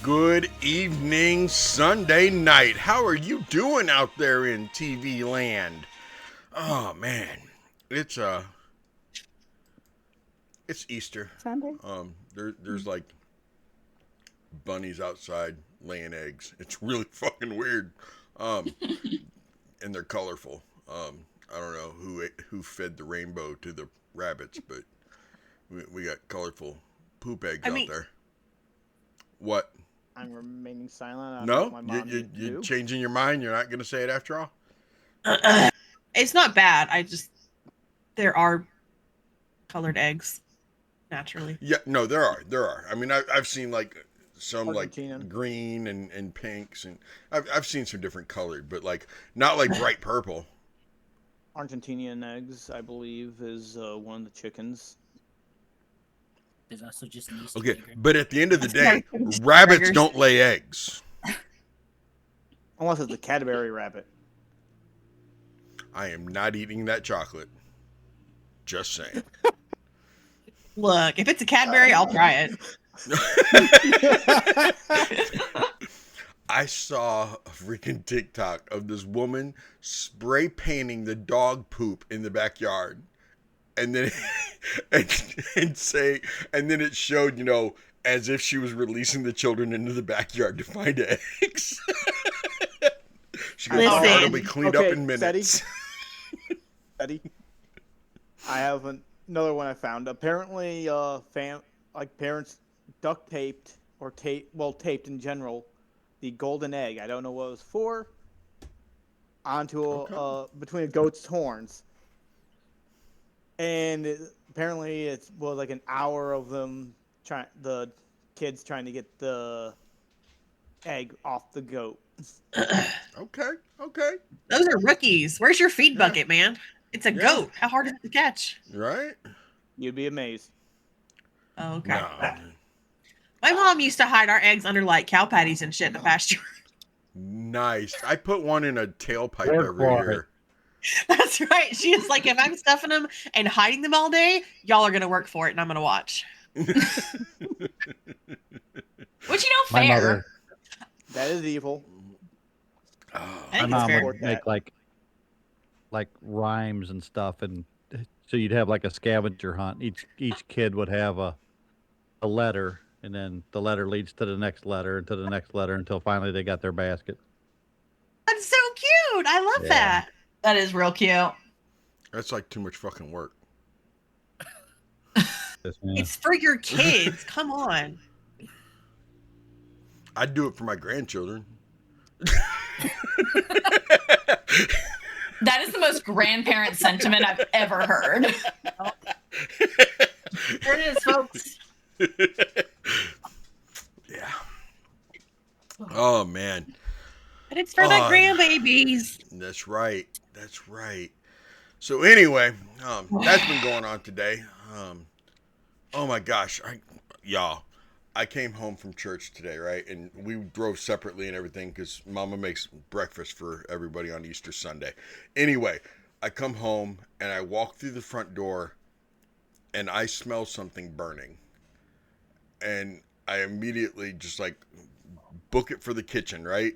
Good evening, Sunday night. How are you doing out there in TV land? Oh man, it's it's Easter. Sunday. There's like bunnies outside laying eggs. It's really fucking weird. Um, and they're colorful. I don't know who fed the rainbow to the rabbits, but we got colorful poop eggs out there. What? I'm remaining silent. No, you're changing your mind. You're not going to say it after all. It's not bad. There are colored eggs naturally. Yeah, no, there are. I mean, I've seen like some like Argentinian. green and pinks, and I've seen some different colored, but like not like bright purple. Argentinian eggs, I believe, is one of the chickens. There's also just an Easter Okay, egg. but at the end of the day, rabbits don't lay eggs. Unless it's a Cadbury rabbit. I am not eating that chocolate. Just saying. Look, if it's a Cadbury, I'll try it. I saw a freaking TikTok of this woman spray painting the dog poop in the backyard. And then and then it showed, you know, as if she was releasing the children into the backyard to find eggs. She goes, Listen. "Oh, it'll be cleaned up in minutes." Eddie, I have another one I found. Apparently, parents duct taped or taped in general the golden egg. I don't know what it was for. Onto between a goat's horns. And apparently it was like an hour of them the kids trying to get the egg off the goat. Okay. Those are rookies. Where's your feed bucket, man? It's a goat. How hard is it to catch? Right? You'd be amazed. Oh, okay. No. My mom used to hide our eggs under like cow patties and shit in the pasture. Nice. I put one in a tailpipe Work every for year. That's right. She is like, if I'm stuffing them and hiding them all day, y'all are gonna work for it, and I'm gonna watch. Which My fair. mother, That is evil. I my think it's mom fair. would make like rhymes and stuff, and so you'd have like a scavenger hunt. Each kid would have a letter, and then the letter leads to the next letter and to the next letter until finally they got their basket. That's so cute. I love that. That is real cute. That's like too much fucking work. It's for your kids. Come on. I'd do it for my grandchildren. That is the most grandparent sentiment I've ever heard. There it is, folks. Yeah. Oh man. But it's for the grandbabies. That's right. So anyway, that's been going on today. Oh my gosh, y'all. I came home from church today, right? And we drove separately and everything because Mama makes breakfast for everybody on Easter Sunday. Anyway, I come home and I walk through the front door and I smell something burning. And I immediately just like book it for the kitchen, right?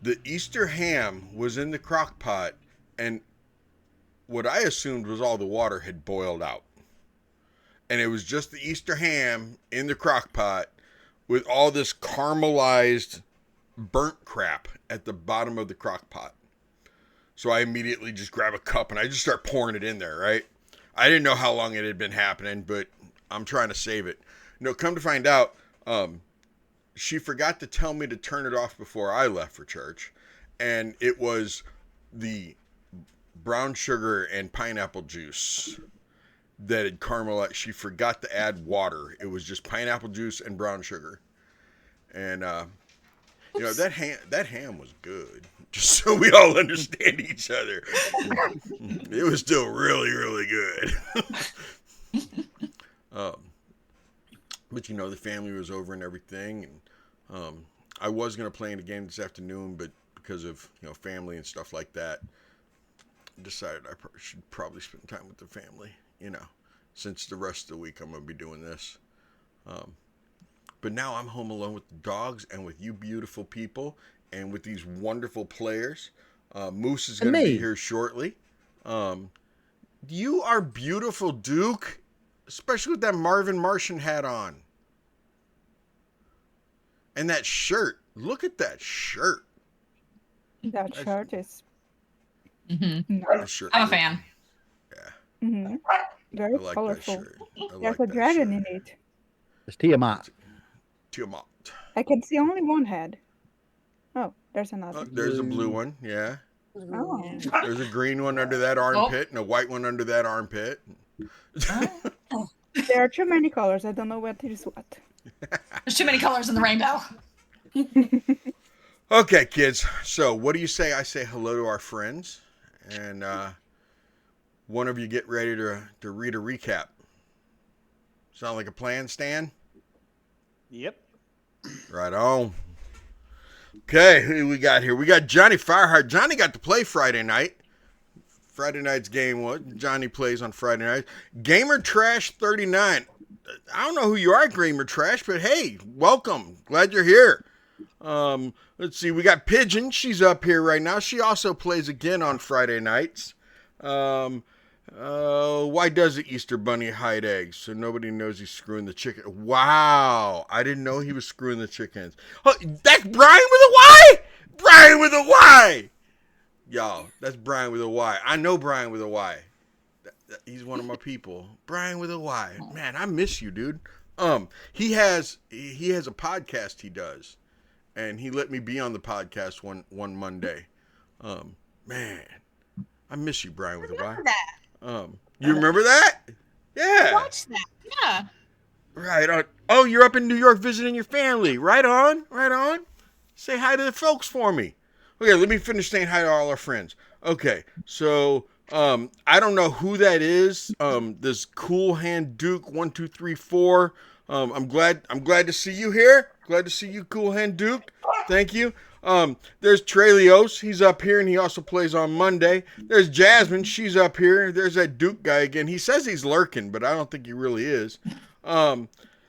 The Easter ham was in the crock pot and what I assumed was all the water had boiled out. And it was just the Easter ham in the crock pot with all this caramelized burnt crap at the bottom of the crock pot. So I immediately just grab a cup and I just start pouring it in there, right? I didn't know how long it had been happening, but I'm trying to save it. No, come to find out, she forgot to tell me to turn it off before I left for church. And it was the brown sugar and pineapple juice that had caramelized. She forgot to add water. It was just pineapple juice and brown sugar. And you know, that ham was good. Just so we all understand each other. It was still really, really good. But you know, the family was over and everything, and I was gonna play in a game this afternoon, but because of, you know, family and stuff like that, decided I should probably spend time with the family, you know, since the rest of the week I'm going to be doing this. But but now I'm home alone with the dogs and with you beautiful people and with these wonderful players. Moose is And going to be me. here shortly. You are beautiful, Duke, especially with that Marvin Martian hat on. And that shirt. Look at that shirt. That shirt is Mm-hmm. That nice. shirt. I'm a fan. Yeah, Mm-hmm. Very I like that colorful. shirt. I There's like a that dragon shirt. in it. It's Tiamat. Tiamat. I can see only one head. Oh, there's another. Oh, there's a blue one. Yeah. Oh. There's a green one under that armpit and a white one under that armpit. There are too many colors. I don't know what is what. There's too many colors in the rainbow. Okay, kids. So, what do you say? I say hello to our friends, and one of you get ready to read a recap. Sound like a plan, Stan? Yep. Right on. Okay, who we got here? We got Johnny Fireheart. Johnny got to play Friday night. Friday night's game was Johnny plays on Friday night. Gamer Trash 39. I don't know who you are, Gamer Trash, but hey, welcome. Glad you're here. Let's see. We got Pigeon. She's up here right now. She also plays again on Friday nights. Why does the Easter Bunny hide eggs? So nobody knows he's screwing the chicken. Wow. I didn't know he was screwing the chickens. Oh, that's Brian with a Y? Brian with a Y. Y'all, that's Brian with a Y. I know Brian with a Y. He's one of my people. Brian with a Y. Man, I miss you, dude. He has a podcast he does. And he let me be on the podcast one Monday. Man, I miss you, Brian with a Y. Remember that. You remember that? Yeah. Watch that. Yeah. Right on. Oh, you're up in New York visiting your family. Right on. Right on. Say hi to the folks for me. Okay, let me finish saying hi to all our friends. Okay, so I don't know who that is. This Cool Hand Duke 1234. I'm glad to see you here. Glad to see you, Cool Hand Duke. Thank you. There's Trelios. He's up here, and he also plays on Monday. There's Jasmine. She's up here. There's that Duke guy again. He says he's lurking, but I don't think he really is.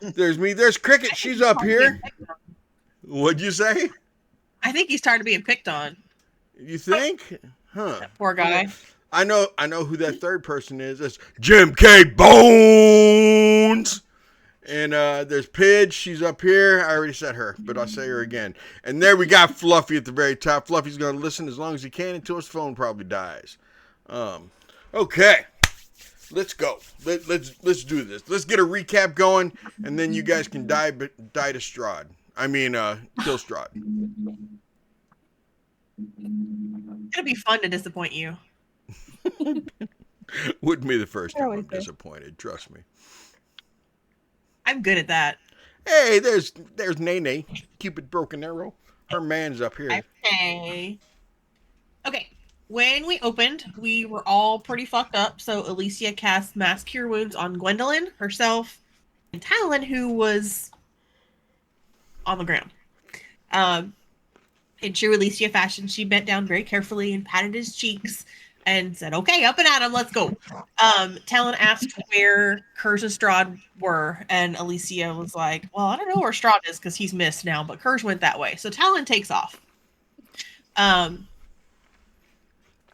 There's me. There's Cricket. She's up here. What'd you say? I think he's tired of being picked on. You think? Huh. That poor guy. I know who that third person is. That's Jim K. Bones. And there's Pidge. She's up here. I already said her, but I'll say her again. And there we got Fluffy at the very top. Fluffy's going to listen as long as he can until his phone probably dies. Okay. Let's go. Let's do this. Let's get a recap going, and then you guys can die to Strahd. Kill Strahd. It'll be fun to disappoint you. Wouldn't be the first time I'm Always do. disappointed. Trust me. I'm good at that. Hey, there's Nene. Cupid broken arrow. Her man's up here. Okay. Okay. When we opened, we were all pretty fucked up. So Alicia cast Mass Cure Wounds on Gwendolyn herself and Talon, who was on the ground. In true Alicia fashion, she bent down very carefully and patted his cheeks and said, "Okay, up and at him, let's go." Talon asked where curseofstrahd were, and Alicia was like, "Well, I don't know where Strahd is because he's missed now, but Curse went that way." So Talon takes off.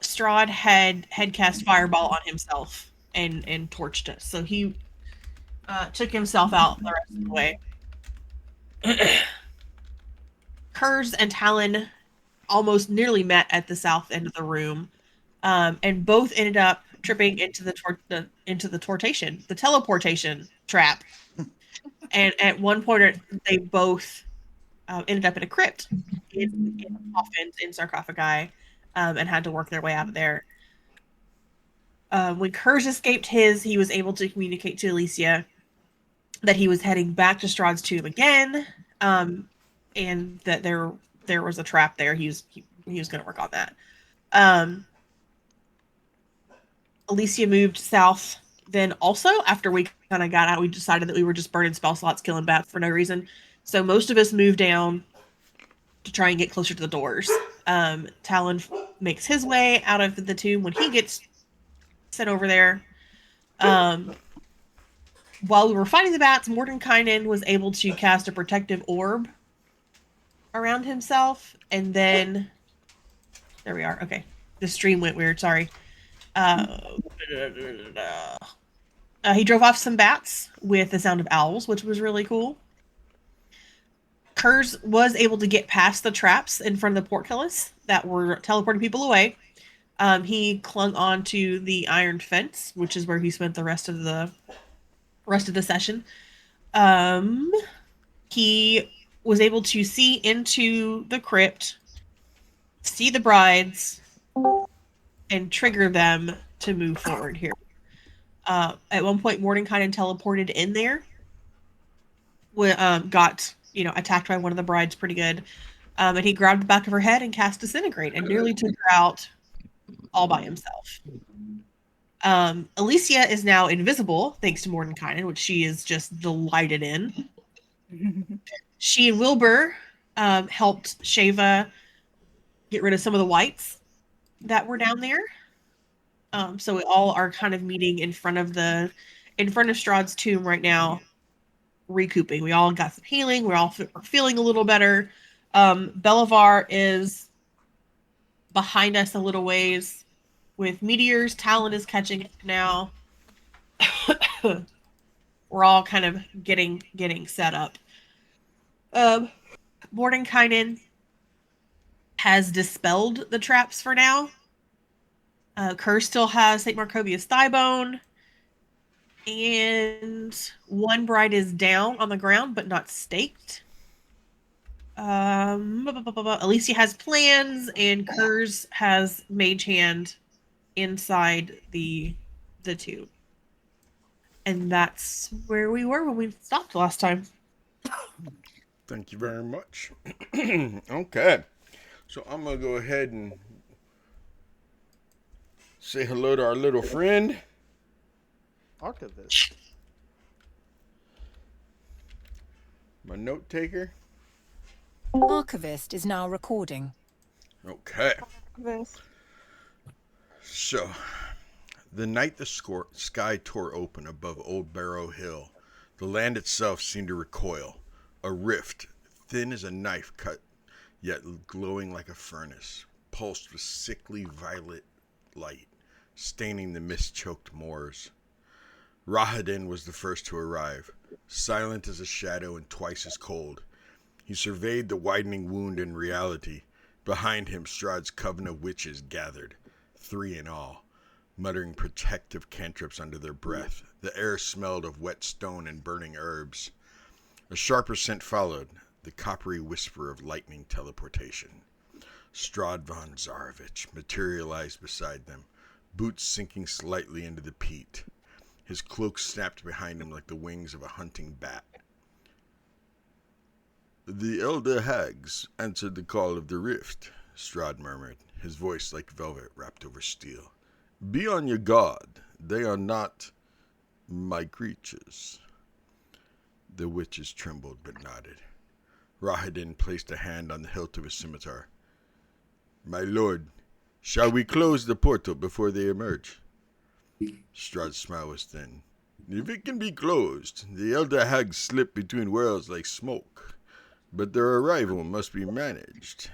Strahd had cast Fireball on himself and torched us, so he took himself out the rest of the way. Curse and Talon almost nearly met at the south end of the room, and both ended up tripping into the teleportation trap. And at one point, they both ended up in a crypt, in coffins, in sarcophagi, and had to work their way out of there. When Curse escaped he was able to communicate to Alicia that he was heading back to Strahd's tomb again, and that there was a trap there. He was going to work on that. Alicia moved south. Then also, after we kind of got out, we decided that we were just burning spell slots, killing bats for no reason. So most of us moved down to try and get closer to the doors. Talon makes his way out of the tomb when he gets sent over there. while we were fighting the bats, Mordenkainen was able to cast a protective orb around himself, and then there we are. Okay, the stream went weird. Sorry. He drove off some bats with the sound of owls, which was really cool. Kurz was able to get past the traps in front of the portcullis that were teleporting people away. He clung on to the iron fence, which is where he spent the rest of the session. He was able to see into the crypt, see the brides, and trigger them to move forward here. At one point, Mordenkainen teleported in there, got attacked by one of the brides pretty good, and he grabbed the back of her head and cast Disintegrate and nearly took her out all by himself. Alicia is now invisible thanks to Mordenkainen, which she is just delighted in. She and Wilbur helped Sheva get rid of some of the whites that were down there. So we all are kind of meeting in front of Strahd's tomb right now, recouping. We all got some healing. We're all feeling a little better. Belivar is behind us a little ways with meteors. Talon is catching it now. We're all kind of getting set up. Mordenkainen has dispelled the traps for now. Kerr still has St. Markovia's thigh bone. And one bride is down on the ground, but not staked. Alicia has plans, and Kurz has Mage Hand inside the tube. And that's where we were when we stopped last time. Thank you very much. Okay. So I'm going to go ahead and say hello to our little friend. Archivist. My note taker. Archivist is now recording. Okay. This. So, the night the sky tore open above Old Barrow Hill, the land itself seemed to recoil. A rift, thin as a knife cut, yet glowing like a furnace, pulsed with sickly violet light, staining the mist-choked moors. Rahadin was the first to arrive, silent as a shadow and twice as cold. He surveyed the widening wound in reality. Behind him, Strahd's coven of witches gathered, 3 in all, muttering protective cantrips under their breath. The air smelled of wet stone and burning herbs. A sharper scent followed, the coppery whisper of lightning teleportation. Strahd von Zarovich materialized beside them, boots sinking slightly into the peat. His cloak snapped behind him like the wings of a hunting bat. "The Elder Hags answered the call of the rift," Strahd murmured, his voice like velvet wrapped over steel. "Be on your guard. They are not my creatures." The witches trembled but nodded. Rahadin placed a hand on the hilt of his scimitar. "My lord, shall we close the portal before they emerge?" Strahd's smile was thin. "If it can be closed, the Elder Hags slip between worlds like smoke, but their arrival must be managed."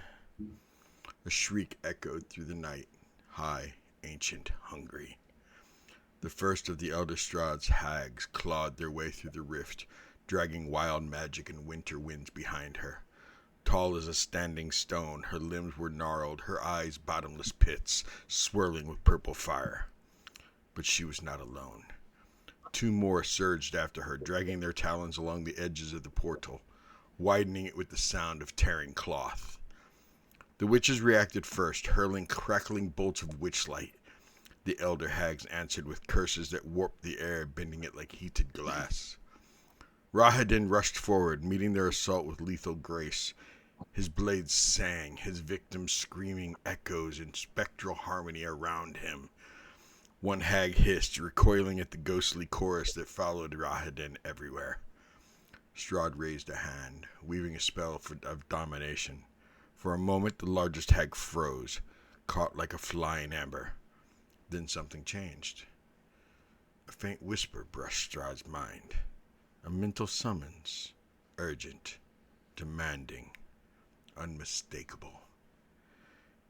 A shriek echoed through the night, high, ancient, hungry. The first of the Elder Strahd's hags clawed their way through the rift, dragging wild magic and winter winds behind her. Tall as a standing stone, her limbs were gnarled, her eyes bottomless pits, swirling with purple fire. But she was not alone. 2 more surged after her, dragging their talons along the edges of the portal, widening it with the sound of tearing cloth. The witches reacted first, hurling crackling bolts of witchlight. The Elder Hags answered with curses that warped the air, bending it like heated glass. Rahadin rushed forward, meeting their assault with lethal grace. His blades sang, his victims screaming echoes in spectral harmony around him. One hag hissed, recoiling at the ghostly chorus that followed Rahadin everywhere. Strahd raised a hand, weaving a spell of domination. For a moment, the largest hag froze, caught like a fly in amber. Then something changed. A faint whisper brushed Strahd's mind. A mental summons. Urgent. Demanding. Unmistakable.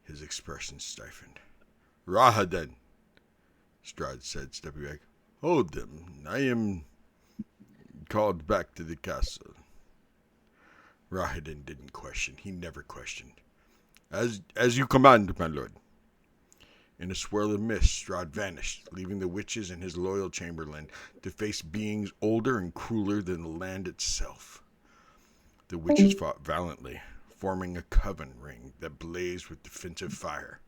His expression stiffened. Rahadin, Strahd said, stepping back. Hold them. I am called back to the castle. Rahadin didn't question. He never questioned. As you command, my lord. In a swirl of mist, Strahd vanished, leaving the witches and his loyal chamberlain to face beings older and crueler than the land itself. The witches fought valiantly, forming a coven ring that blazed with defensive fire.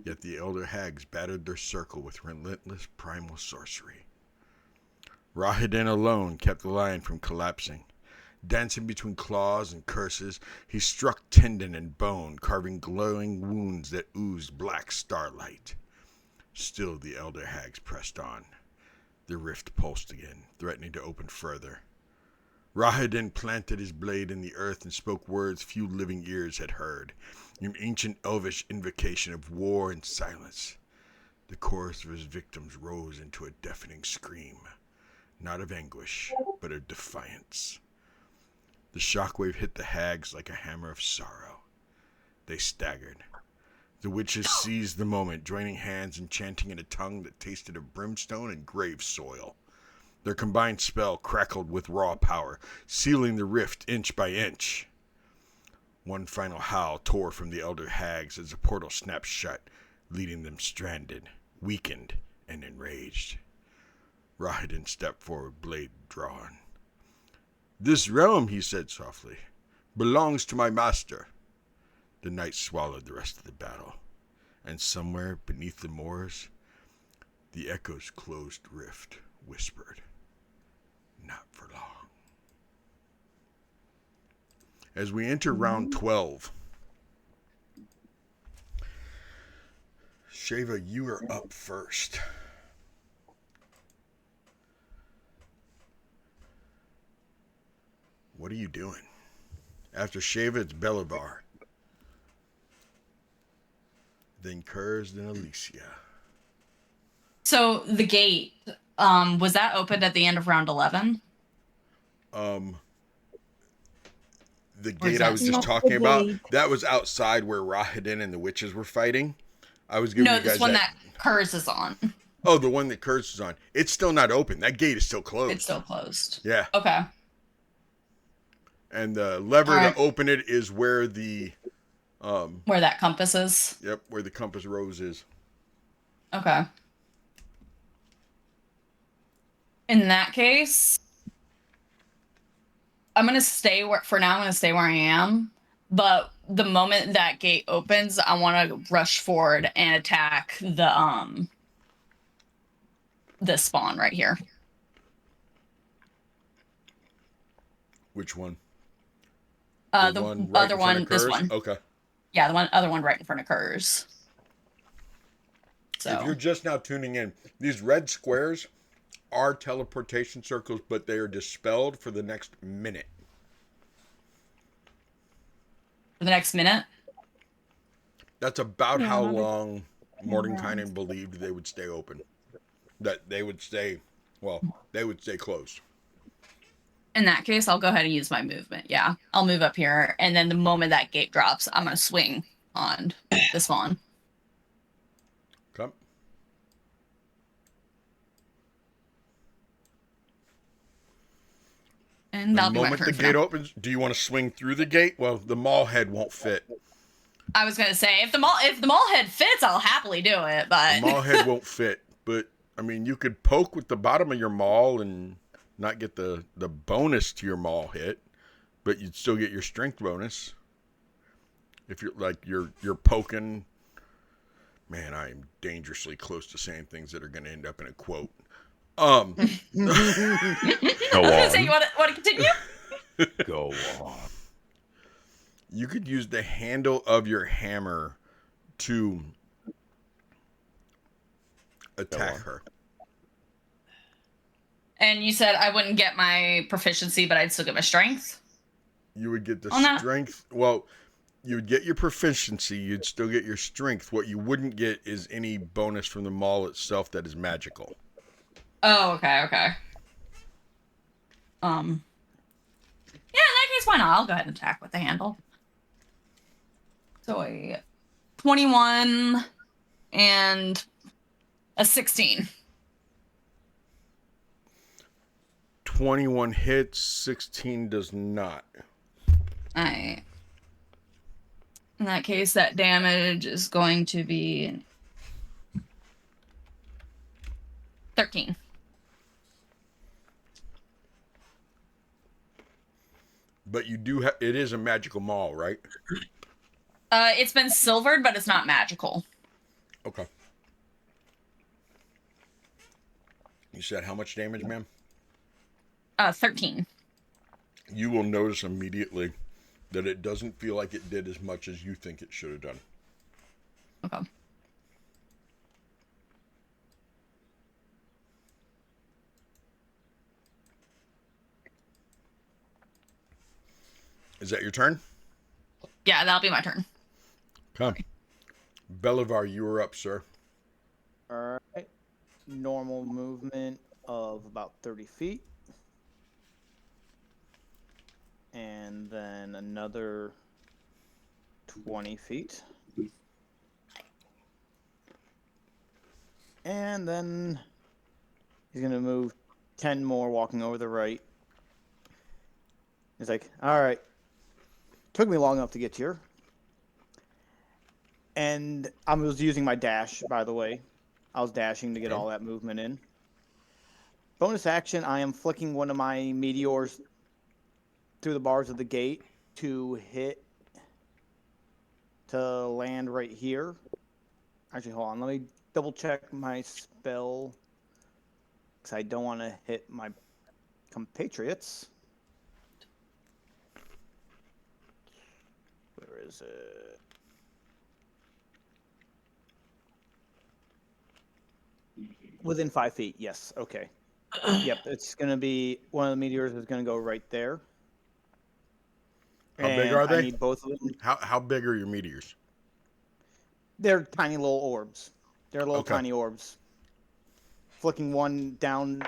Yet the Elder Hags battered their circle with relentless primal sorcery. Rahadin alone kept the line from collapsing. Dancing between claws and curses, he struck tendon and bone, carving glowing wounds that oozed black starlight. Still the Elder Hags pressed on. The rift pulsed again, threatening to open further. Rahadin planted his blade in the earth and spoke words few living ears had heard, an ancient elvish invocation of war and silence. The chorus of his victims rose into a deafening scream, not of anguish, but of defiance. The shockwave hit the hags like a hammer of sorrow. They staggered. The witches seized the moment, joining hands and chanting in a tongue that tasted of brimstone and grave soil. Their combined spell crackled with raw power, sealing the rift inch by inch. One final howl tore from the Elder Hags as the portal snapped shut, leaving them stranded, weakened, and enraged. Rahadin stepped forward, blade drawn. This realm, he said softly, belongs to my master. The night swallowed the rest of the battle, and somewhere beneath the moors, the echo's closed rift whispered, not for long. As we enter round 12, Shava, you are up first. What are you doing? After Shava, it's Belivar. Then Kurz, then Alicia. So the gate, was that opened at the end of round 11? The gate I was just talking about, that was outside where Rahadin and the witches were fighting. I was giving you guys this one that Kurz is on. Oh, the one that Kurz is on. It's still not open. That gate is still closed. It's still closed. Yeah. Okay. And the lever to open it is where the where that compass is. Yep, where the compass rose is. Okay. In that case, I'm gonna stay where I'm gonna stay where I am. But the moment that gate opens, I want to rush forward and attack the spawn right here. Which one? The one right other one, this one. Okay. Yeah, the other one right in front of Kurz. So if you're just now tuning in, these red squares are teleportation circles, but they are dispelled for the next minute. For the next minute? That's about how long Mordenkainen believed they would stay open. That they would stay closed. In that case, I'll go ahead and use my movement. Yeah, I'll move up here, and then the moment that gate drops, I'm going to swing on the spawn. Come. And that'll be my turn. The moment the gate opens, do you want to swing through the gate? Well, the maul head won't fit. I was going to say, if the maul head fits, I'll happily do it, but... The maul head won't fit, but, I mean, you could poke with the bottom of your maul and not get the bonus to your maul hit, but you'd still get your strength bonus. If you're like you're poking, man, I am dangerously close to saying things that are going to end up in a quote. I was going to say, you want to continue? Go on. You could use the handle of your hammer to attack her. And you said I wouldn't get my proficiency, but I'd still get my strength? You would get the strength. Well, you would get your proficiency. You'd still get your strength. What you wouldn't get is any bonus from the maul itself that is magical. Oh, okay, okay. Yeah, in that case, why not? I'll go ahead and attack with the handle. So a 21 and a 16. 21 hits, 16 does not. Alright. In that case, that damage is going to be 13. But you do have, it is a magical maul, right? It's been silvered, but it's not magical. Okay. You said how much damage, ma'am? 13. You will notice immediately that it doesn't feel like it did as much as you think it should have done. Okay. Is that your turn? Yeah, that'll be my turn. Come. Belivar, you are up, sir. All right. Normal movement of about 30 feet. And then another 20 feet. And then he's going to move 10 more, walking over the right. He's like, all right. Took me long enough to get here. And I was using my dash, by the way. I was dashing to get all that movement in. Bonus action, I am flicking one of my meteors through the bars of the gate to land right here. Actually, hold on. Let me double check my spell, because I don't want to hit my compatriots. Where is it? Within 5 feet, yes. Okay. Yep, it's going to be, one of the meteors is going to go right there. How big are they? I need both of them. How big are your meteors? They're tiny little orbs. They're little Okay. tiny orbs. Flicking one down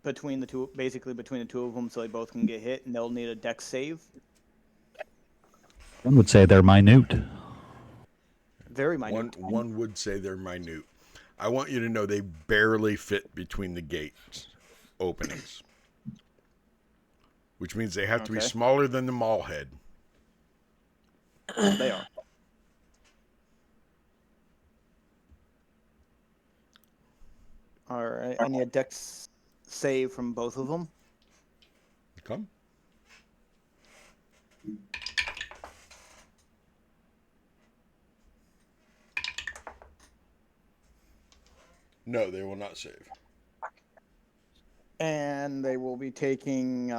between the two, basically between the two of them, so they both can get hit, and they'll need a dex save. One would say they're minute. Very minute. One would say they're minute. I want you to know they barely fit between the gates openings, which means they have to be Okay. smaller than the maul head. They are. All right. I need a dex save from both of them. Come. No, they will not save. And they will be taking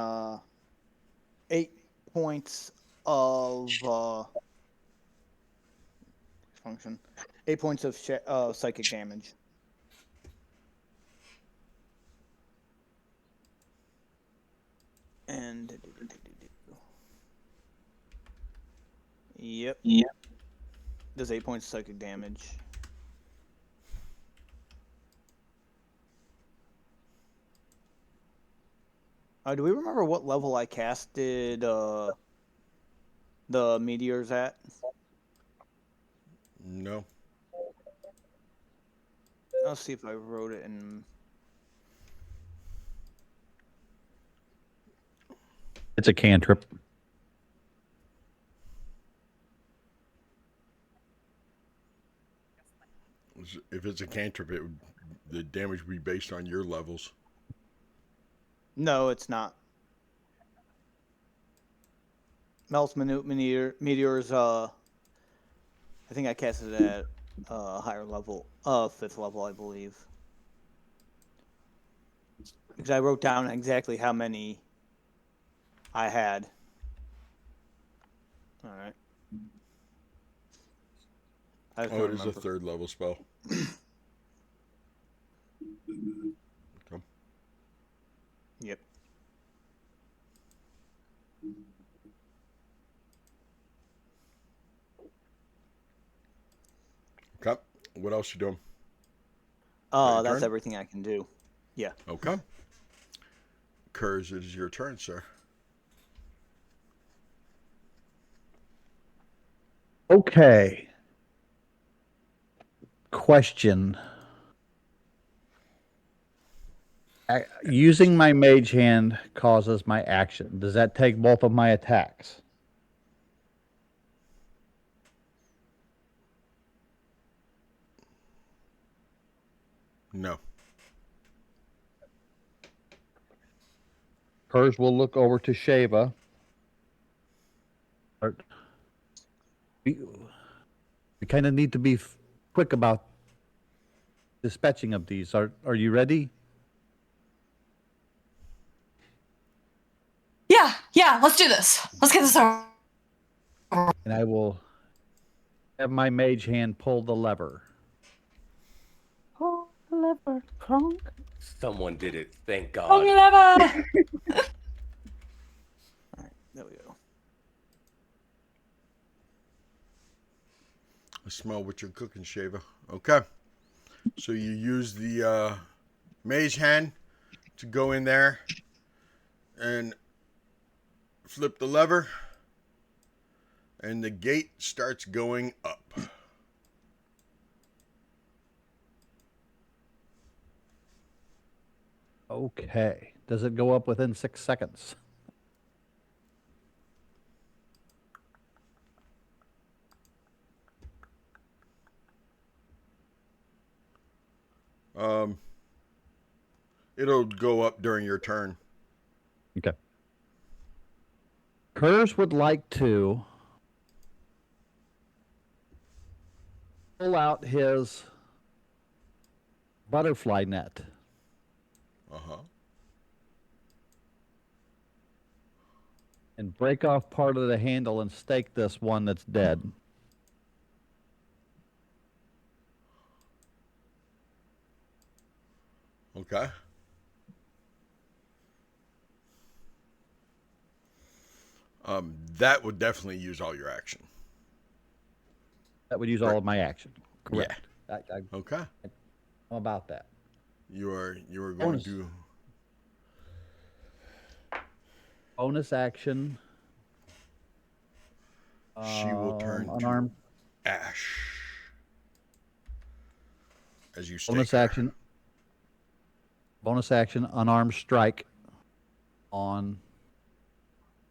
8 points of function. 8 points of psychic damage. And yep. Does 8 points of psychic damage. Do we remember what level I casted the meteors at? No. I'll see if I wrote it in. It's a cantrip. If it's a cantrip, the damage would be based on your levels. No, it's not. Mel's minute meteors. I think I casted it at a higher level, 5th level, I believe. Because I wrote down exactly how many I had. All right. Oh, it is a 3rd level spell. Come. Yep. Okay. What else you doing? That's turn? everything I can do. Yeah. Okay. Kurz, it is your turn, sir. Okay. Question. Using my mage hand causes my action. Does that take both of my attacks? No. Kurz will look over to Shava. We kind of need to be quick about dispatching of these. Are you ready? Yeah, let's do this. Let's get this over. And I will have my mage hand pull the lever. Oh, lever, cronk. Someone did it. Thank God. Oh, never. All right, there we go. I smell what you're cooking, Shava. Okay. So you use the mage hand to go in there and flip the lever, and the gate starts going up. Okay. Does it go up within 6 seconds? It'll go up during your turn. Okay. Kurz would like to pull out his butterfly net. Uh-huh. And break off part of the handle and stake this one that's dead. Okay. That would definitely use all your action. That would use all of my action. Correct. Yeah. Okay. I'm about that. You are going Bonus. to Bonus action. She will turn unarmed. to ash as you stake Bonus her. action. Bonus action. Unarmed strike on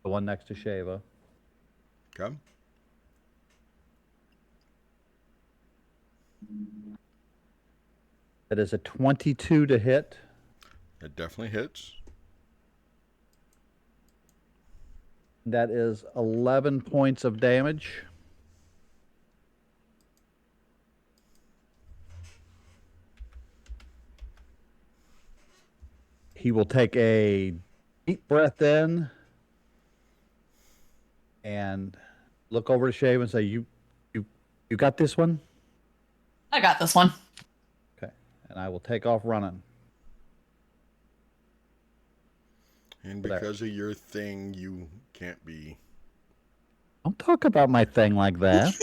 the one next to Shava. Okay. That is a 22 to hit. It definitely hits. That is 11 points of damage. He will take a deep breath in and look over to Shave and say, "You got this one?" I got this one. Okay. And I will take off running. And because of your thing, you can't be. Don't talk about my thing like that.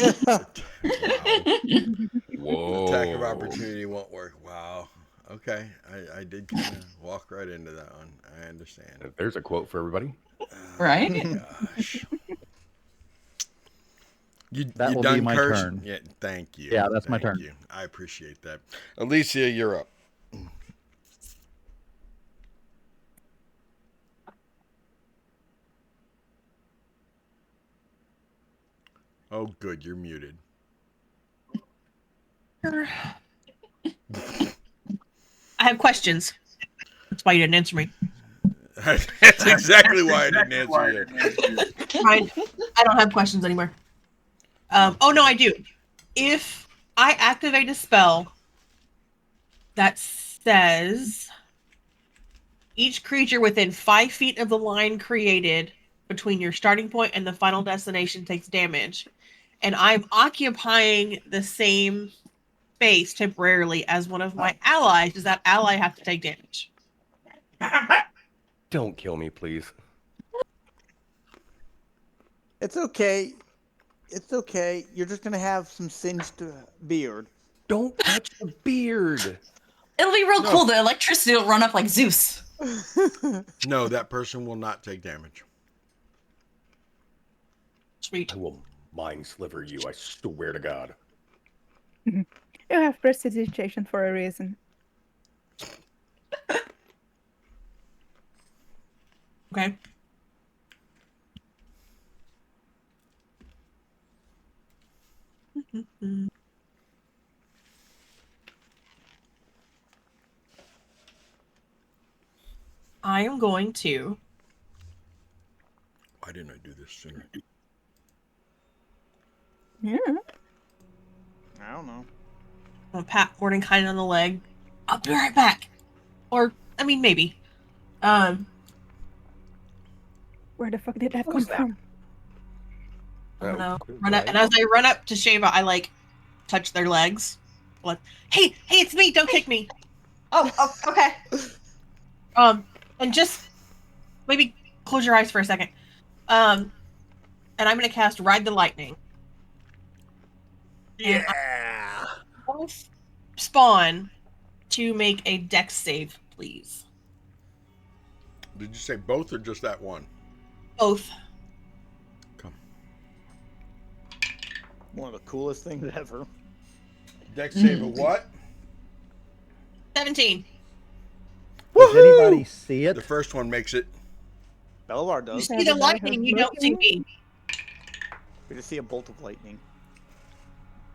Whoa. Attack of opportunity won't work. Wow. Okay. I did kind of walk right into that one. I understand. There's a quote for everybody. Right? Gosh. You That will done, be my Kurz? turn. Yeah, thank you. Yeah, that's my Thank turn. you. I appreciate that. Alicia, you're up. Oh, good. You're muted. I have questions. That's why you didn't answer me. That's exactly why I didn't answer you. Fine. I don't have questions anymore. Oh no, I do. If I activate a spell that says each creature within 5 feet of the line created between your starting point and the final destination takes damage, and I'm occupying the same space temporarily as one of my allies, does that ally have to take damage? Don't kill me, please. It's okay. It's okay. You're just gonna have some singed beard. Don't touch the beard. It'll be real No. cool. The electricity will run up like Zeus. No, that person will not take damage. Sweet. I will mind sliver you, I swear to God. You have prestidigitation for a reason. Okay. I am going to. Why didn't I do this sooner? Yeah. I don't know. I'm gonna pat Gordon kind of on the leg. I'll be right back. Or, I mean, maybe. Where the fuck did that come from? I don't know. Oh, Run up, and as I run up to Shava, I like touch their legs. Like, hey, it's me! Don't kick me. Oh, okay. And just maybe close your eyes for a second. And I'm gonna cast Ride the Lightning. And Yeah. both spawn to make a dex save, please. Did you say both or just that one? Both. Come. One of the coolest things ever. Dex save of what? 17. Does anybody see it? The first one makes it. Belivar You does. see the lightning, you don't see me. We just see a bolt of lightning.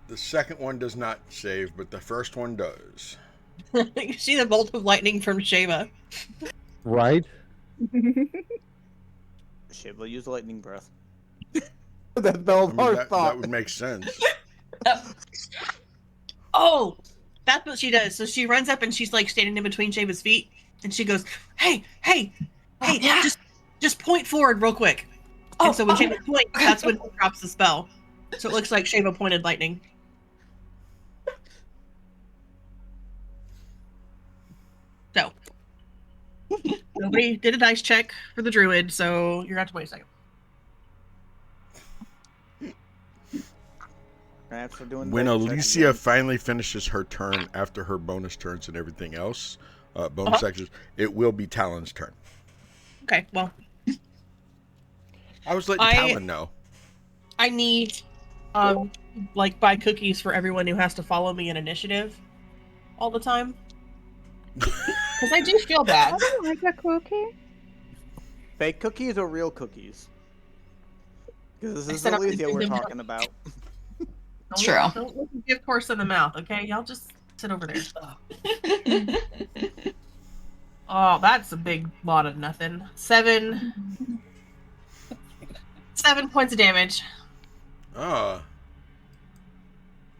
The second one does not save, but the first one does. You see the bolt of lightning from Shava. Right? Shit, we'll use lightning breath. I That's mean, Belivar's that thought. would make sense. Oh, that's what she does. So she runs up and she's like standing in between Shava's feet, and she goes, "Hey, just point forward real quick." And so when Shava points, that's when he drops the spell. So it looks like Shava pointed lightning. So nobody did a dice check for the druid, so you're at 20 seconds. Perhaps we're doing When dice check Alicia again. finally finishes her turn after her bonus turns and everything else, bonus actions, it will be Talon's turn. Okay, well, I was letting Talon know. I need, like, buy cookies for everyone who has to follow me in initiative all the time. Because I do feel bad. I don't like a cookie. Fake cookies or real cookies? Because this I is said I'm gonna Alicia do we're them both. talking about. True. Don't look a gift horse in the mouth, okay? Y'all just sit over there. Oh, that's a big lot of nothing. 7 points of damage. What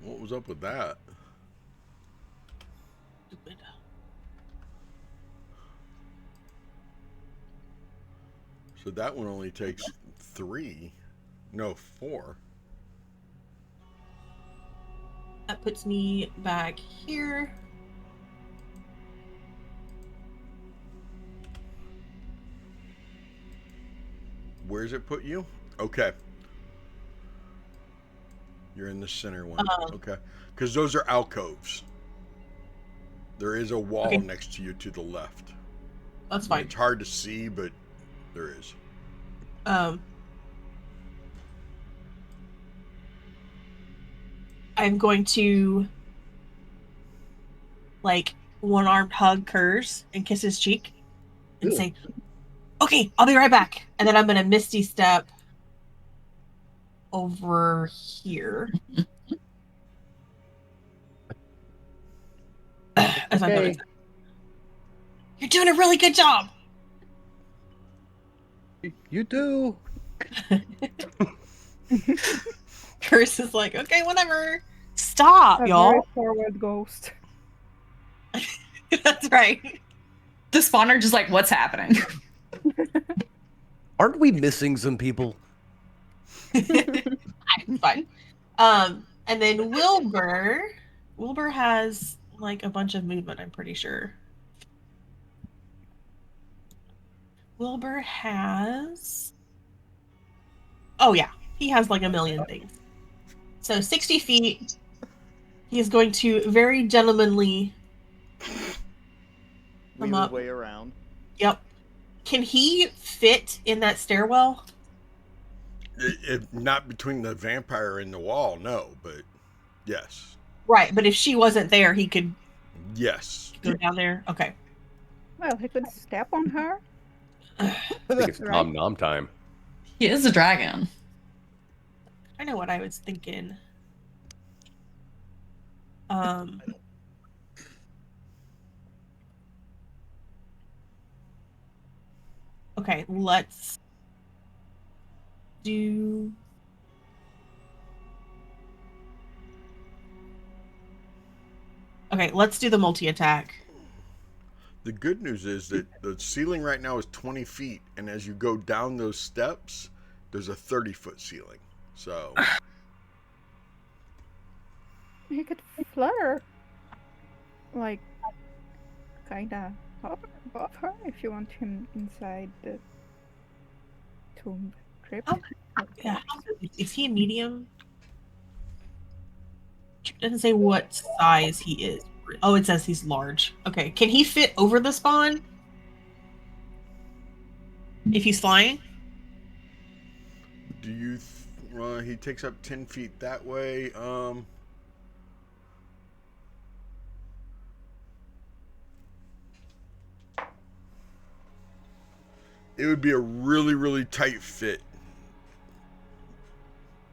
was up with that? Stupid. So that one only takes 3. No, 4. That puts me back here. Where's it put you? Okay. You're in the center one. Okay. Because those are alcoves. There is a wall next to you to the left. That's fine. It's hard to see, but there is. I'm going to, like, one-armed hug Kurz and kiss his cheek and say, "Okay, I'll be right back." And then I'm going to Misty Step over here. As I notice. You're doing a really good job. You do. Kurz is like, "Okay, whatever. Stop, A y'all." very forward ghost. That's right. The spawner just like, what's happening? Aren't we missing some people? Fine. And then Wilbur has like a bunch of movement, I'm pretty sure. Wilbur has, oh yeah, he has like a million things. So 60 feet. He is going to very gentlemanly weave his way around. Yep. Can he fit in that stairwell? Not between the vampire and the wall, no, but yes. Right, but if she wasn't there, he could Yes. go down there. Okay. Well, he could step on her. I think it's Right. nom nom time. He is a dragon. I know what I was thinking. Okay, let's do. Okay, let's do the multi-attack. The good news is that the ceiling right now is 20 feet, and as you go down those steps, there's a 30-foot ceiling. So He could flutter, like, kinda hover above her if you want him inside the tomb crypt. Oh, yeah. Is he a medium? It doesn't say what size he is. Oh, it says he's large. Okay, can he fit over the spawn? If he's flying? do you he takes up 10 feet that way. It would be a really, really tight fit,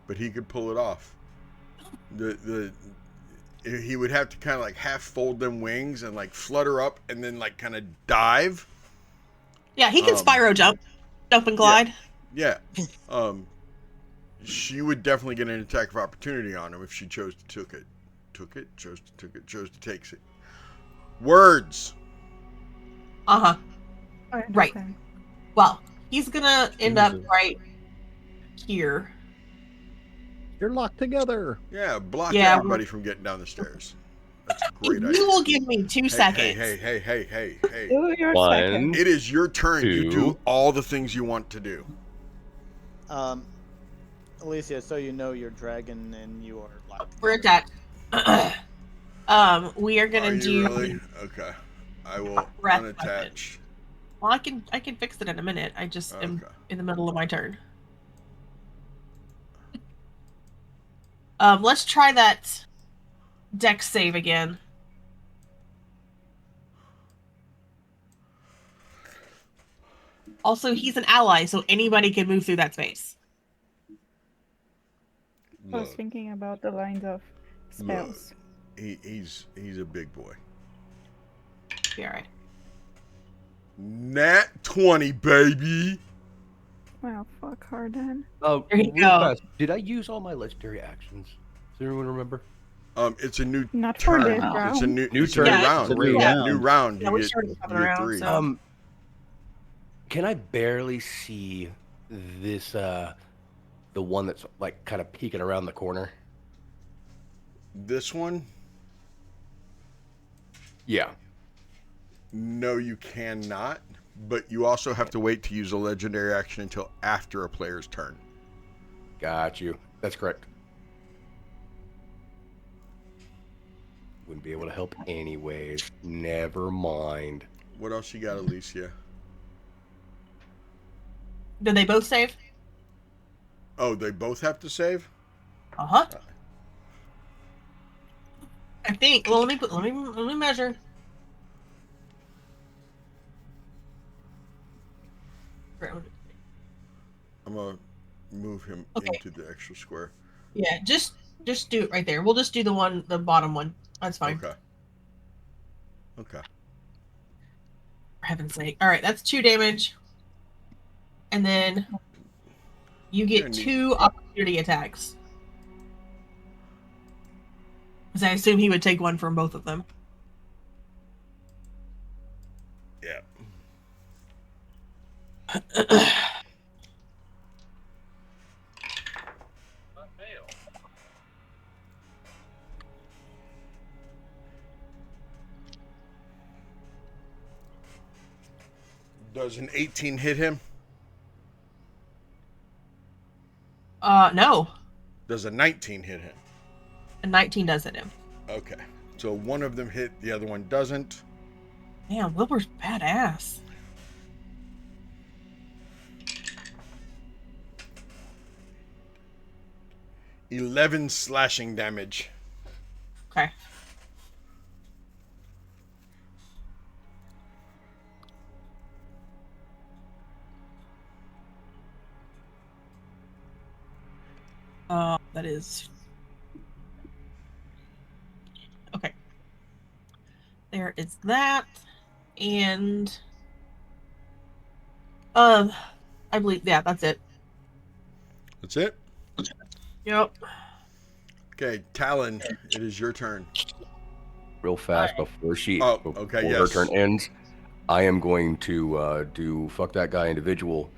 but he could pull it off. He would have to kind of like half fold them wings and like flutter up and then like kind of dive. Yeah, he can Spyro jump and glide. Yeah. She would definitely get an attack of opportunity on him if she chose to chose to take it. Words. Uh-huh. Right. Okay. Well, he's gonna end up right here. You're locked together. Yeah, block Yeah, everybody from getting down the stairs. That's a great idea. You will give me 2 seconds. Hey. Do your One. second. It is your turn. You do Two. all the things you want to do. Alicia, so you know you're dragon and you are locked. We're attacked. We are gonna Are you do. really? Okay. I will Breath unattach. Well, I can fix it in a minute. I just am Okay. in the middle of my turn. Let's try that dex save again. Also, he's an ally, so anybody can move through that space. I was Look, thinking about the lines of spells. he's a big boy. Be alright. Nat 20, baby. Well, fuck her then. Oh, There you go. Did I use all my legendary actions? Does everyone remember? It's a new Not for turn. this Wow. round. It's a new New it's turn. A new Yeah, round. it's a new Yeah, round. new round. Yeah, You we get, started you coming get around, 3. so- Can I barely see this, the one that's like kind of peeking around the corner? This one? Yeah. No, you cannot. But you also have to wait to use a legendary action until after a player's turn. Got you. That's correct. Wouldn't be able to help anyways. Never mind. What else you got, Alicia? Did they both save? Oh, they both have to save? Uh-huh. I think. Well, let me measure. I'm gonna move him Okay. into the extra square. Yeah, just do it right there. We'll just do the bottom one. That's fine. Okay. For heaven's sake. All right, that's 2 damage. And then you get Yeah, 2 opportunity attacks. Because I assume he would take one from both of them. Yeah. Does an 18 hit him? No. Does a 19 hit him? A 19 does hit him. Okay. So one of them hit, the other one doesn't. Damn, Wilbur's badass. $11 slashing damage. Okay. That is okay. There is that, and I believe that's it. That's it? Yep. Okay, Talon, it is your turn. Real fast Alright. before her turn ends, I am going to do fuck that guy individual.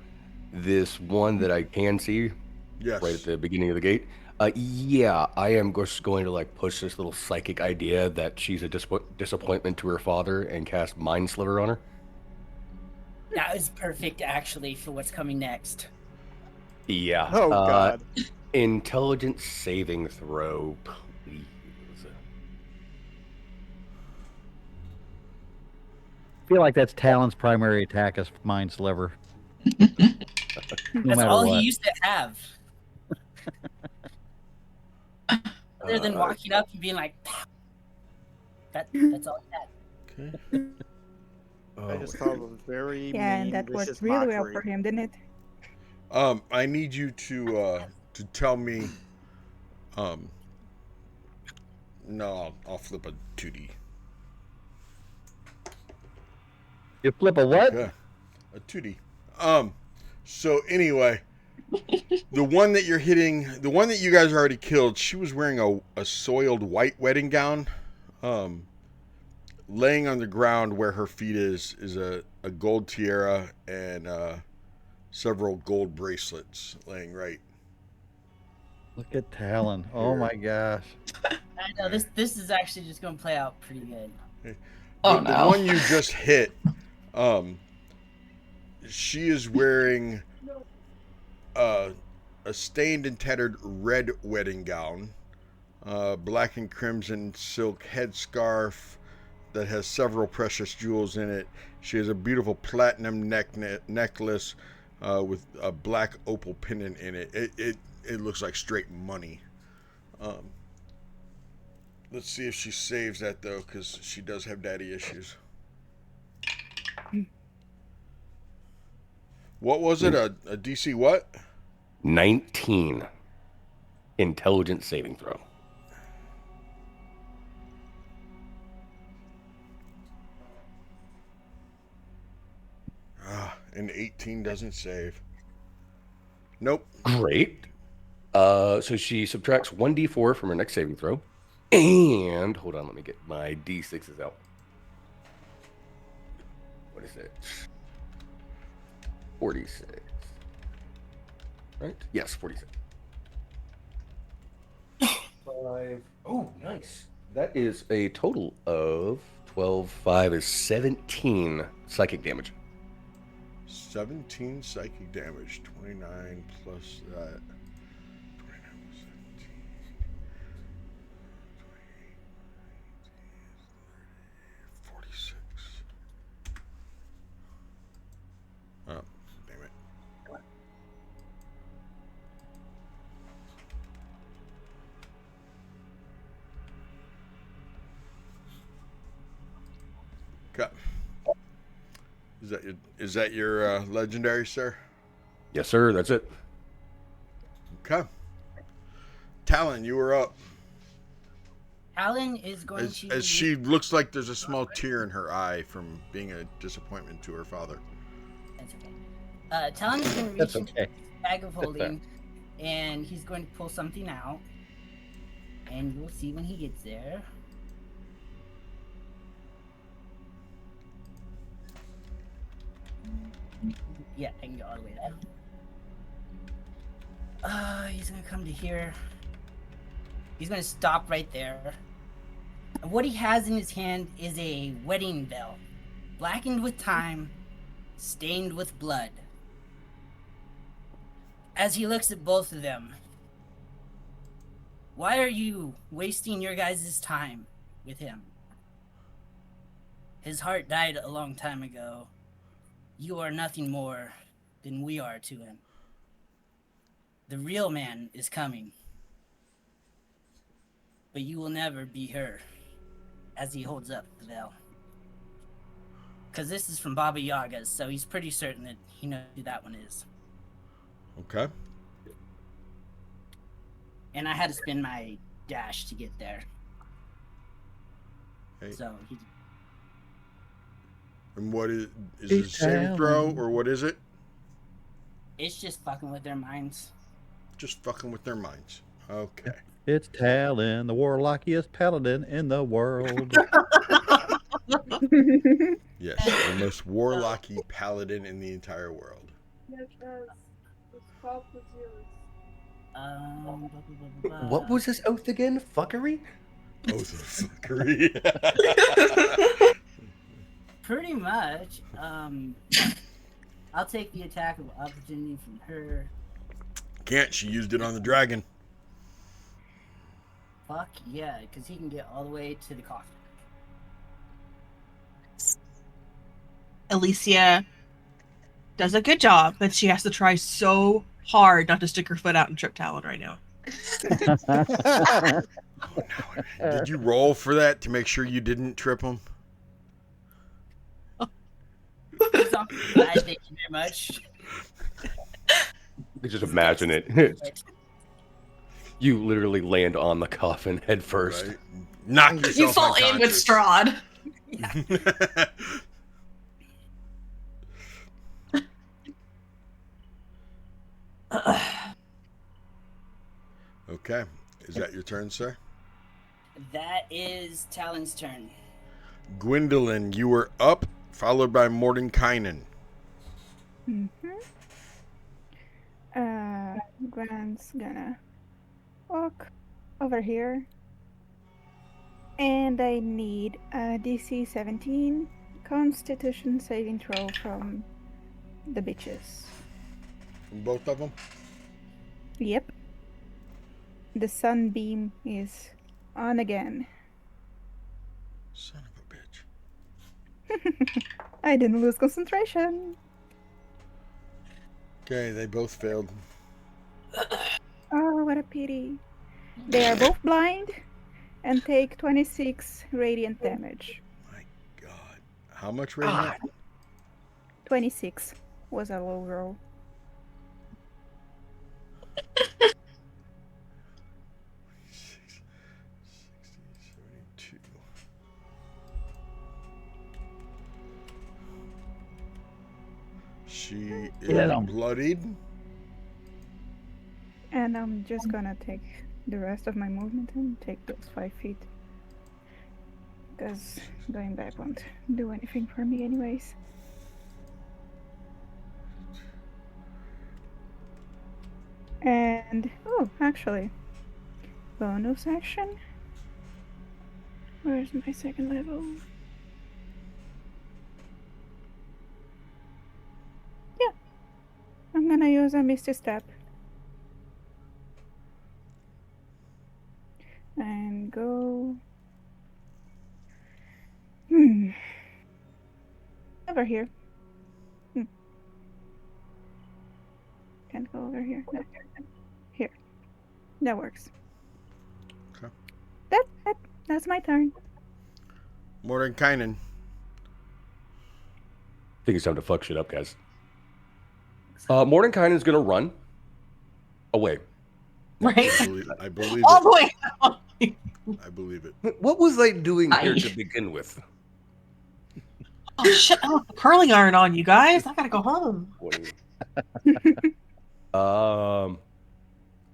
This one that I can see Yes. right at the beginning of the gate. Yeah, I am just going to like push this little psychic idea that she's a disappointment to her father and cast Mind Sliver on her. That is perfect, actually, for what's coming next. Yeah. Oh God. Intelligence saving throw, please. I feel like that's Talon's primary attack is Mind Sliver. No That's matter all what. he used to have. Other than walking up and being like, "Pow." That's all he had. Okay. I just thought it was very Yeah, mean, and that vicious worked really well mockery. for him, didn't it? I need you to tell me. No, I'll flip a 2D. You flip a what? Okay. A 2D. So anyway, the one that you're hitting, the one that you guys already killed, she was wearing a soiled white wedding gown. Laying on the ground where her feet is a gold tiara and several gold bracelets laying right. Look at Talon. Oh my gosh. I know this is actually just going to play out pretty good. Oh, The no. one you just hit, she is wearing a stained and tattered red wedding gown, black and crimson silk headscarf that has several precious jewels in it. She has a beautiful platinum necklace with a black opal pendant in it. It looks like straight money. Let's see if she saves that though, because she does have daddy issues. What was it? A DC what? 19. Intelligence saving throw. An 18 doesn't save. Nope. Great. So she subtracts 1d4 from her next saving throw. And hold on, let me get my d6s out. What is it? 46. Right? Yes, 46. 5. Oh, nice. That is a total of 12, 5 is 17 psychic damage. 17 psychic damage. 29 plus that. 29 plus 17. 46. Oh, damn it. Okay. Is that your legendary, sir? Yes, sir. That's it. Okay. Talon, you were up. Talon is going As she looks like there's a small tear in her eye from being a disappointment to her father. That's okay. Talon is going to reach into his bag of holding, and he's going to pull something out. And you'll see when he gets there. Yeah, I can go all the way there. He's gonna come to here. He's gonna stop right there. And what he has in his hand is a wedding bell, blackened with time, stained with blood. As he looks at both of them, why are you wasting your guys' time with him? His heart died a long time ago. You are nothing more than we are to him. The real man is coming. But you will never be her, as he holds up the veil. Because this is from Baba Yaga's, so he's pretty certain that he knows who that one is. Okay. And I had to spend my dash to get there. Hey. So he... And what is it a saving throw or what is it? It's just fucking with their minds. Just fucking with their minds. Okay. It's Talon, the warlockiest paladin in the world. Yes, the most warlocky paladin in the entire world. What was this oath again? Fuckery? Oath of fuckery. Pretty much. I'll take the attack of opportunity from her. Can't. She used it on the dragon. Fuck yeah, because he can get all the way to the coffin. Alicia does a good job, but she has to try so hard not to stick her foot out and trip Talon right now. Oh, no. Did you roll for that to make sure you didn't trip him? Thank you very much. You can just imagine it. You literally land on the coffin head first. Right. Knock yourself You fall in with unconscious. Strahd. Okay. Is that your turn, sir? That is Talon's turn. Gwendolyn, you were up, followed by Mordenkainen. Gwen's gonna walk over here. And I need a DC 17 Constitution saving throw from the bitches. From both of them? Yep. The sunbeam is on again. Son of a bitch. I didn't lose concentration. Okay, they both failed. Oh, what a pity. They are both blind and take 26 radiant damage. My God. How much radiant? 26 was a low roll. She is bloodied. And I'm just gonna take the rest of my movement and take those 5 feet. Because going back won't do anything for me anyways. And, oh, actually, bonus action? Where's my second level? Yeah, I'm gonna use a Misty Step. And go... over here. Can't go over here. No. Here. That works. Okay. That's my turn. Mordenkainen. I think it's time to fuck shit up, guys. Mordenkainen's gonna run away. Right? I believe All it. the way. I believe it. What was I doing here Aye. to begin with? Oh shit! I left the curling iron on, you guys. I gotta go home. I'm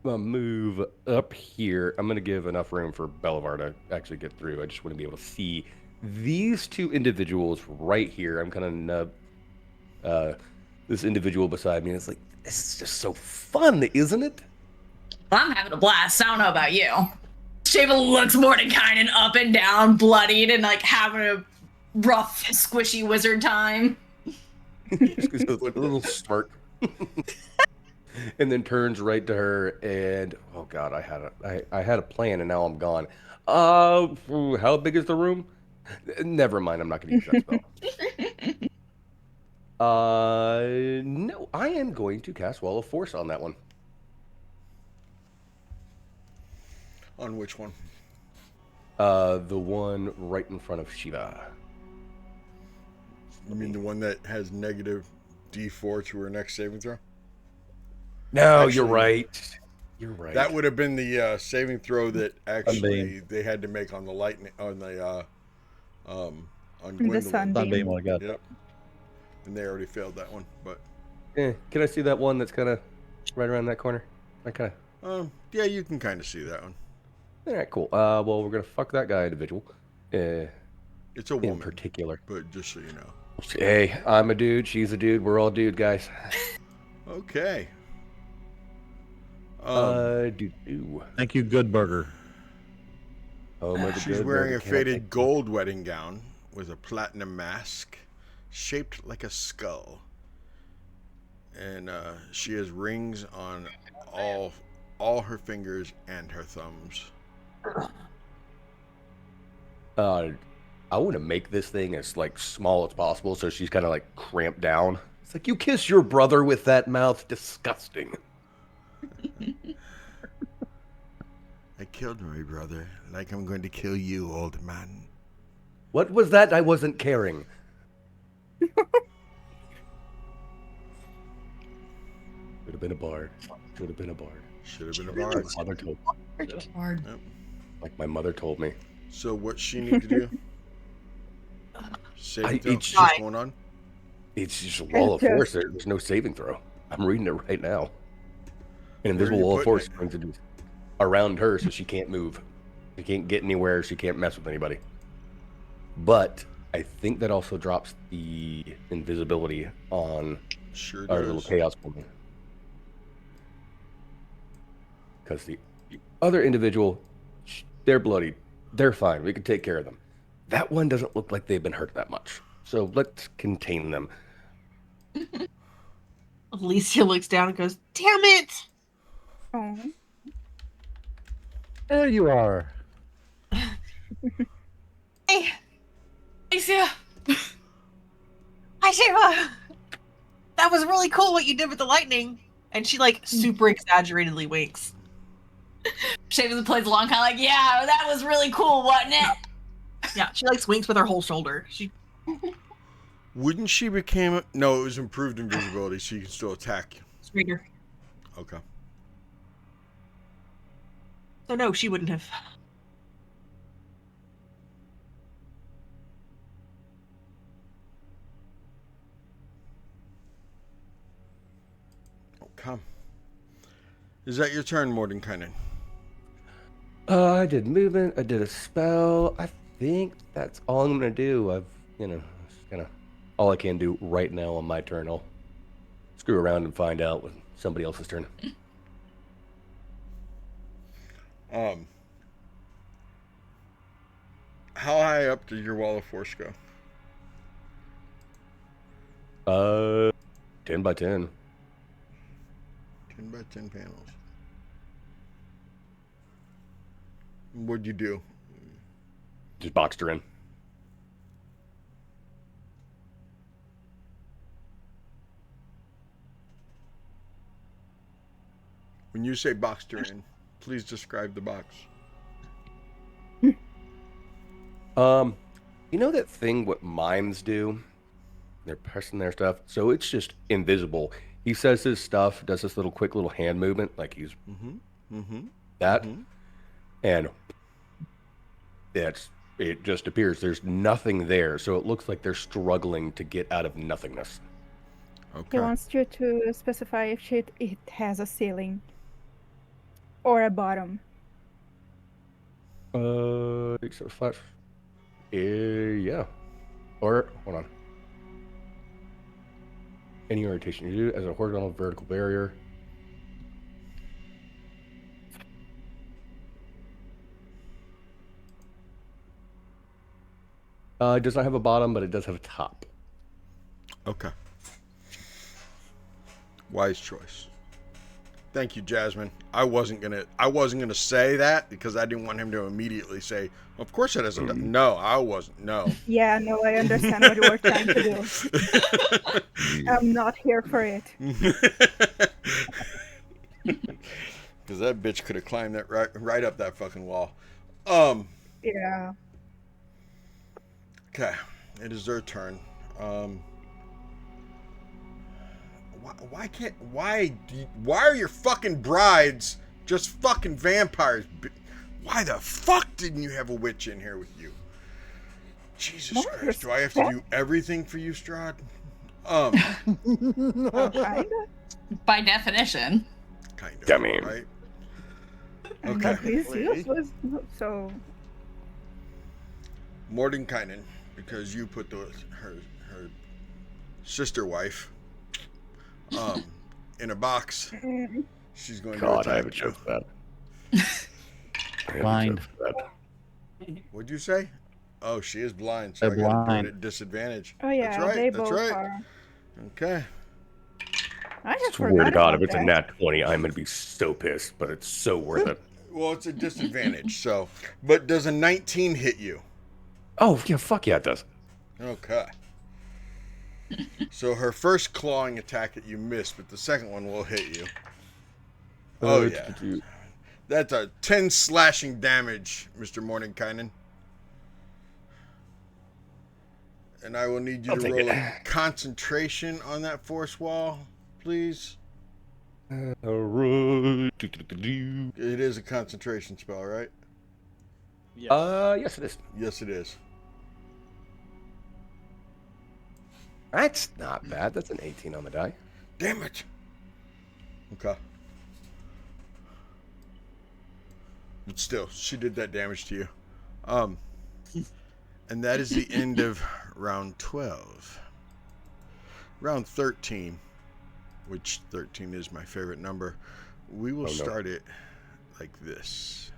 gonna move up here. I'm gonna give enough room for Belivar to actually get through. I just want to be able to see these two individuals right here. I'm kind of nub this individual beside me. And it's like, this is just so fun, isn't it? I'm having a blast. I don't know about you. Shaven looks Mordenkainen up and down, bloodied, and like having a rough, squishy wizard time. Just gives a little smirk. And then turns right to her and oh god, I had a plan and now I'm gone. How big is the room? Never mind. I'm not going to use that spell. No, I am going to cast Wall of Force on that one. On which one? The one right in front of Shiva. You mean the one that has negative D4 to her next saving throw? No, Actually, you're right. You're right. That would have been the saving throw that actually they had to make on the lightning on the on Gwendolyn. Sunbeam. I got. Yep. And they already failed that one, but Can I see that one that's kind of right around that corner? I kind of. yeah, you can kind of see that one. All right, cool. Well, we're gonna fuck that guy individual. It's a woman in particular. but just so you know. Hey, I'm a dude. She's a dude. We're all dude, guys. Okay. Do. Thank you, Good Burger. She's wearing a faded gold wedding gown with a platinum mask shaped like a skull. And she has rings on all her fingers and her thumbs. I want to make this thing as like small as possible, so she's kind of like cramped down. It's like, you kiss your brother with that mouth, disgusting. I killed my brother, like I'm going to kill you, old man. What was that? I wasn't caring. Should have been a bard. Should have been a bard. Should have been a bard. My mother told Bard. Yep. Like my mother told me. So what she need to do? Saving throw? it's What's going on? It's just a wall of force. There's no saving throw. I'm reading it right now. An invisible wall of force going to do around her, so she can't move. She can't get anywhere. She can't mess with anybody. But I think that also drops the invisibility on our little chaos woman. Because the other individual, they're bloody. They're fine. We can take care of them. That one doesn't look like they've been hurt that much. So let's contain them. Alicia looks down and goes, "Damn it!" Oh. There you are. Hey, Alicia. Hi, Shiva. That was really cool what you did with the lightning. And she like super exaggeratedly winks. Shaven plays along, kind of like, yeah, that was really cool, wasn't it? Yeah, she like winks with her whole shoulder. She. Wouldn't she became? No, it was improved invisibility, so you can still attack. Straighter. Okay. So no, she wouldn't have. Okay. Is that your turn, Mordenkainen? I did movement. I did a spell. I think that's all I'm gonna do. It's kind of all I can do right now on my turn. I'll screw around and find out when somebody else's turn. How high up did your wall of force go? 10 by 10. 10 by 10 panels. What'd you do? Just boxed her in. When you say boxed her in, please describe the box. You know that thing what mimes do? They're pressing their stuff, so it's just invisible. He says his stuff, does this quick little hand movement, like he's that, and it just appears. There's nothing there, so it looks like they're struggling to get out of nothingness. Okay. He wants you to specify if it has a ceiling or a bottom. Except flash. Yeah. Or hold on. Any orientation you do as a horizontal vertical barrier. It does not have a bottom, but it does have a top. Okay. Wise choice. Thank you, Jasmine. I wasn't gonna say that because I didn't want him to immediately say, "Of course it has a." No, I wasn't. No. Yeah, no, I understand what you were trying to do. I'm not here for it. Because that bitch could have climbed that right up that fucking wall. Yeah. Okay, it is their turn. Why are your fucking brides just fucking vampires? Why the fuck didn't you have a witch in here with you? Jesus Christ, do I have to do everything for you, Strahd? Kinda. By definition. Kind of. I mean, right? And Okay. he's useless, so Mordenkainen, because you put her sister wife in a box. She's going to attack. I have a joke for that. Blind. What'd you say? Oh, she is blind, so They're I gotta do it blind. at disadvantage. oh yeah, That's right. they That's both right. are. Okay. I have Swear forgot to God, about if it's a that. nat 20, I'm gonna be so pissed, but it's so worth it. Well, it's a disadvantage, so. But does a 19 hit you? Oh yeah, fuck yeah, it does. Okay. So her first clawing attack that you missed, but the second one will hit you. Oh yeah. That's a 10 slashing damage, Mr. Mordenkainen. And I will need you I'll to take roll it. a concentration on that force wall, please. Alright. It is a concentration spell, right? Yes. Yes, it is. Yes, it is. That's not bad. That's an 18 on the die. Damn it. Okay. But still, she did that damage to you. And that is the end of round 12. Round 13, which 13 is my favorite number, we will start it like this.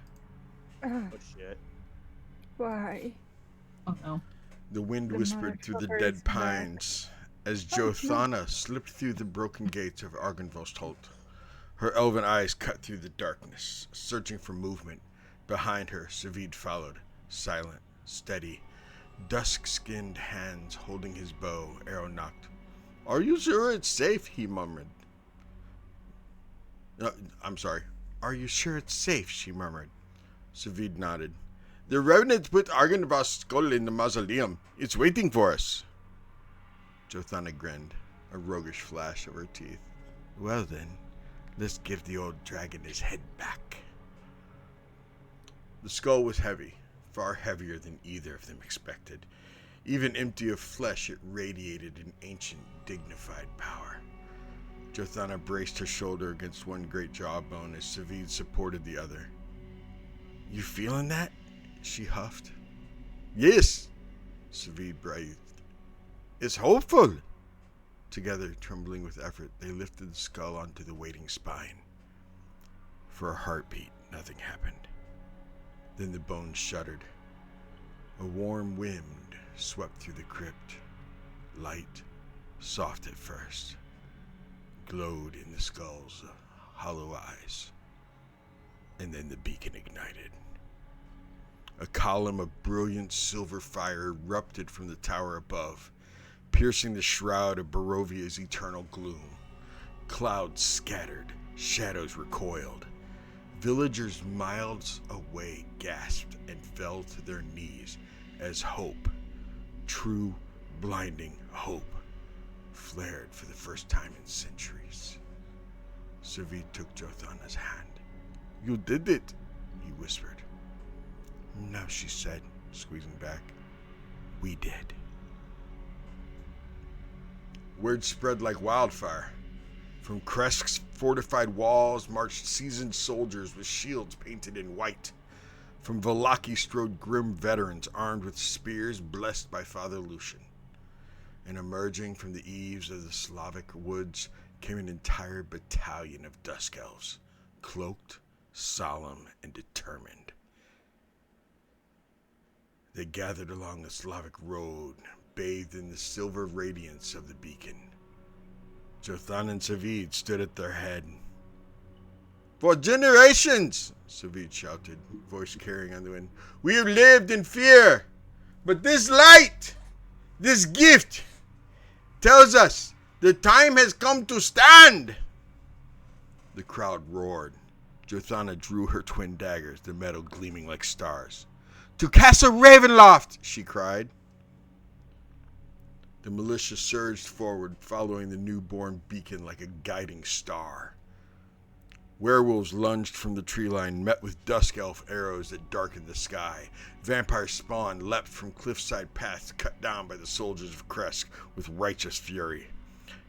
Oh shit. Why? Oh no. The wind The whispered through the motherfucker dead is back. pines as Oh, no. Jothana slipped through the broken gates of Argynvostholt. Her elven eyes cut through the darkness, searching for movement. Behind her, Savid followed, silent, steady, dusk-skinned hands holding his bow, arrow nocked. "Are you sure it's safe?" he murmured. I'm sorry. "Are you sure it's safe?" she murmured. Savid nodded. "The revenants put Argynvost's skull in the mausoleum. It's waiting for us." Jothana grinned, a roguish flash of her teeth. "Well then, let's give the old dragon his head back." The skull was heavy, far heavier than either of them expected. Even empty of flesh, it radiated an ancient, dignified power. Jothana braced her shoulder against one great jawbone as Savid supported the other. "You feeling that?" she huffed. "Yes," Savid breathed. "It's hopeful." Together, trembling with effort, they lifted the skull onto the waiting spine. For a heartbeat, nothing happened. Then the bones shuddered. A warm wind swept through the crypt. Light, soft at first, glowed in the skull's hollow eyes. And then the beacon ignited. A column of brilliant silver fire erupted from the tower above, piercing the shroud of Barovia's eternal gloom. Clouds scattered, shadows recoiled. Villagers miles away gasped and fell to their knees as hope, true blinding hope, flared for the first time in centuries. Savid took Jothana's hand. "You did it," he whispered. "No," she said, squeezing back. "We did." Word spread like wildfire. From Kresk's fortified walls marched seasoned soldiers with shields painted in white. From Vallaki strode grim veterans armed with spears blessed by Father Lucian. And emerging from the eaves of the Slavic woods came an entire battalion of dusk elves, cloaked, solemn, and determined. They gathered along the Slavic road, bathed in the silver radiance of the beacon. Jothana and Savid stood at their head. For generations, Zarovich shouted, voice carrying on the wind, we have lived in fear. But this light, this gift, tells us the time has come to stand. The crowd roared. Jothana drew her twin daggers, the metal gleaming like stars. To Castle Ravenloft, she cried. The militia surged forward, following the newborn beacon like a guiding star. Werewolves lunged from the tree line, met with dusk elf arrows that darkened the sky. Vampire spawn leapt from cliffside paths cut down by the soldiers of Kresk with righteous fury.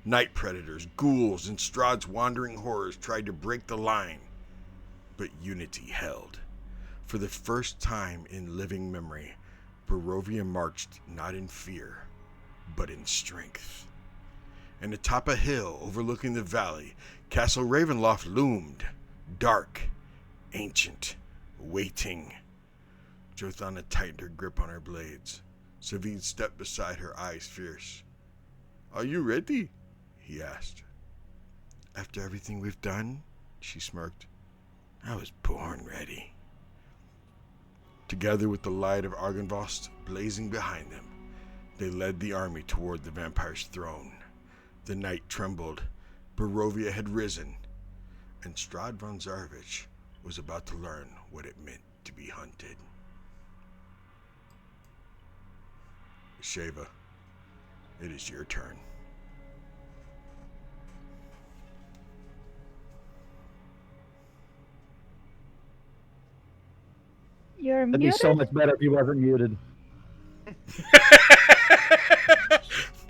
Night predators, ghouls, and Strahd's wandering horrors tried to break the line, but unity held. For the first time in living memory, Barovia marched not in fear, but in strength. And atop a hill overlooking the valley, Castle Ravenloft loomed, dark, ancient, waiting. Jothana tightened her grip on her blades. Zarovich stepped beside her, eyes fierce. Are you ready? He asked. After everything we've done, she smirked. I was born ready. Together with the light of Argynvost blazing behind them, they led the army toward the vampire's throne. The night trembled. Barovia had risen, and Strahd von Zarovich was about to learn what it meant to be hunted. Sheva, it is your turn. You're That'd be muted. so much better if you wasn't muted.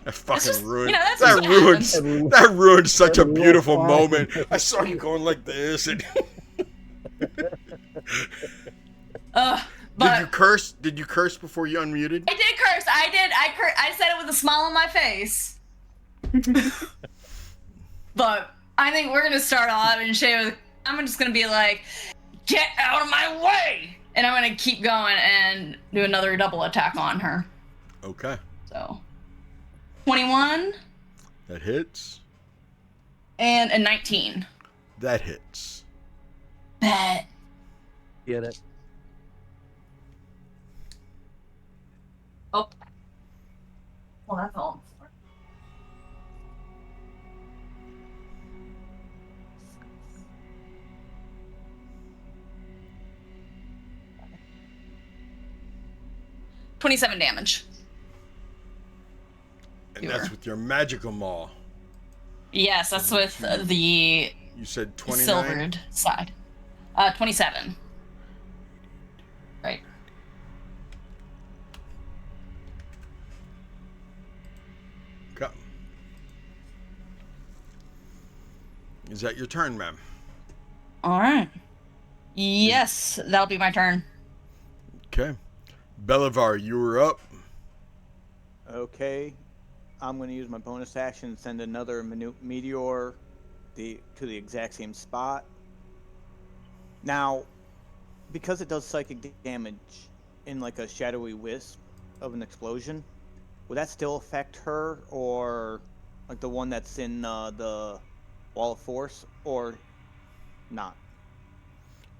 That fucking just, ruined. that's That just ruined. That ruined such a That'd be beautiful fine. moment. I saw you going like this, and But did you curse? Did you curse before you unmuted? I did curse. I said it with a smile on my face. But I think we're gonna start off and I'm just gonna be like, get out of my way! And I'm gonna keep going and do another double attack on her. Okay, So 21 that hits. and a 19. That hits. Bet. Get it? Oh. Well, that's all. $27 damage. And that's with your magical maul. Yes, that's with the You said 29. silvered side. 27. Right. Okay. Is that your turn, ma'am? All right. Yes, that'll be my turn. Okay. Belivar, you were up. Okay, I'm going to use my bonus action and send another meteor to the exact same spot. Now, because it does psychic damage in like a shadowy wisp of an explosion, would that still affect her, or like the one that's in the Wall of Force, or not?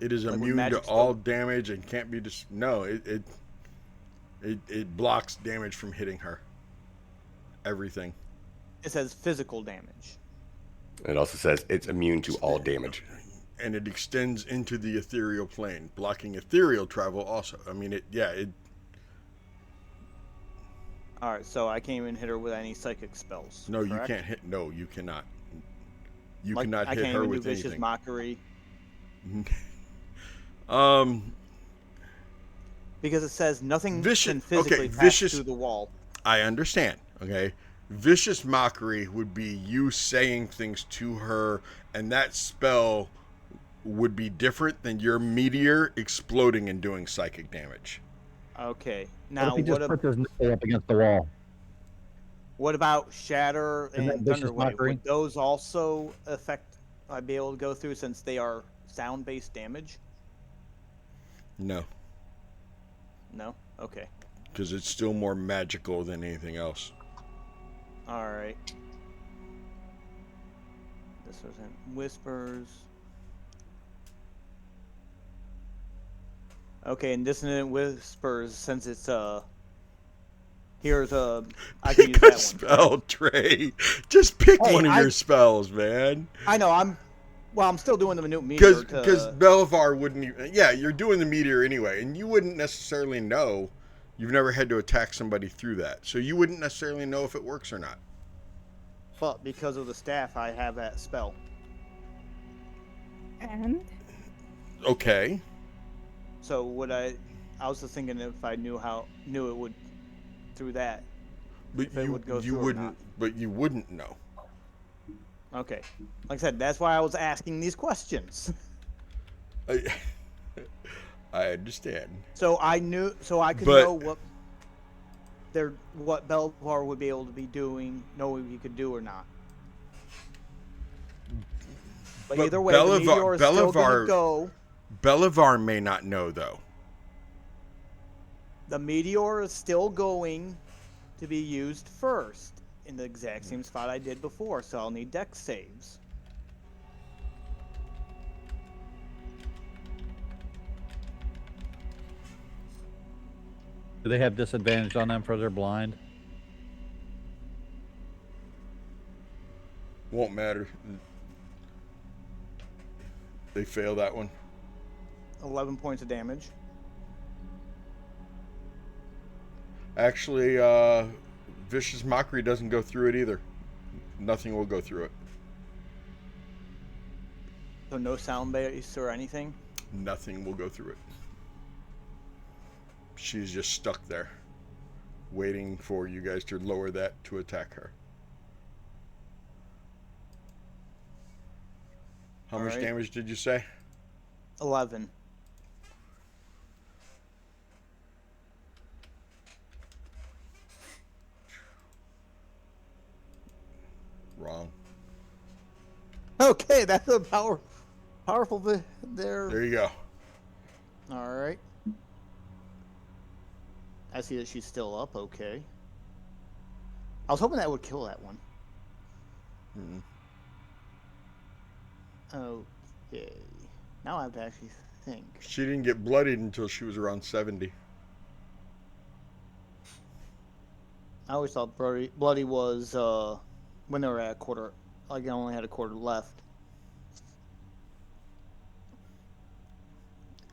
It is Like with immune to magic all spell? damage and can't be no. It blocks damage from hitting her. Everything. It says physical damage. It also says it's immune to all damage. And it extends into the ethereal plane, blocking ethereal travel also. I mean, it. All right, so I can't even hit her with any psychic spells. No, you correct? can't hit. No, you cannot. You Like, cannot I hit can't her even with do vicious anything. mockery Um, because it says nothing Vicious- can physically okay, pass vicious- through the wall. I understand. Okay, vicious mockery would be you saying things to her, and that spell would be different than your meteor exploding and doing psychic damage. Okay, What now if he just what, puts his nipple up against the wall? what about Shatter Isn't that and vicious Thunderwave? mockery? Would those also affect? I'd be able to go through since they are sound-based damage. No, No. Okay. because it's still more magical than anything else. All right. This was in whispers. Okay, and dissonant whispers, since it's here's I can use Pick a that one. spell, Trey. Just pick Hey, one of your spells, man. I know I'm still doing the minute meteor Because to Belivar wouldn't even. Yeah, you're doing the meteor anyway, and you wouldn't necessarily know. You've never had to attack somebody through that, so you wouldn't necessarily know if it works or not. but because of the staff I have that spell. And Okay. So would I was just thinking if I knew it would through that. But If it would go you through or wouldn't. not. But you wouldn't know. Okay. Like I said, that's why I was asking these questions. I understand. So I could But- know what Belvar would be able to be doing, know what he could do or not. But either way, the meteor is still going to go. Belivar may not know though. The meteor is still going to be used first in the exact same spot I did before, so I'll need dex saves. Do they have disadvantage on them for they're blind? Won't matter. They fail that one. 11 points of damage. Actually, Vicious Mockery doesn't go through it either. Nothing will go through it. So no sound base or anything? Nothing will go through it. She's just stuck there, waiting for you guys to lower that to attack her. How much Alright. damage did you say? 11. Wrong. Okay, that's a powerful there. There you go. All right. I see that she's still up. Okay. I was hoping that would kill that one. Okay. Now I have to actually think. She didn't get bloodied until she was around 70. I always thought bloody was when they were at a quarter. Like I only had a quarter left.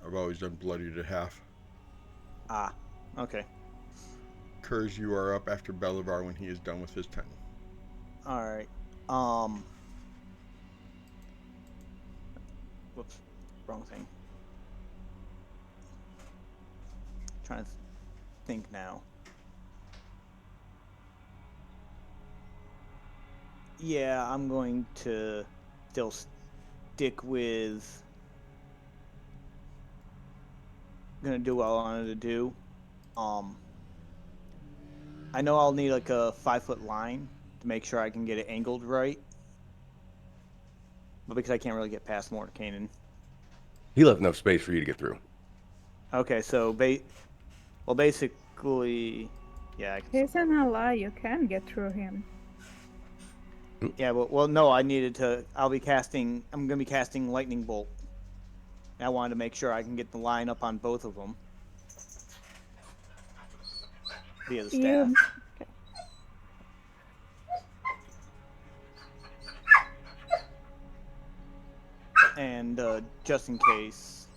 I've always done bloodied at half. Ah. Okay. Kurz, you are up after Belivar when he is done with his turn. All right. Whoops. Wrong thing. Trying to think now. Yeah, I'm going to still stick with. Gonna do what I wanted to do. I know I'll need like a 5-foot line to make sure I can get it angled right. But because I can't really get past Mordekainen. He left enough space for you to get through. Okay, so basically, yeah. he's an ally. You can get through him. Yeah, well, no, I needed to. I'm gonna be casting lightning bolt. I wanted to make sure I can get the line up on both of them via the staff. You And just in case,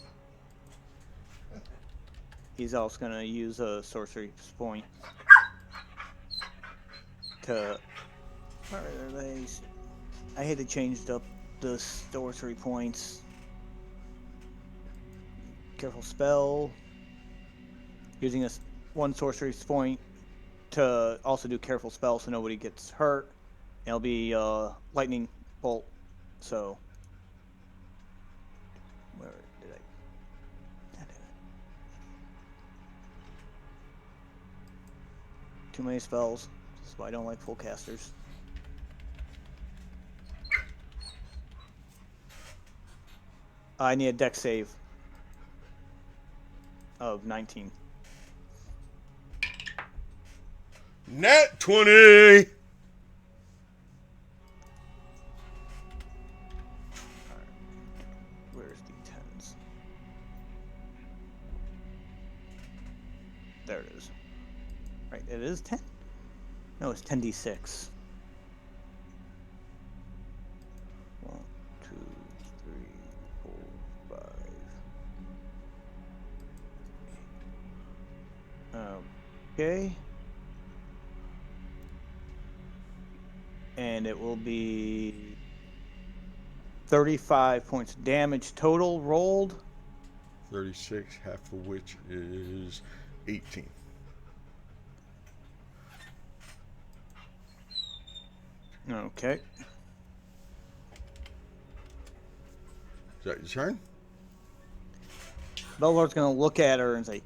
he's also gonna use a sorcery point to. Where are they? I had to change up the sorcery points. Careful spell. Using one sorcery point to also do careful spell so nobody gets hurt. It'll be lightning bolt. So where did I? Too many spells. That's why I don't like full casters. I need a dex save of 19. Nat 20! Where's D10s? it is 10. No, it's 10d6. 1, 2, 3, 4, 5. Okay. And it will be 35 points of damage total rolled. 36, half of which is 18. Okay. Is that your turn? Belvar's gonna look at her and say,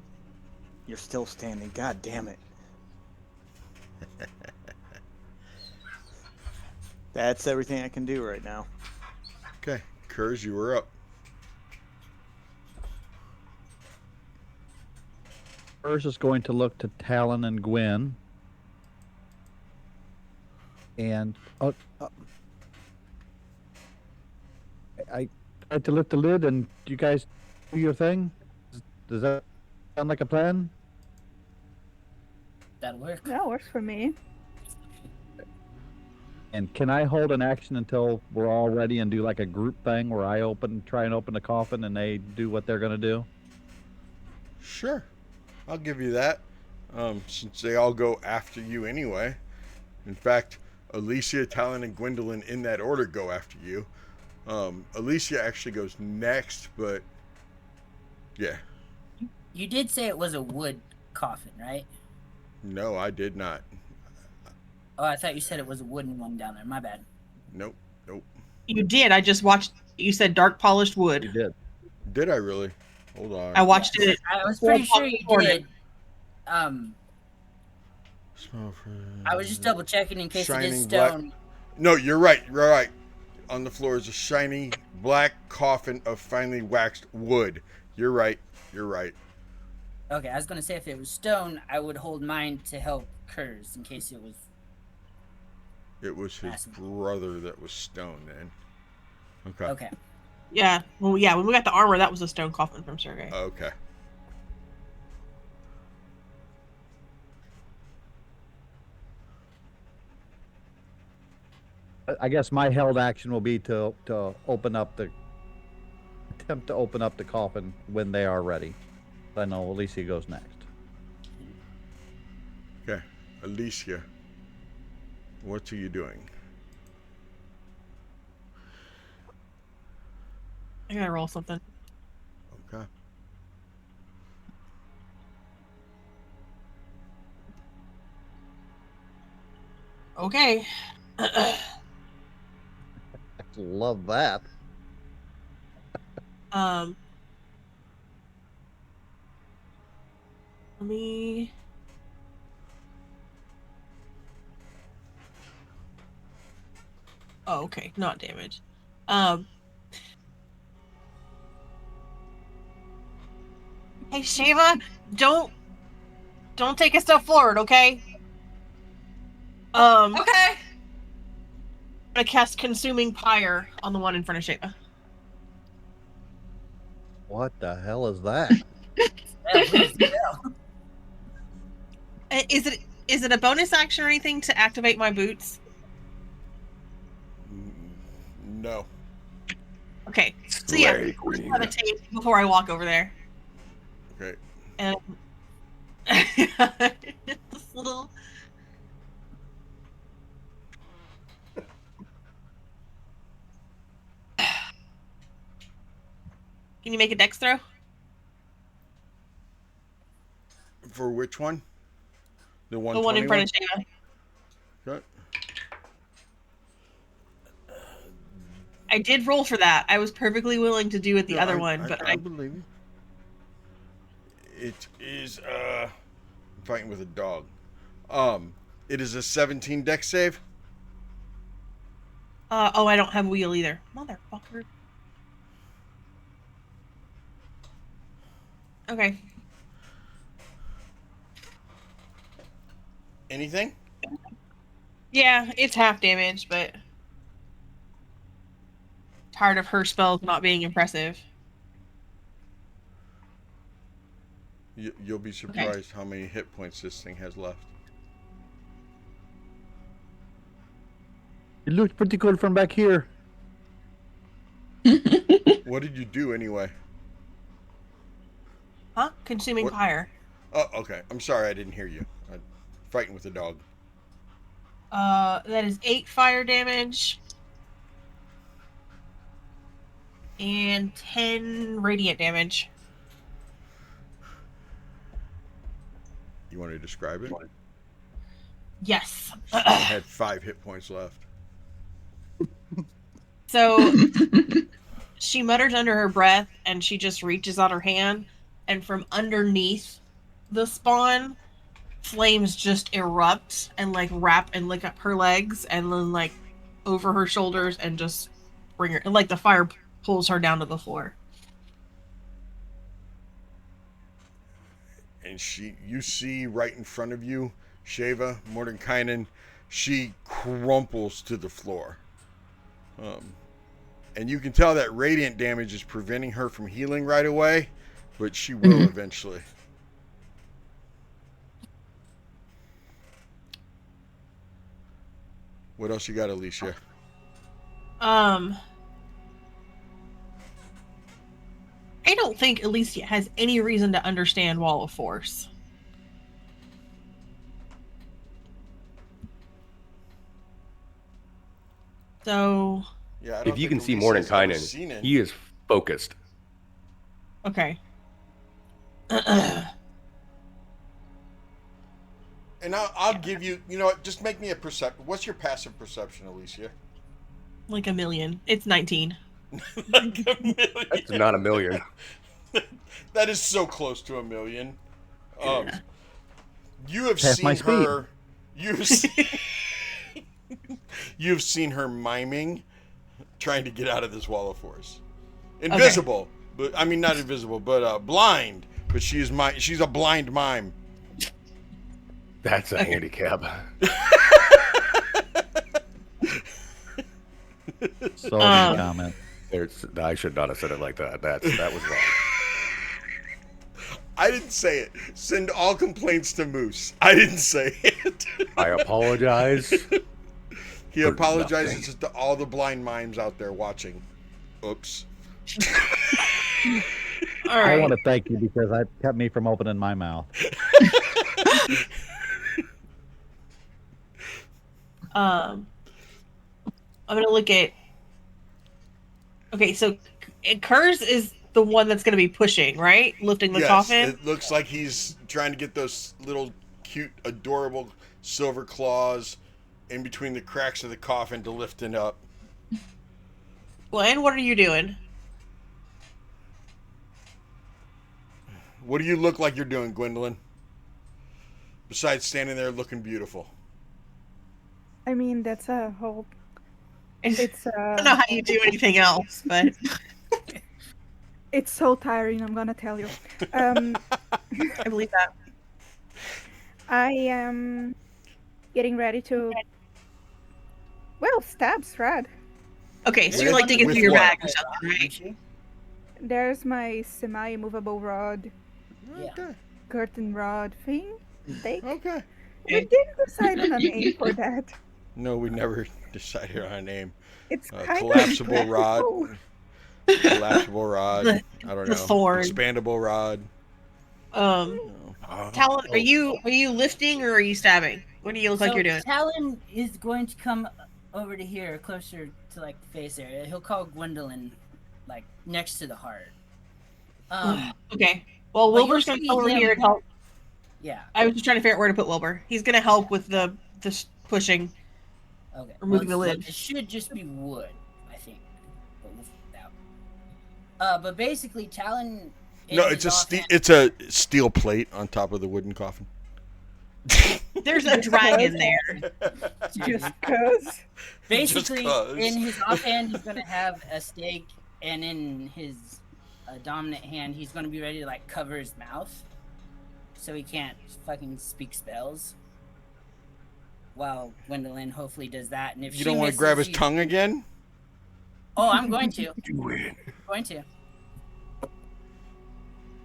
"You're still standing. God damn it." That's everything I can do right now. Okay, Kurz, you were up. First is going to look to Talon and Gwen. And I tried to lift the lid, and you guys do your thing. Does that sound like a plan? That'll work. That works for me. And can I hold an action until we're all ready and do like a group thing where I try and open the coffin and they do what they're gonna do? Sure, I'll give you that. Since they all go after you anyway. In fact, Alicia, Talon, and Gwendolyn in that order go after you. Alicia actually goes next, but yeah. You did say it was a wood coffin, right? No, I did not. Oh, I thought you said it was a wooden one down there. My bad. Nope. You did. I just watched. You said dark polished wood. You did. Did I really? Hold on. I watched it. I was pretty sure you did. Smell for... I was just double checking in case it is Shining stone. black- No, you're right. You're right. On the floor is a shiny black coffin of finely waxed wood. You're right. You're right. Okay, I was gonna say if it was stone, I would hold mine to help Kurz in case it was. It was his Massive. brother that was stone then. Okay. Okay. Yeah. Well, yeah. When we got the armor, that was a stone coffin from Sergei. Okay. I guess my held action will be to attempt to open up the coffin when they are ready. I know Alicia goes next. Okay. Alicia, what are you doing? I gotta roll something. Okay. Okay. Love that. Let me. Oh, okay. Not damage. Hey Shiva, don't take a step forward, okay? Okay. I'm gonna cast Consuming Pyre on the one in front of Shiva. What the hell is that? Yeah, please go. Is it a bonus action or anything to activate my boots? No. Okay, so yeah, levitate before I walk over there. Okay. And this little. Can you make a dex throw? For which one? The one. The one in front of Shiva. Okay. I did roll for that. I was perfectly willing to do it the other one, but I believe you. It is I'm fighting with a dog. It is a 17 dex save. Oh, I don't have wheel either. Motherfucker. Okay. Anything? Yeah, it's half damage, but tired of her spells not being impressive. You'll be surprised how many hit points this thing has left. It looks pretty cool from back here. What did you do anyway? Huh? Consuming What- fire. Oh, okay. I'm sorry, I didn't hear you. I'm fighting with a dog. That is 8 fire damage. And 10 radiant damage. You want to describe it? Yes. I had 5 hit points left. So she mutters under her breath and she just reaches out her hand, and from underneath the spawn, flames just erupt and like wrap and lick up her legs and then like over her shoulders and just bring her, and like the fire pulls her down to the floor. And you see right in front of you, Sheva, Mordenkainen, she crumples to the floor. And you can tell that radiant damage is preventing her from healing right away, but she will eventually. What else you got, Alicia? I don't think Alicia has any reason to understand Wall of Force. So, Yeah, I don't If you think can see Alicia's ever seen Mordenkainen, it. he is focused. okay. And I'll give you, you know what, just make me a perception. What's your passive perception, Alicia? Like a million. It's 19. Like a million. It's not a million. That is so close to a million. Yeah. You have Half seen my speed. her. You've seen her miming, trying to get out of this wall of force. Invisible, but I mean not invisible, but blind. But she's a blind mime. That's a handicap. So many comments. I should not have said it like that. That was wrong. I didn't say it. Send all complaints to Moose. I didn't say it. I apologize. He For apologizes nothing. to all the blind mimes out there watching. Oops. All I right. want to thank you because that kept me from opening my mouth. I'm gonna look at. Okay, so Kurz is the one that's gonna be pushing, right? Lifting the Yes, coffin. it looks like he's trying to get those little cute, adorable silver claws in between the cracks of the coffin to lift it up. Glenn, what are you doing? What do you look like you're doing, Gwendolyn? Besides standing there looking beautiful. I mean, that's a whole. I It's don't know how you do anything else, but it's so tiring. I'm gonna tell you. I believe that. I am getting ready to. Well, stab Strahd. Okay, so With- you're like digging with through your what? bag or something, right? There's my semi-movable rod, Yeah. Okay. curtain rod thing. Take. Okay. We didn't decide on a name for that. No, we never decided on a name. It's kind Collapsible of rod. Collapsible rod. I don't The know. thorn. Expandable rod. Talon, are you lifting or are you stabbing? What do you look like So you're doing? Talon is going to come over to here, closer to like the face area. He'll call Gwendolyn, like next to the heart. Okay. Well, Well, Wilbur's you'll gonna see come over him- here and help. Yeah. I was just trying to figure out where to put Wilbur. He's gonna help with the pushing. Okay. Removing well, the it's- lid. It should just be wood, I think. But we'll find out. But basically, Talon. No, in it's his a offhand- it's a steel plate on top of the wooden coffin. There's a dragon there. just cause. Basically, 'cause. in his offhand, he's gonna have a stake, and in his dominant hand, he's gonna be ready to like cover his mouth, so he can't fucking speak spells. While Gwendolyn hopefully does that, and if You she don't want to misses, grab his he- tongue again? Oh, I'm going to. Do it. Going to.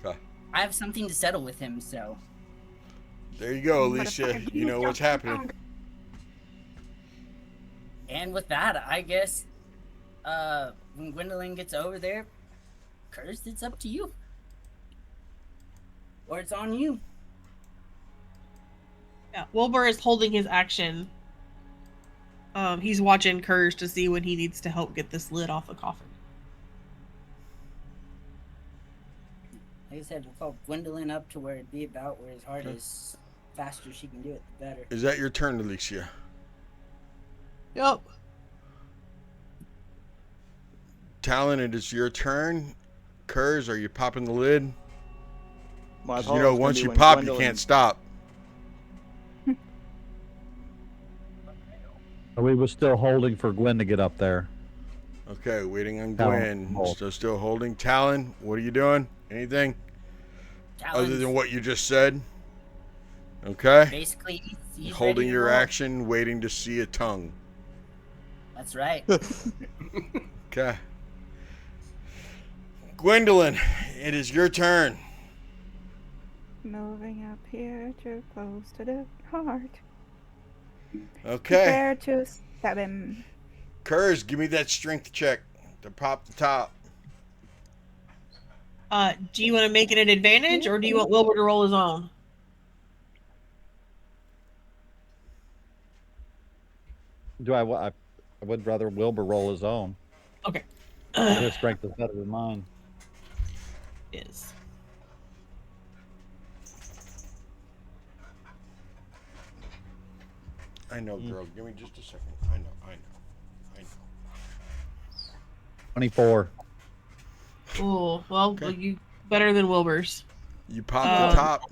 Okay. I have something to settle with him, so. There you go, Alicia. Motherfucker, You know what's happening. And with that, I guess, when Gwendolyn gets over there, Curse, it's up to you. Or it's on you. Yeah, Wilbur is holding his action. He's watching Curse to see when he needs to help get this lid off the coffin. Like I said, we'll call Gwendolyn up to where it'd be about where his heart is. Faster she can do it, the better. Is that your turn, Alicia? Yep. Talon, it is your turn. Kurz, are you popping the lid? My 'Cause thought you know, was gonna once be you when pop, Gwendolyn- you can't stop. We were still holding for Gwen to get up there. Okay, waiting on Talon, Gwen. hold. Still holding. Talon, what are you doing? Anything other than what you just said? Okay. Basically, he's Holding ready to your roll. action, waiting to see a tongue. That's right. Okay. Gwendolyn, it is your turn. Moving up here too close to the heart. Okay. Prepare to stab him. Kurz, give me that strength check to pop the top. Do you want to make it an advantage, or do you want Wilbur to roll his own? I would rather Wilbur roll his own. Okay. His strength is better than mine. Is. I know, girl. Give me just a second. I know. 24. Oh, well, you better than Wilbur's. You pop the top.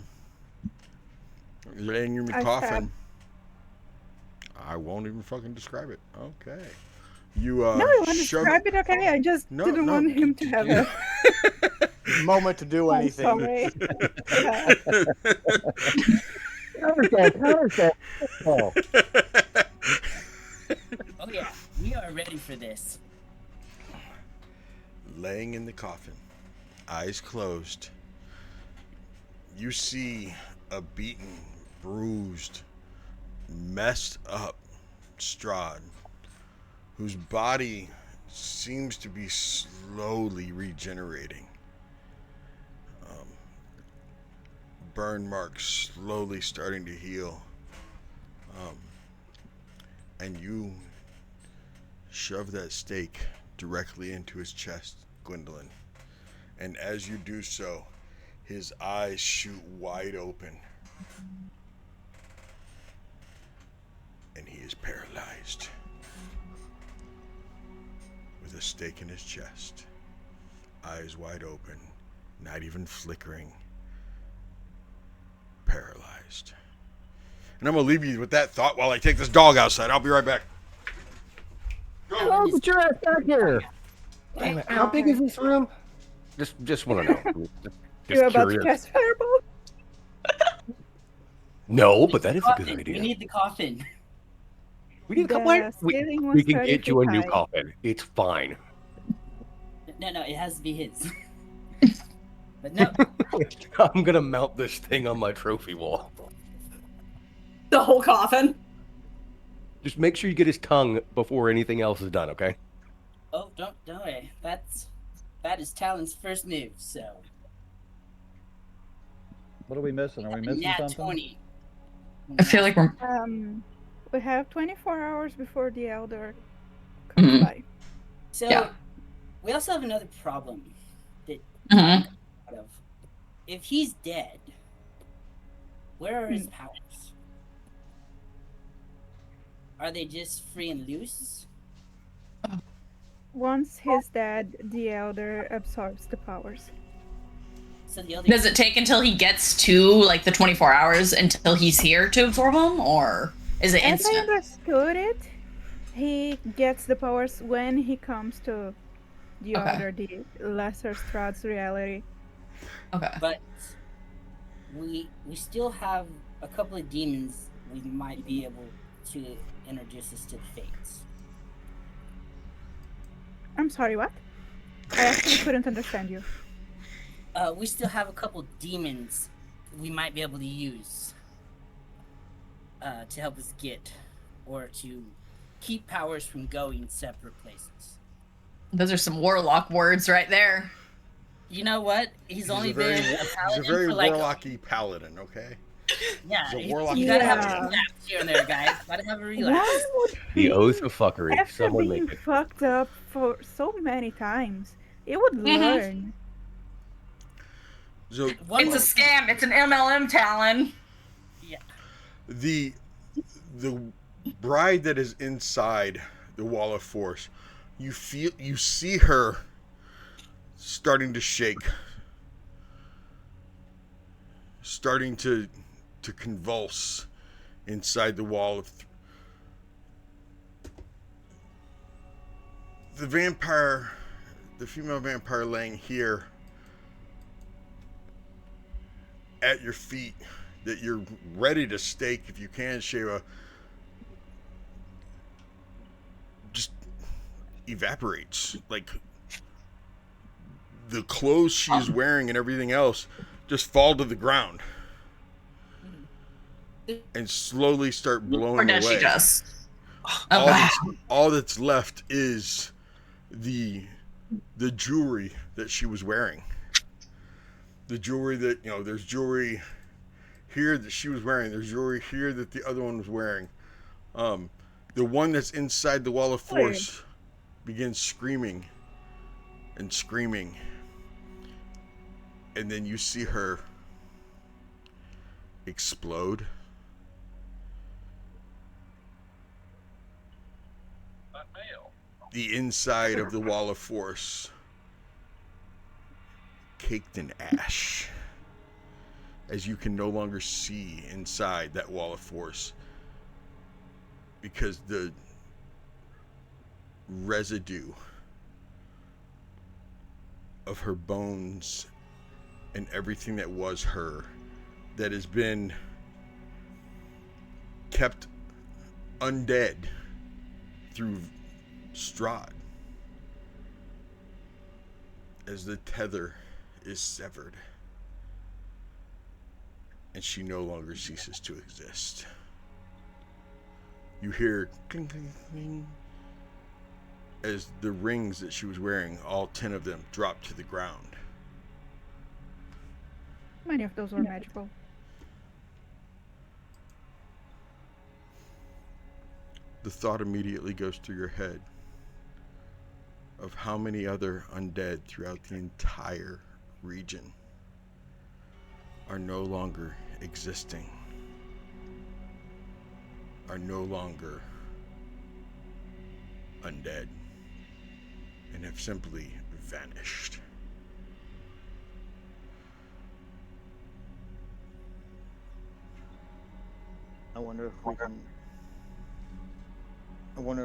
Laying in your I coffin. stab. I won't even fucking describe it. Okay. You No, I want to shove describe it, okay? I just No, didn't no. want him to have a moment to do I'm anything. sorry. Yeah. Counterstep. Oh. Oh yeah, we are ready for this. Laying in the coffin, eyes closed, you see a beaten, bruised, messed up Strahd, whose body seems to be slowly regenerating. Burn marks slowly starting to heal. And you shove that stake directly into his chest, Gwendolyn. And as you do so, his eyes shoot wide open. And he is paralyzed. With a stake in his chest. Eyes wide open, not even flickering. Paralyzed. And I'm going to leave you with that thought while I take this dog outside. I'll be right back. Oh, get your ass back here. Damn it, how big is this room? Just want to know. Just You're about to curious. cast fireball? No, but that is a Coffin. good idea. We need the coffin. We need a The coffin. ceiling was We can 30 get you a feet new high. coffin. It's fine. No, it has to be his. But no, I'm gonna mount this thing on my trophy wall. The whole coffin. Just make sure you get his tongue before anything else is done, okay? oh, don't worry. That is Talon's first move. So What are we missing? Are we missing nat something? 20. I feel like we're. We have 24 hours before the Elder comes Mhm. by. So Yeah. we also have another problem that Mhm. out of. If he's dead, where are his powers? Are they just free and loose? Once he's dead, the Elder absorbs the powers. So the other Does it take until he gets to like the 24 hours until he's here to absorb them, or is it As I instant? understood it, he gets the powers when he comes to the Okay. other, the lesser Strahd's reality. Okay. But we still have a couple of demons we might be able to introduce us to the fates. I'm sorry, what? I actually couldn't understand you. We still have a couple demons we might be able to use to help us get, or to keep powers from going separate places. Those are some warlock words right there. You know what? He's only been a he's a paladin very for like warlocky paladin. Okay. yeah. He's a warlock You gotta have a paladin. relapse here and there, guys. Gotta have a One relapse. would The oath think of fuckery. after Someone being make it. fucked up for so many times, it would learn. So It's a scam. It's an MLM, Talon. Yeah. the bride that is inside the wall of force, you see her starting to shake, starting to convulse inside the wall of the vampire, the female vampire laying here at your feet that you're ready to stake if you can, Shayla, just evaporates. Like the clothes she's wearing and everything else just fall to the ground and slowly start blowing Or does away. she just? All that's left is the jewelry that she was wearing. The jewelry that, there's jewelry here that she was wearing. There's jewelry here that the other one was wearing. The one that's inside the wall of force begins screaming and screaming. And then you see her explode. The inside of the wall of force caked in ash, as you can no longer see inside that wall of force because the residue of her bones and everything that was her, that has been kept undead through Strahd, as the tether is severed and she no longer ceases to exist. You hear cling, cling, cling as the rings that she was wearing, all 10 of them, drop to the ground. Many of those were magical. The thought immediately goes through your head of how many other undead throughout the entire region are no longer existing, are no longer undead, and have simply vanished. I wonder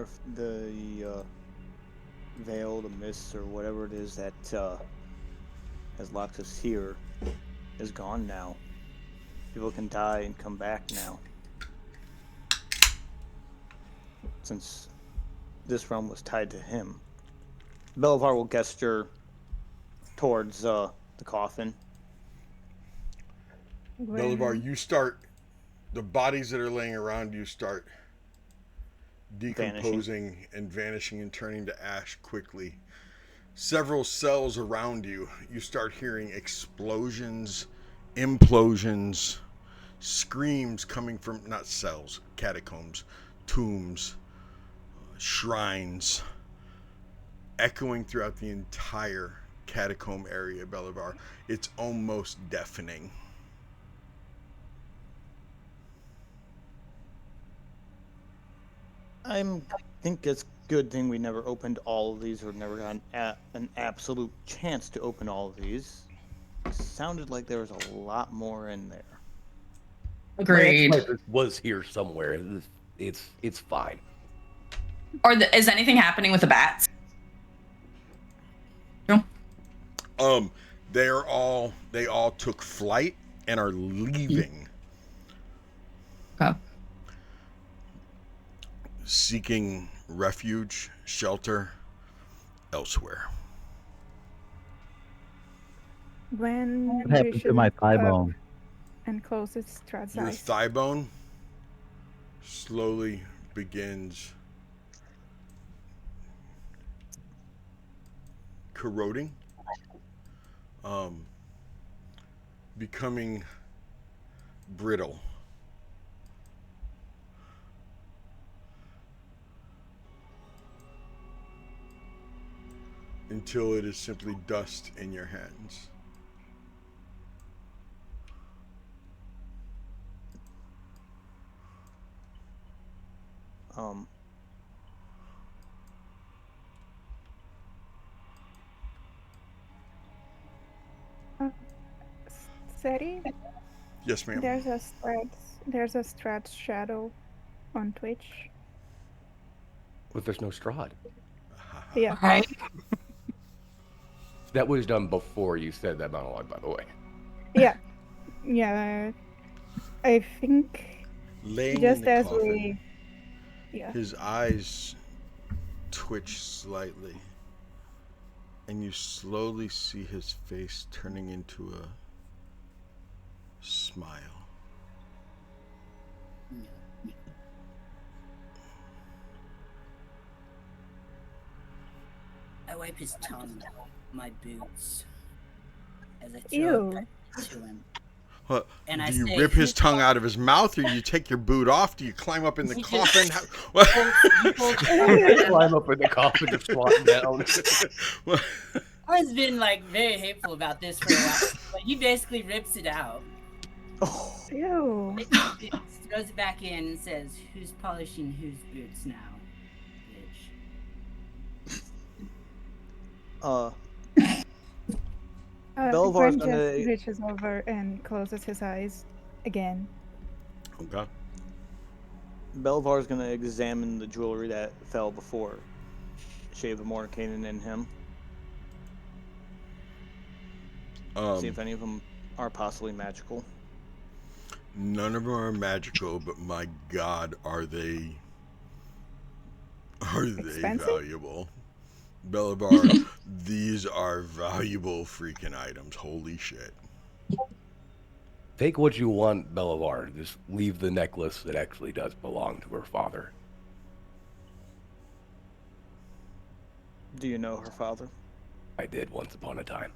if the veil, the mist, or whatever it is that has locked us here is gone now. People can die and come back now. Since this realm was tied to him. Belivar will gesture towards the coffin. Belivar, you start, the bodies that are laying around you start decomposing and vanishing and turning to ash quickly. Several cells around you, you start hearing explosions, implosions, screams coming from, not cells, catacombs, tombs, shrines, echoing throughout the entire catacomb area, Belivar. It's almost deafening. I think it's a good thing we never opened all of these, or never got an absolute chance to open all of these. It sounded like there was a lot more in there. Agreed. My ex-wife was here somewhere. It's fine. Or is anything happening with the bats? No. They all took flight and are leaving. Okay. Seeking refuge, shelter elsewhere. When What you happened to should my thigh up bone? and closes Strahd's Your eyes. thigh bone slowly begins corroding, becoming brittle. Until it is simply dust in your hands. Seti, Yes, ma'am. there's a Strahd shadow on Twitch. But there's no Strahd. Yeah. Right? That was done before you said that monologue, by the way. Yeah. Yeah. I think Laying just in the as coffin, we. Yeah. his eyes twitch slightly, and you slowly see his face turning into a smile. I wipe his tongue, my boots, as I throw Ew. it back to him. What, And do I you say, rip his "Who's tongue out of his mouth, or you take your boot off? Do you climb up in the He just- coffin? He pulls Climb up in the coffin and squat down. I've been like very hateful about this for a while, but he basically rips it out, Ew. throws it back in, and says, "Who's polishing whose boots now, bitch?" Belvar's Gwen gonna- just reaches over and closes his eyes again. Okay. Belvar's gonna examine the jewelry that fell before Shave of Mordenkainen and him. See if any of them are possibly magical. None of them are magical, but my God, are they Expensive? valuable? Belabar, these are valuable freaking items. Holy shit. Take what you want, Belavar. Just leave the necklace that actually does belong to her father. Do you know her father? I did once upon a time.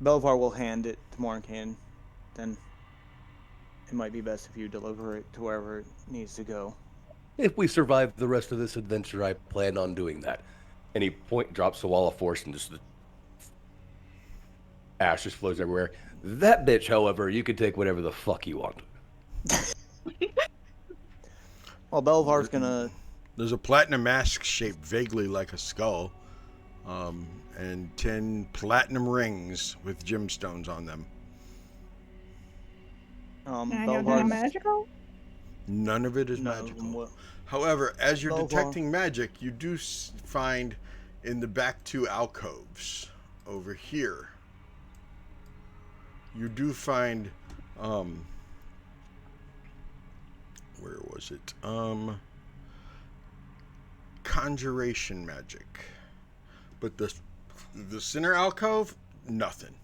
Belvar will hand it to Mordenkainen. Then it might be best if you deliver it to wherever it needs to go. If we survive the rest of this adventure, I plan on doing that. And he drops the wall of force and just the ash just flows everywhere. That bitch, however, you can take whatever the fuck you want. Well, Belvar's gonna. There's a platinum mask shaped vaguely like a skull, and 10 platinum rings with gemstones on them. Any of them magical? None of it is None of magical. them will. However, as you're Belvar. detecting magic, you do find in the back 2 alcoves over here, you do find, where was it? Conjuration magic. But the center alcove, nothing.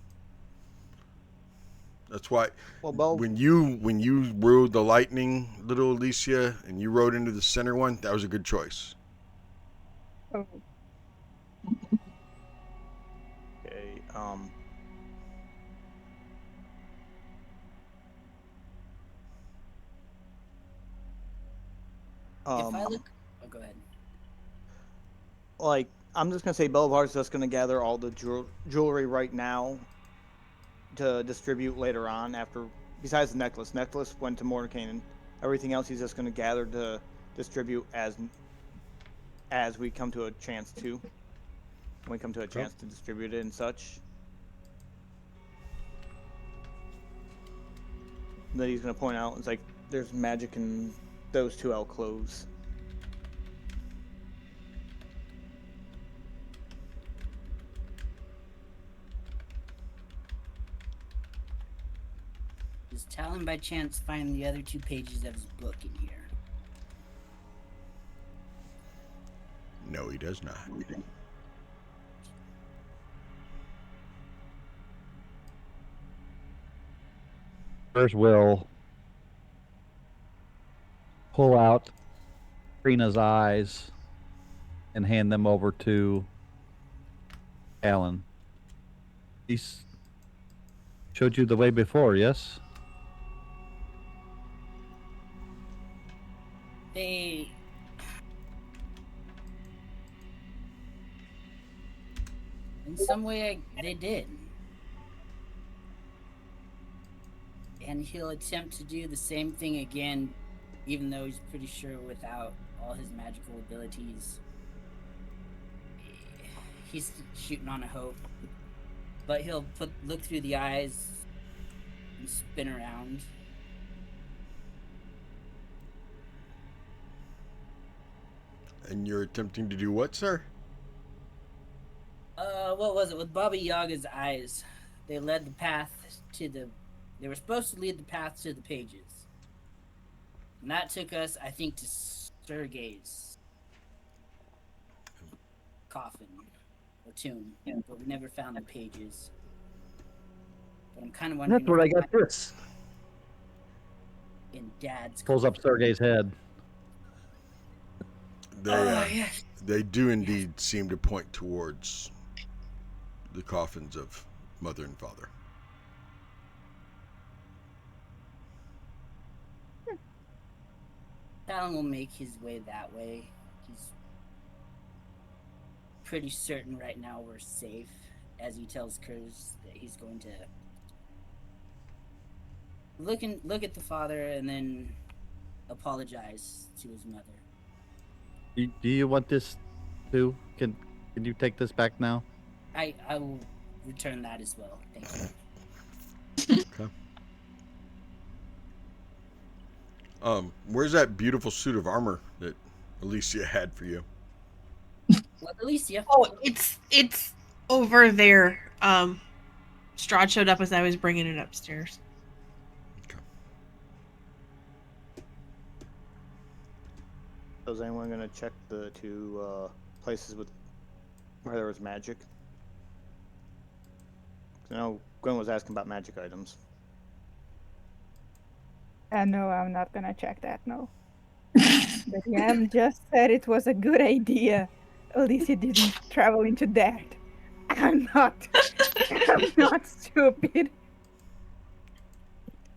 That's why when you rode the lightning, little Alicia, and you rode into the center one, that was a good choice. Oh. Okay. If I look, oh, go ahead. Like, I'm just gonna say Belvar's just gonna gather all the jewelry right now to distribute later on. After, besides the necklace, went to Mordenkainen. Everything else he's just gonna gather to distribute as we come to a chance to. When we come to a chance to distribute it and such. Then he's gonna point out, it's like there's magic in those 2 alcoves. Does Talon by chance find the other 2 pages of his book in here? No, he does not. First, we'll pull out Trina's eyes and hand them over to Alan. He's showed you the way before, yes? They. In some way, they did. And he'll attempt to do the same thing again, even though he's pretty sure without all his magical abilities, he's shooting on a hope. But he'll look through the eyes and spin around. And you're attempting to do what, sir? What was it? With Baba Yaga's eyes, they led the path to the... They were supposed to lead the path to the pages. And that took us, I think, to Sergei's coffin or tomb. But we never found the pages. But I'm kind of wondering... That's where I got this. In Dad's Pulls up Sergei's head. Yes. They do indeed seem to point towards the coffins of mother and father. Talon will make his way that way. He's pretty certain right now we're safe, as he tells Kurz that he's going to look at the father and then apologize to his mother. Do you want this too? Can you take this back now? I will return that as well. Thank you. Okay. Where's that beautiful suit of armor that Alicia had for you? What, Alicia? Oh, it's over there. Strahd showed up as I was bringing it upstairs. Okay. So is anyone going to check the two places where there was magic? I know Gwen was asking about magic items. No, I'm not gonna check that, no. But Yam just said it was a good idea. At least he didn't travel into that. I'm not stupid.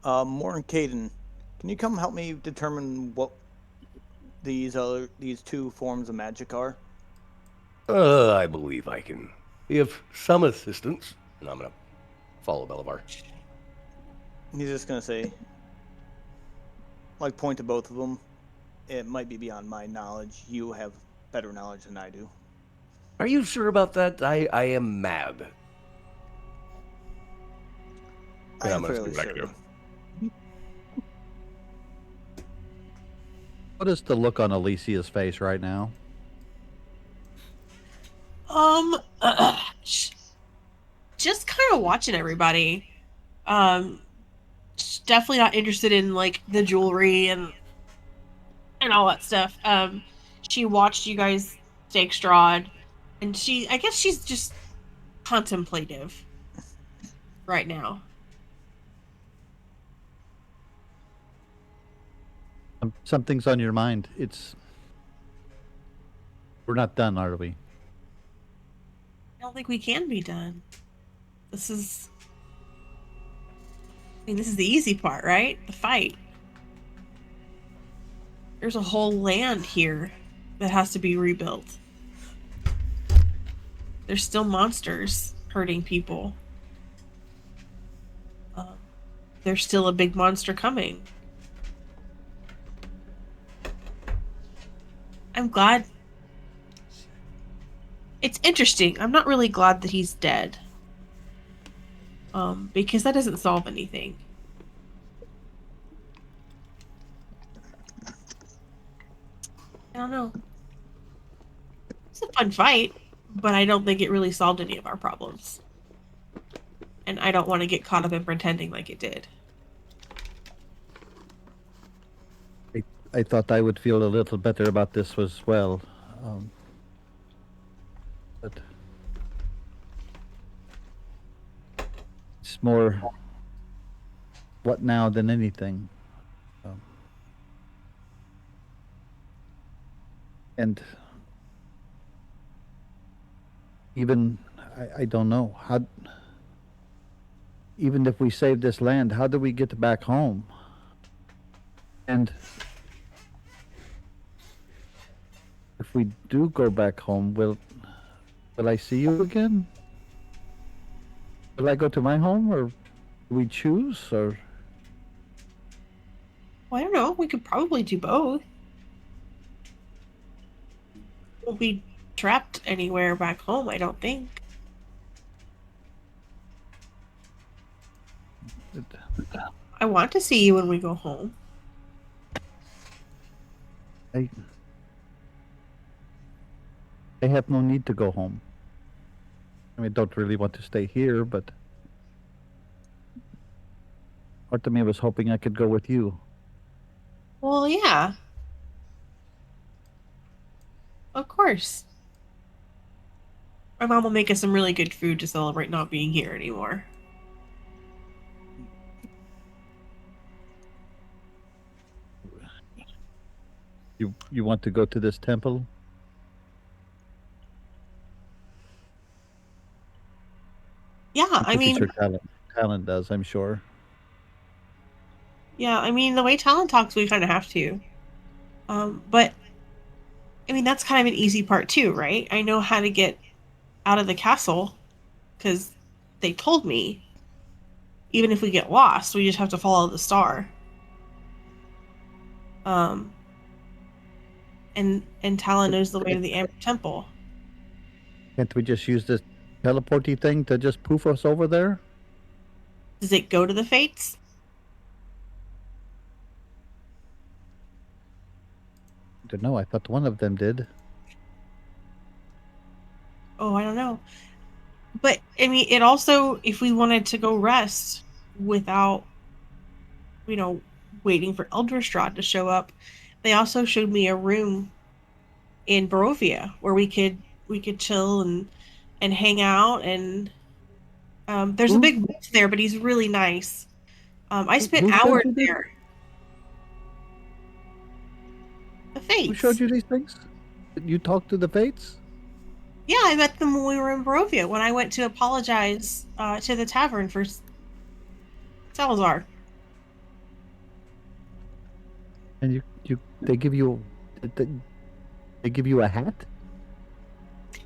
Moor and Caden, can you come help me determine what these two forms of magic are? I believe I can give some assistance, and I'm gonna follow Belivar. He's just gonna say, like, point to both of them. It might be beyond my knowledge. You have better knowledge than I do. Are you sure about that? I am mad. I am I'm gonna see fairly what I can sure. do. What is the look on Alicia's face right now? Just kind of watching everybody. Definitely not interested in like the jewelry and all that stuff. She watched you guys take Strahd, and I guess she's just contemplative right now. Something's on your mind. We're not done, are we? I don't think we can be done. This is the easy part, right? The fight. There's a whole land here that has to be rebuilt. There's still monsters hurting people. There's still a big monster coming. I'm glad. It's interesting. I'm not really glad that he's dead. Because that doesn't solve anything. I don't know. It's a fun fight, but I don't think it really solved any of our problems. And I don't want to get caught up in pretending like it did. I thought I would feel a little better about this as well. But it's more what now than anything. And even I don't know. Even if we save this land, how do we get back home? And if we do go back home, will I see you again? Will I go to my home, or do we choose, or? Well, I don't know. We could probably do both. Won't be trapped anywhere back home, I don't think. I want to see you when we go home. I have no need to go home. I mean, don't really want to stay here, but part of me was hoping I could go with you. Well, yeah. Of course. My mom will make us some really good food to celebrate not being here anymore. You want to go to this temple? Yeah, I mean, Sure Talon does, I'm sure. yeah, I mean, the way Talon talks, we kind of have to. But I mean, that's kind of an easy part too, right? I know how to get out of the castle because they told me. Even if we get lost, we just have to follow the star. And Talon knows the way to the Amber Temple. Can't we just use this teleporty thing to just poof us over there? Does it go to the Fates? I don't know. I thought one of them did. Oh, I don't know. But, I mean, it also, if we wanted to go rest without, waiting for Elder Strahd to show up, they also showed me a room in Barovia where we could chill and hang out, and there's a big wolf there, but he's really nice. I spent hours there. The Fates. Who showed you these things? You talked to the Fates? Yeah, I met them when we were in Barovia, when I went to apologize to the tavern for Salazar. And they give you a hat?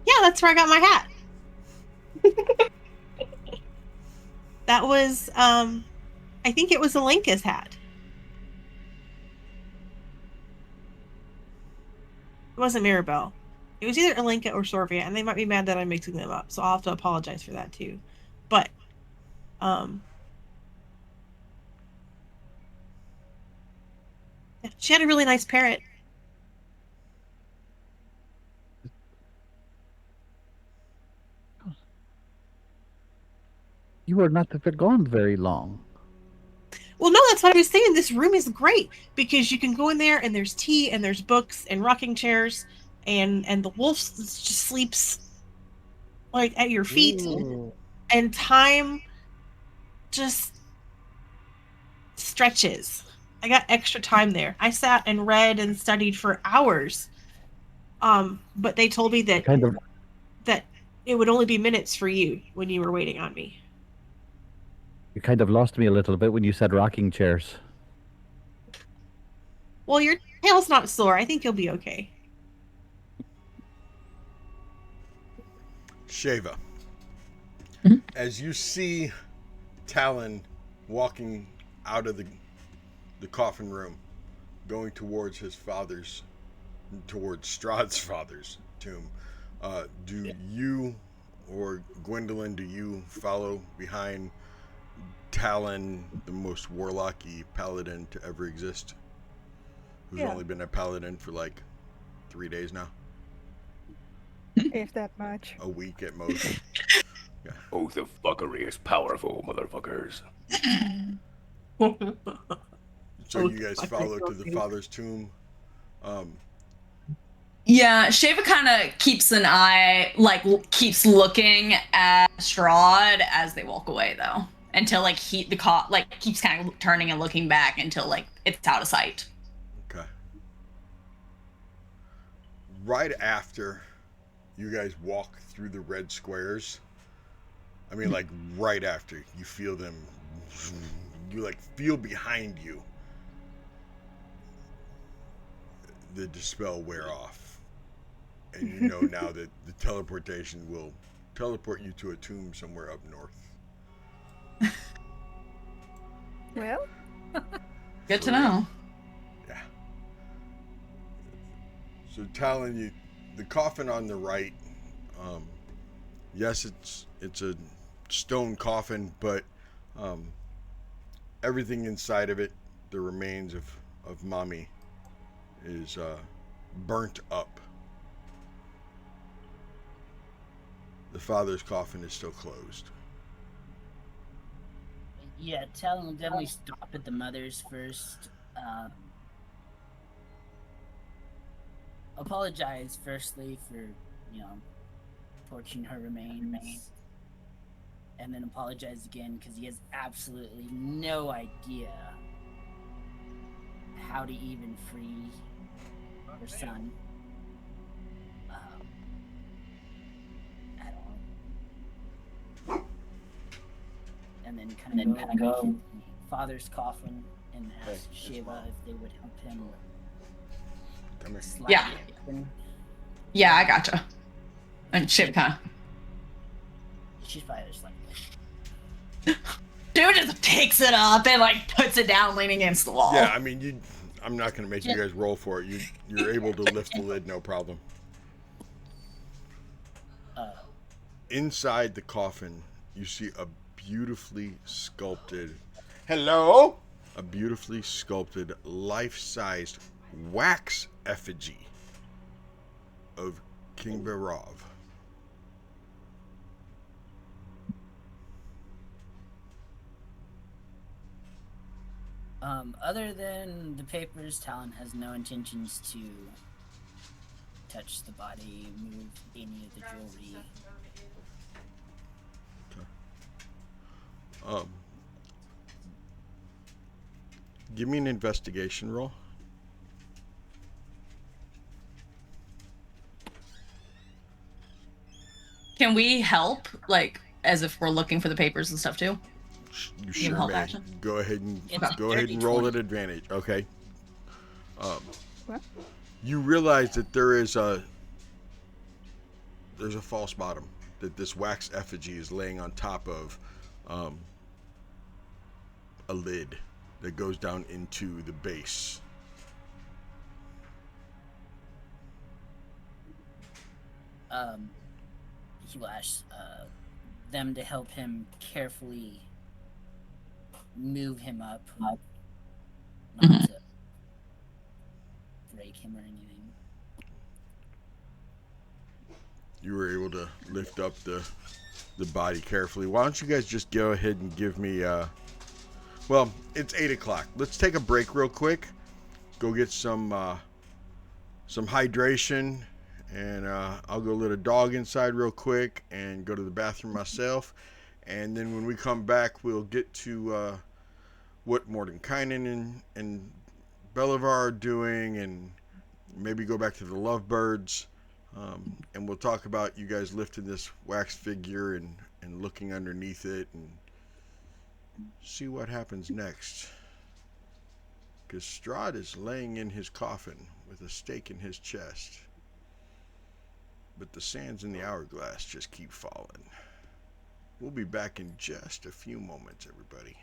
Yeah, that's where I got my hat. That was, I think it was a Linkus hat. It wasn't Mirabelle. It was either Alenka or Sorvia, and they might be mad that I'm mixing them up, so I'll have to apologize for that too. But, she had a really nice parrot. You are not gone very long. Well, no, that's what I was saying. This room is great because you can go in there and there's tea and there's books and rocking chairs and the wolf just sleeps like at your feet. Ooh. And time just stretches. I got extra time there. I sat and read and studied for hours. But they told me that that it would only be minutes for you when you were waiting on me. You kind of lost me a little bit when you said rocking chairs. Well, your tail's not sore. I think you'll be okay. Sheva, as you see Talon walking out of the coffin room, going towards towards Strahd's father's tomb, do you or Gwendolyn, do you follow behind Talon, the most warlocky paladin to ever exist, who's only been a paladin for like 3 days now? If that much. A week at most. Yeah. Oath of fuckery is powerful, motherfuckers. So you guys follow to the father's tomb. Yeah, Sheva kind of keeps an eye, keeps looking at Strahd as they walk away, though, until keeps kind of turning and looking back until it's out of sight. Okay. Right after you guys walk through the red squares, I mean, like right after you feel them, you like feel behind you the dispel wear off, and you know now that the teleportation will teleport you to a tomb somewhere up north. Well, Good to For real. know. Yeah. So Talon, you, the coffin on the right. Yes, it's a stone coffin, but everything inside of it, the remains of mommy, is burnt up. The father's coffin is still closed. Yeah, Talon will definitely stop at the mother's first. Apologize firstly for, torching her remains. And then apologize again because he has absolutely no idea how to even free her son. At all. And then kind of go to the father's coffin and ask Shiva if they would help him. Come here. Slide Yeah. it open. Yeah, I gotcha. And Shiv kind of. She's probably just like, Shiv just picks it up and like puts it down, leaning against the wall. Yeah, I mean, I'm not gonna make you guys roll for it. You're able to lift the lid, no problem. Inside the coffin, you see a beautifully sculpted. Hello. A beautifully sculpted, life-sized wax effigy of King Barov. other than the papers, Talon has no intentions to touch the body, move any of the jewelry. Give me an investigation roll. Can we help, like, as if we're looking for the papers and stuff too? You Give sure help may. action? Go ahead and It's go ahead and roll 30-20. at advantage. Okay. What? You realize that there's a false bottom, that this wax effigy is laying on top of a lid that goes down into the base. He will ask them to help him carefully move him up, not to break him or anything. You were able to lift up the body carefully. Why don't you guys just go ahead and give me well, it's 8 o'clock. Let's take a break real quick. Go get some hydration, and I'll go let a dog inside real quick and go to the bathroom myself. And then when we come back, we'll get to what Mordenkainen and Belivar are doing, and maybe go back to the Lovebirds. And we'll talk about you guys lifting this wax figure and looking underneath it and see what happens next. Because Strahd is laying in his coffin with a stake in his chest. But the sands in the hourglass just keep falling. We'll be back in just a few moments, everybody.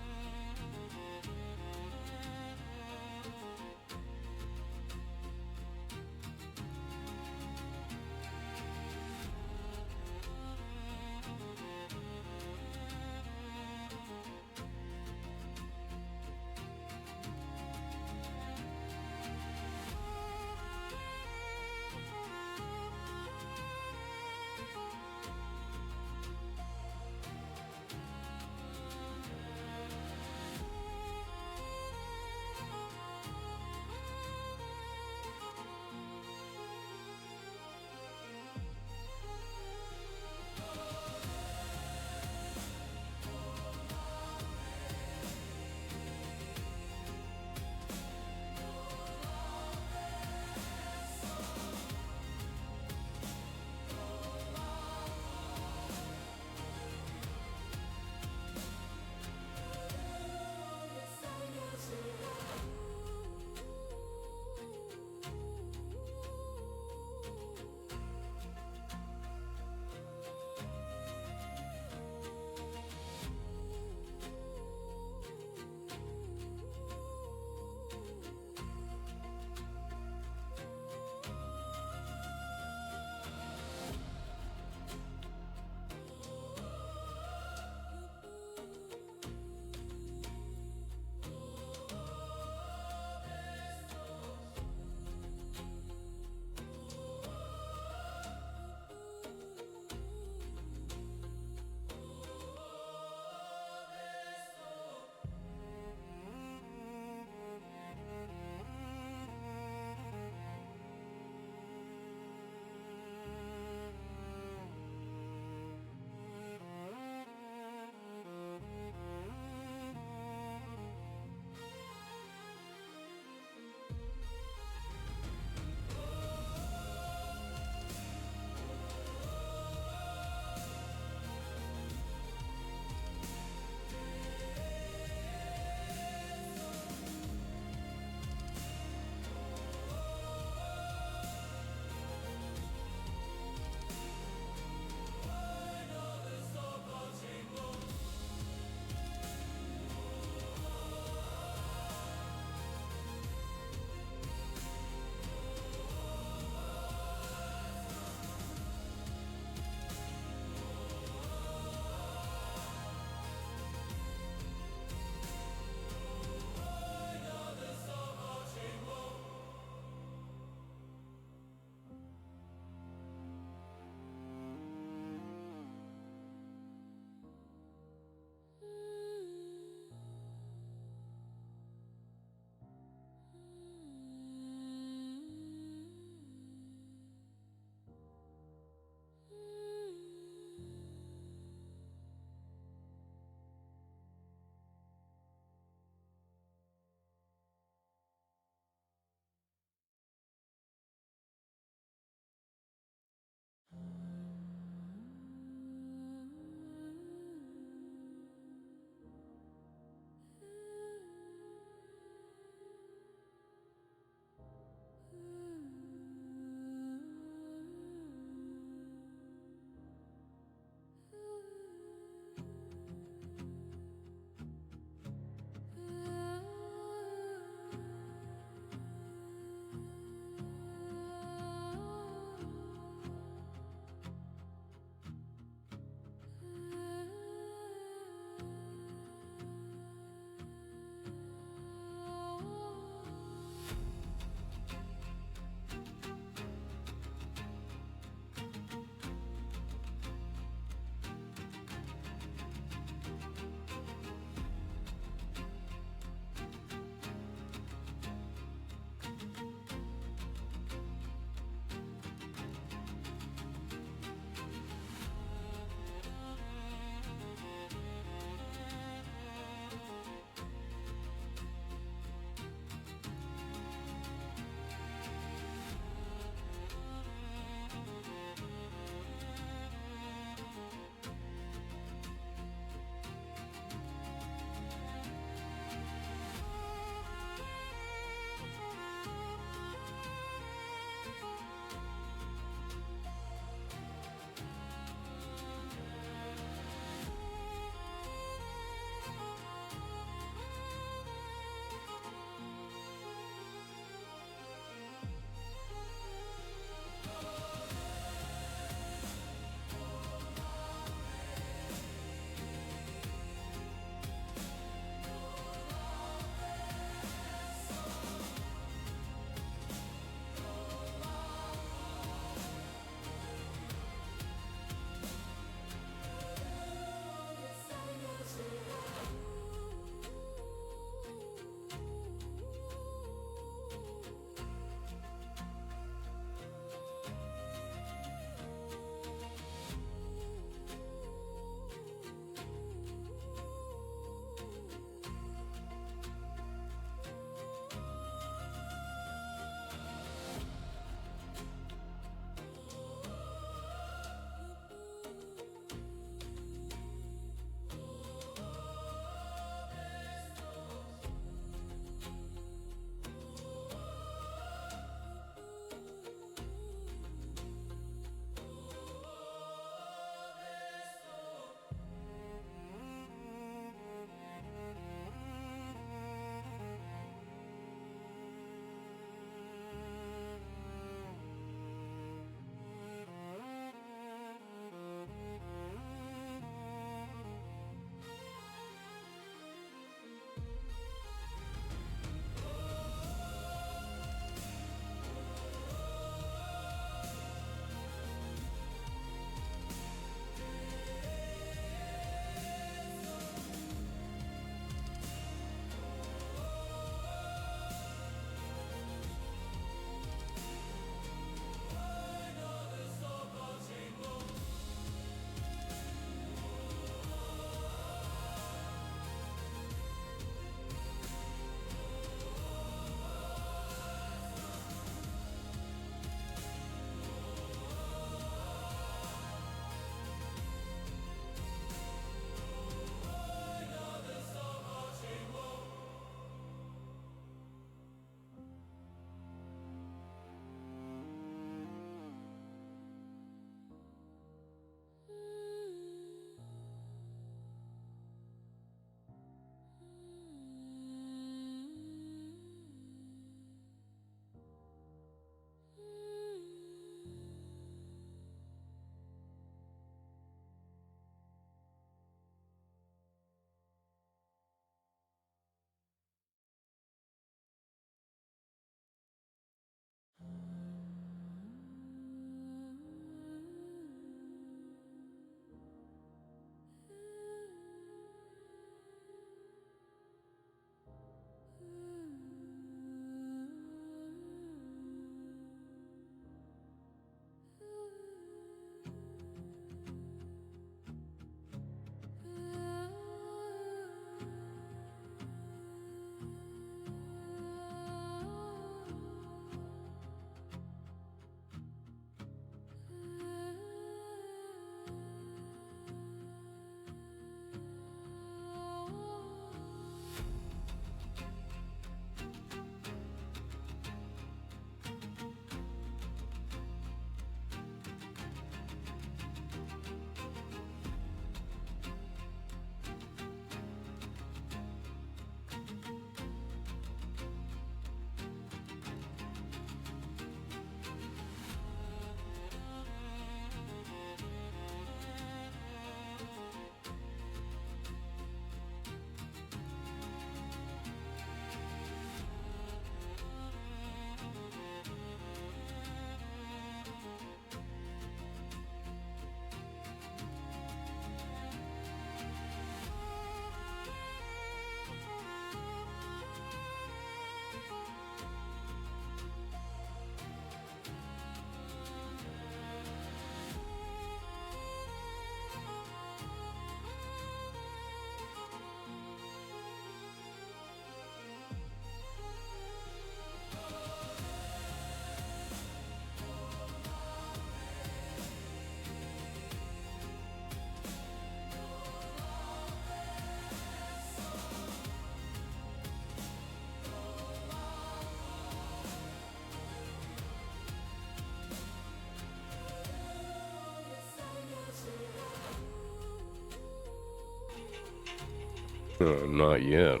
Not yet.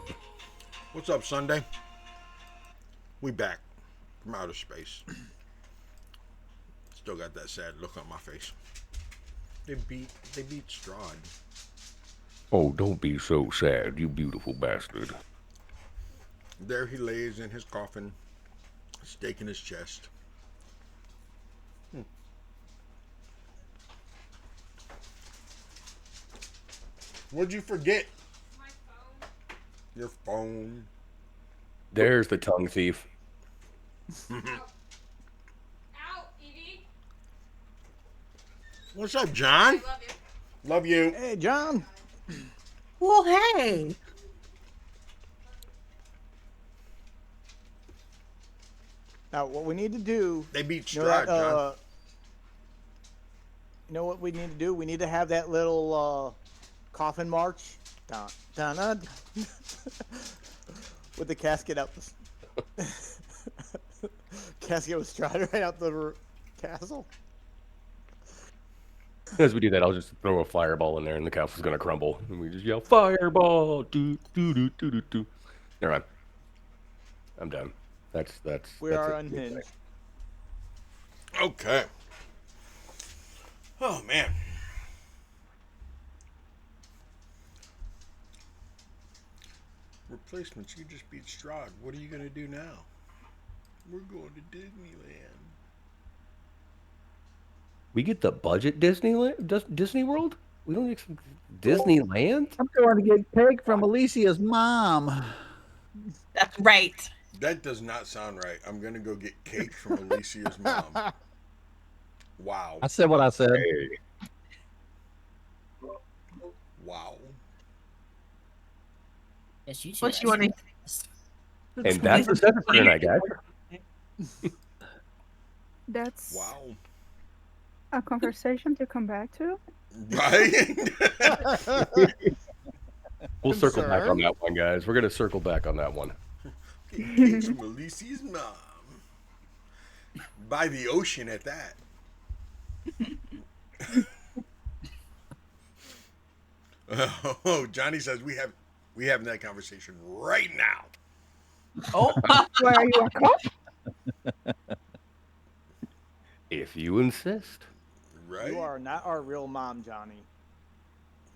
What's up, Sunday? We back from outer space. Still got that sad look on my face. They beat Strahd. Oh, don't be so sad, you beautiful bastard. There he lays in his coffin, stake in his chest. What'd you forget? My phone. Your phone. There's the tongue thief. Ow, Evie. What's up, I John? love you. Love you. Hey, John. Well, hey. Now, what we need to do. They beat You know, Strahd, that, John. you know what we need to do? We need to have that little coffin march. Dun, dun, dun, dun. With the casket out. Casket with Strahd right out the castle. As we do that, I'll just throw a fireball in there, and the castle's gonna crumble, and we just yell fireball. Do do do do do do. Never mind. I'm done. That's. We that's are it. unhinged. Okay. Oh, man. Replacements, you just beat Strahd. What are you going to do now? We're going to Disneyland. We get the budget Disneyland, Disney World. We don't get Disneyland. I'm going to get cake from Alicia's mom. That's right. That does not sound right. I'm going to go get cake from Alicia's mom. Wow. I said what I said. Hey. Wow. Yes, you two. What you want to? And that's the second for tonight, guys. That's Wow. a conversation to come back to. Right? We'll circle back on Concerned? that one, guys. We're gonna circle back on that one. Get cake from Alicia's mom. By the ocean at that. Oh, Johnny says we having that conversation right now. Oh, Why are you a cop? If you insist. Right? You are not our real mom, Johnny.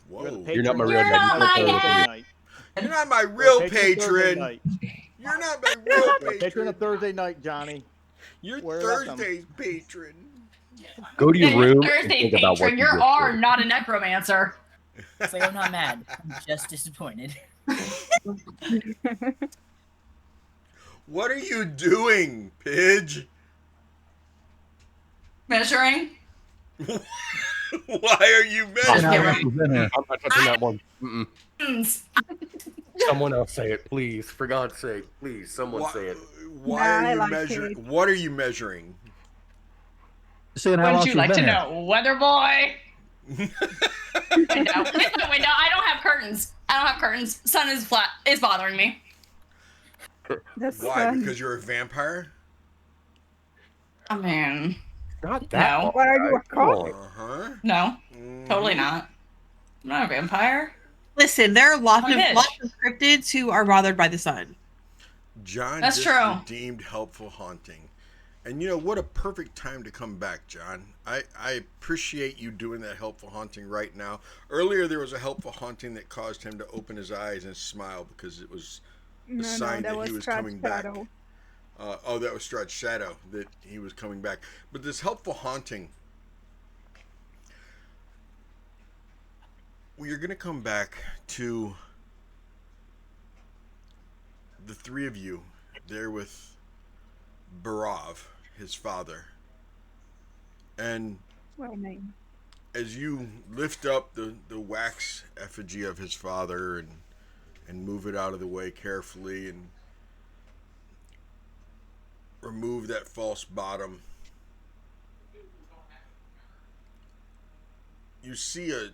Whoa. You're not my patron real You're not my of dad. Thursday night. You're not my real Patron Thursday patron. night. You're not my real Patron patron. of Thursday night, Johnny. You're We're welcome. Thursday's patron. Go to your And room. your and Thursday think about what patron, you you just are did. not a necromancer. It's like I'm not mad. I'm just disappointed. What are you doing, Pidge? Measuring. Why are you Just measuring? kidding. I'm not touching that one. Mm-mm. Mm. Someone else say it, please. For God's sake, please, someone Why, say it. why Nah, are I you like measuring? it. What are you measuring? Seeing how long Wouldn't you she's like to been here. know, weather boy? I know. Wait, no, I don't have curtains. I don't have curtains. Sun is flat. Is bothering me. That's Why? Because you're a vampire? I mean, Not that No. long, Why are you a guys. Come cop? on. Uh-huh. no, Mhm. totally not. I'm not a vampire. listen, there are lots I'm of Hitch. lots of cryptids who are bothered by the sun. John That's just true. redeemed helpful haunting. And you know, what a perfect time to come back, John. I appreciate you doing that helpful haunting right now. Earlier there was a helpful haunting that caused him to open his eyes and smile because it was No, sign that that was he was Strahd's coming back. shadow. Oh, that was Strahd's shadow, that he was coming back. But this helpful haunting, well, you're going to come back to the three of you there with Barav, his father. And Well named. as you lift up the wax effigy of his father and move it out of the way carefully and remove that false bottom, you see a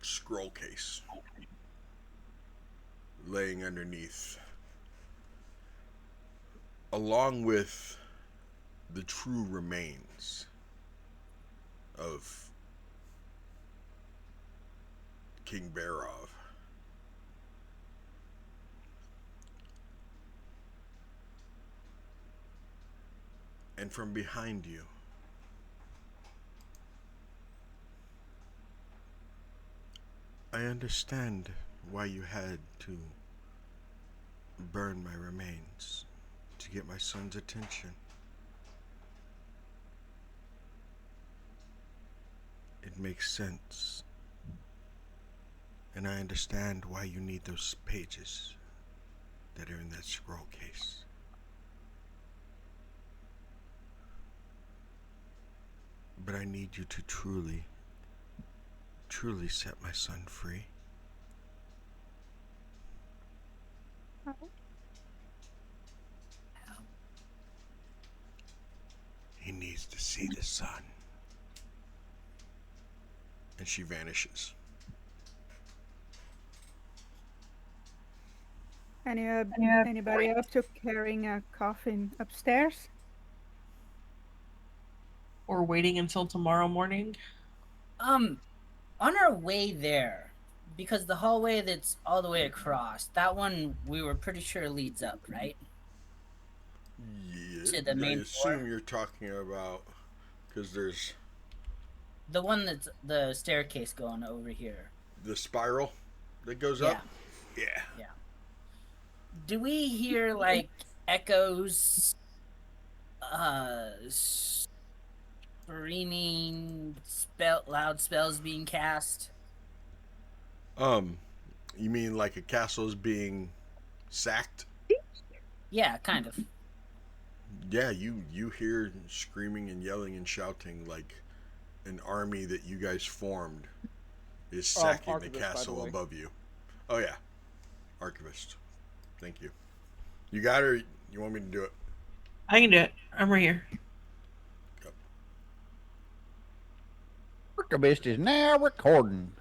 scroll case laying underneath, along with the true remains of King Barov. And from behind you, I understand why you had to burn my remains to get my son's attention. It makes sense. And I understand why you need those pages that are in that scroll case. But I need you to truly set my son free. He needs to see the sun. And she vanishes. Anybody up to carrying a coffin upstairs? Or waiting until tomorrow morning? On our way there, because the hallway that's all the way across, that one we were pretty sure leads up, right? Yeah, To the main I assume floor? you're talking about, because there's The one that's the staircase going over here. the spiral that goes Yeah. up. Yeah. Do we hear like echoes, screaming, loud spells being cast? You mean like a castle's being sacked? Yeah, kind of. Yeah, you hear screaming and yelling and shouting like an army that you guys formed is sacking the Archivist, by the castle way. above you. Oh yeah, archivist. Thank you. You got it, or you want me to do it? I can do it. I'm right here. Archivist is now recording.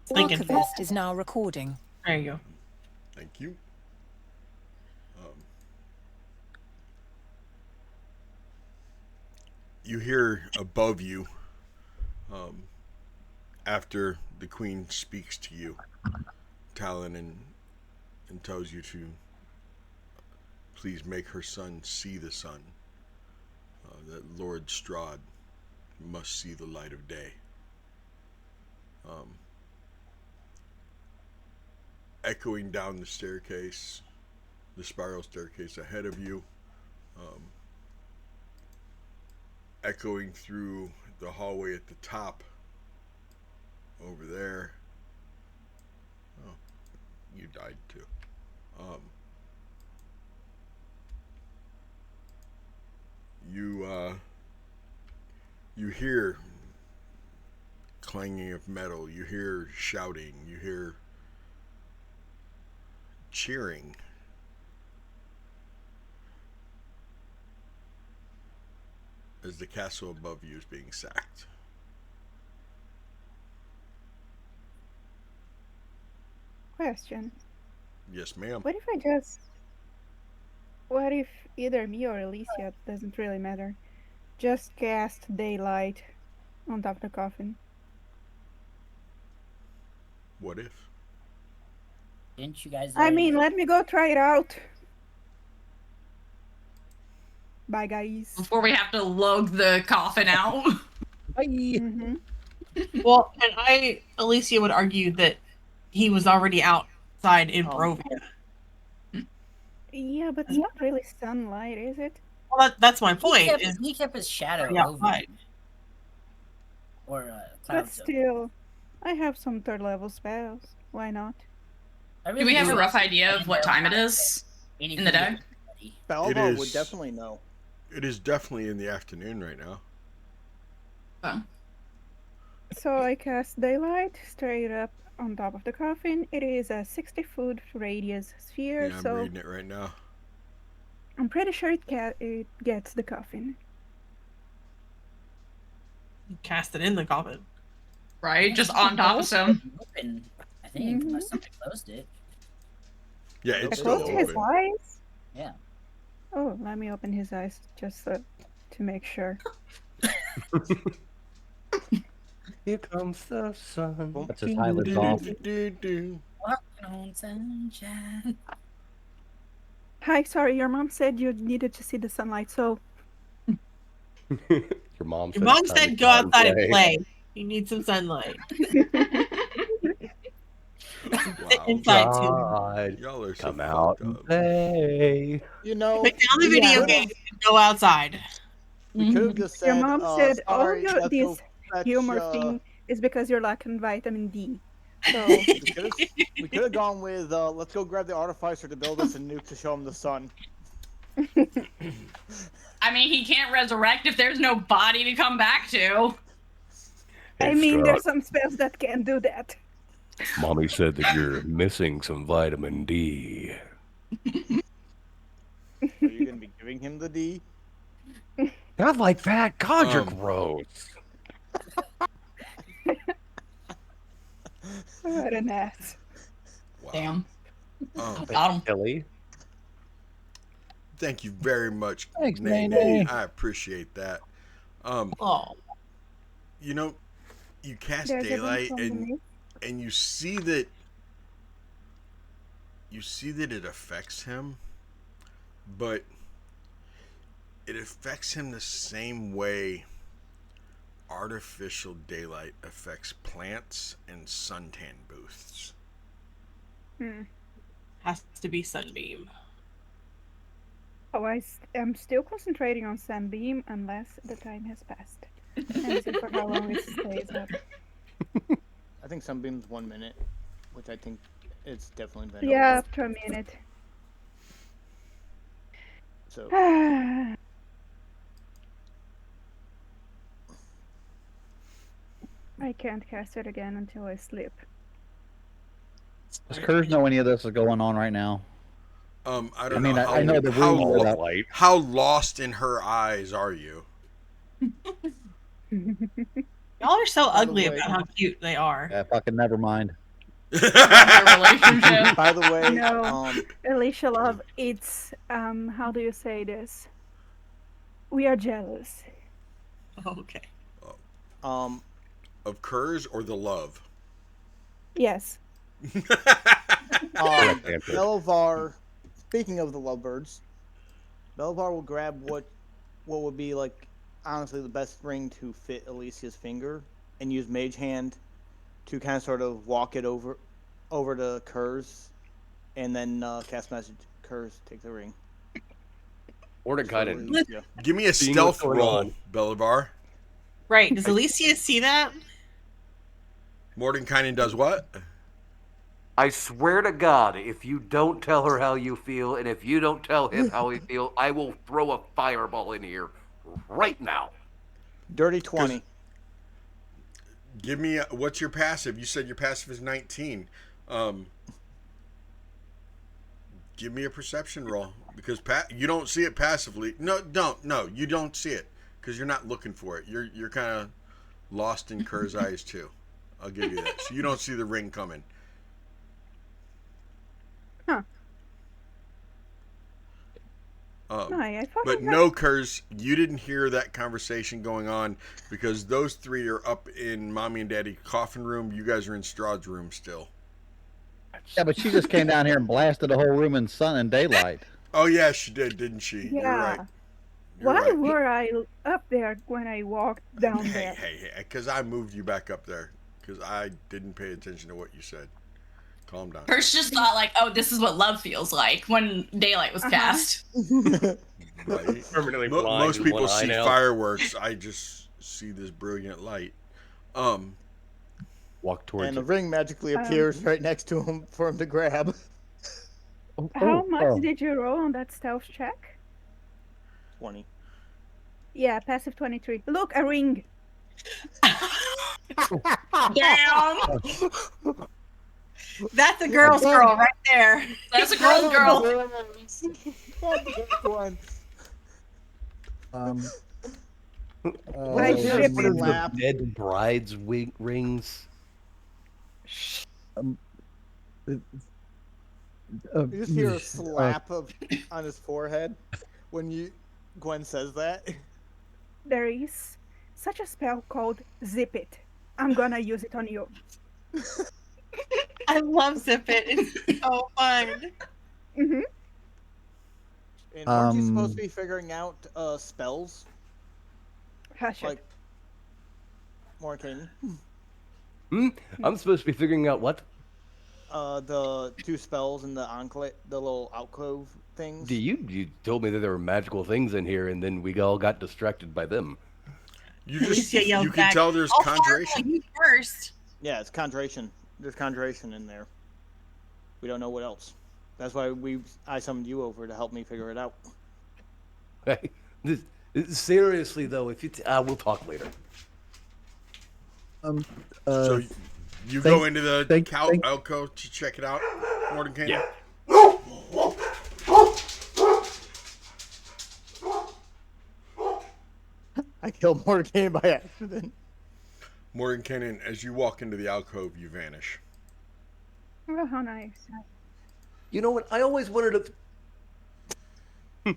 Thinking. Archivist is now recording. There you go. Thank you. You hear above you, after the queen speaks to you, Talon, and tells you to please make her son see the sun. That Lord Strahd must see the light of day. Echoing down the staircase, the spiral staircase ahead of you, echoing through the hallway at the top over there. Oh, you died too. You hear clanging of metal, you hear shouting, you hear cheering. As the castle above you is being sacked. Question. Yes, ma'am. What if either me or Alicia, doesn't really matter, just cast daylight on top of the coffin? What if? Didn't you guys? I mean, let me go try it out. Bye, guys. Before we have to lug the coffin out. Bye. Mm-hmm. Well, and Alicia would argue that he was already outside in Barovia. Yeah, but it's not really sunlight, is it? Well, that's my point. He kept his shadow Yeah, over right. him. Or But clouds. still, I have some third level spells. Why not? Do we have a rough idea of what time it is in the day? Belva It would is- definitely know. It is definitely in the afternoon right now. Oh. So I cast daylight straight up on top of the coffin. It is a 60-foot radius sphere, Yeah, I'm so reading it right now. I'm pretty sure it gets the coffin. Cast it in the coffin. Right? Just on top of some. Open, I think, Mhm. unless somebody closed it. Yeah, I it's still closed his open. eyes? Yeah. Oh, let me open his eyes just so to make sure. Here comes the sun. That's his eyelids off. Walking on sunshine. Hi, sorry, your mom said you needed to see the sunlight, so Your mom Your mom it's time to said go go out outside and play. You need some sunlight. Wow. Inside too. God, Y'all are so come out fucked and up. play. You know, But the only video game is go outside. we could have just said, your mom said all sorry, your let's this go fetch, humor thing is because you're lacking vitamin D. So we could have gone with, let's go grab the artificer to build us a nuke to show him the sun. I mean, he can't resurrect if there's no body to come back to. I mean, there's some spells that can do that. Mommy said that you're missing some vitamin D. Are you going to be giving him the D? Not like that. God, you're Um, gross. What an ass. Wow. Damn. Um, Kelly. thank you very much, Thanks, Nene. Nene. I appreciate that. Oh. You know, you cast There's a link daylight from the mail. and you see that it affects him, but it affects him the same way artificial daylight affects plants and suntan booths. Has to be sunbeam. Oh, am still concentrating on Sunbeam unless the time has passed. And see for how long it stays up. I think Sunbeam's 1 minute, which I think it's definitely been Yeah, over. after a minute. So I can't cast it again until I sleep. Does Kurz know any of this is going on right now? I don't know. I know the how, room lit up. Light. how lost in her eyes are you? Y'all are so By the ugly way- about how cute they are. Yeah, fucking never mind. Their relationship. by the way, No. Alicia Love, it's how do you say this? We are jealous. Okay. Of Kurz or the love? Yes. Belivar, speaking of the lovebirds, Belivar will grab what would be like honestly the best ring to fit Alicia's finger and use Mage Hand to kind of sort of walk it over to Kurz and then cast message. Kurz, take the ring. Mordecai So, didn't. Alicia. Give me a Seeing stealth what's going roll, on. Belivar. Right. Does Alicia see that? Mordenkainen does what? I swear to God, if you don't tell her how you feel, and if you don't tell him how he feels, I will throw a fireball in here right now. Dirty 20. Give me what's your passive? You said your passive is 19. Give me a perception roll because you don't see it passively. No, you don't see it because you're not looking for it. You're kind of lost in Kurz's eyes too. I'll give you that. So you don't see the ring coming. Huh. I thought But I no, Kurz, you didn't hear that conversation going on because those three are up in Mommy and Daddy coffin room. You guys are in Strahd's room still. Yeah, but she just came down here and blasted the whole room in sun and daylight. Oh yeah, she did, didn't she? You're Yeah. right. You're Why right. were I up there when I walked down there? Hey, because I moved you back up there because I didn't pay attention to what you said. Calm down. First just thought like, oh, this is what love feels like when daylight was cast. Right. Permanently blind Most in people one eye see now. fireworks. I just see this brilliant light. Walk towards And the it. ring magically appears right next to him for him to grab. How much did you roll on that stealth check? 20. Yeah, passive 23. Look, a ring. Damn! That's a girl's girl right there. That's a girl's girl. One. I hear ship one it. laugh. Dead brides' rings. You just hear a slap on his forehead when Gwen says that. there is such a spell called Zip It. I'm gonna use it on you. I love Zip It. It's so fun. Mm-hmm. And aren't you supposed to be figuring out spells? Hush it. Like Morgan, I'm supposed to be figuring out what? the 2 spells in the enclave, the little alcove things. You told me that there were magical things in here, and then we all got distracted by them. You just Alicia yelled you can back, tell there's "I'll conjuration. fireball you first." Yeah, it's conjuration. There's conjuration in there. We don't know what else. That's why I summoned you over to help me figure it out. Hey, seriously though, if you we'll talk later. So you go into the alcove to check it out, Mordenkainen? Yeah. I killed Morgan by accident. Mordenkainen, as you walk into the alcove, you vanish. Oh, how nice. You know what? I always wanted to.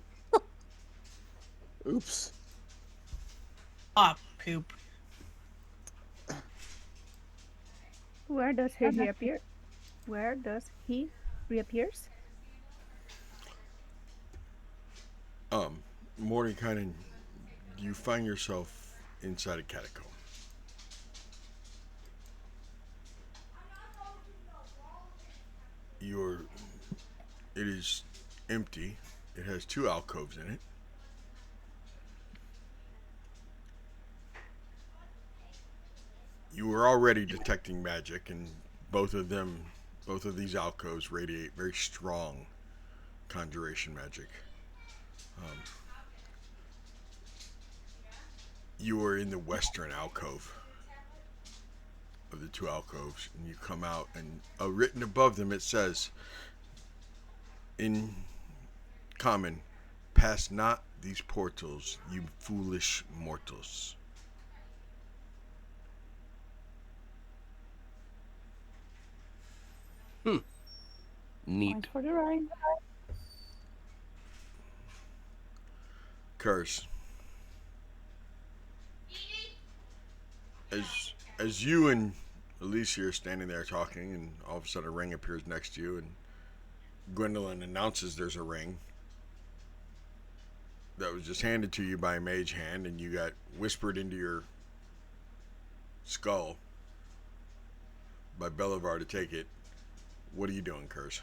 Oops. Ah, poop. Where does he reappear? Where does he reappears? Mordenkainen, you find yourself inside a catacomb. It is empty. It has 2 alcoves in it. You were already detecting magic, and both of these alcoves radiate very strong conjuration magic. You are in the western alcove of the 2 alcoves, and you come out, and written above them it says, in common, pass not these portals, you foolish mortals. Neat. Point for the rhyme. Curse. As you and Alicia are standing there talking, and all of a sudden a ring appears next to you, and Gwendolyn announces there's a ring that was just handed to you by a mage hand, and you got whispered into your skull by Belivar to take it. What are you doing, Curse?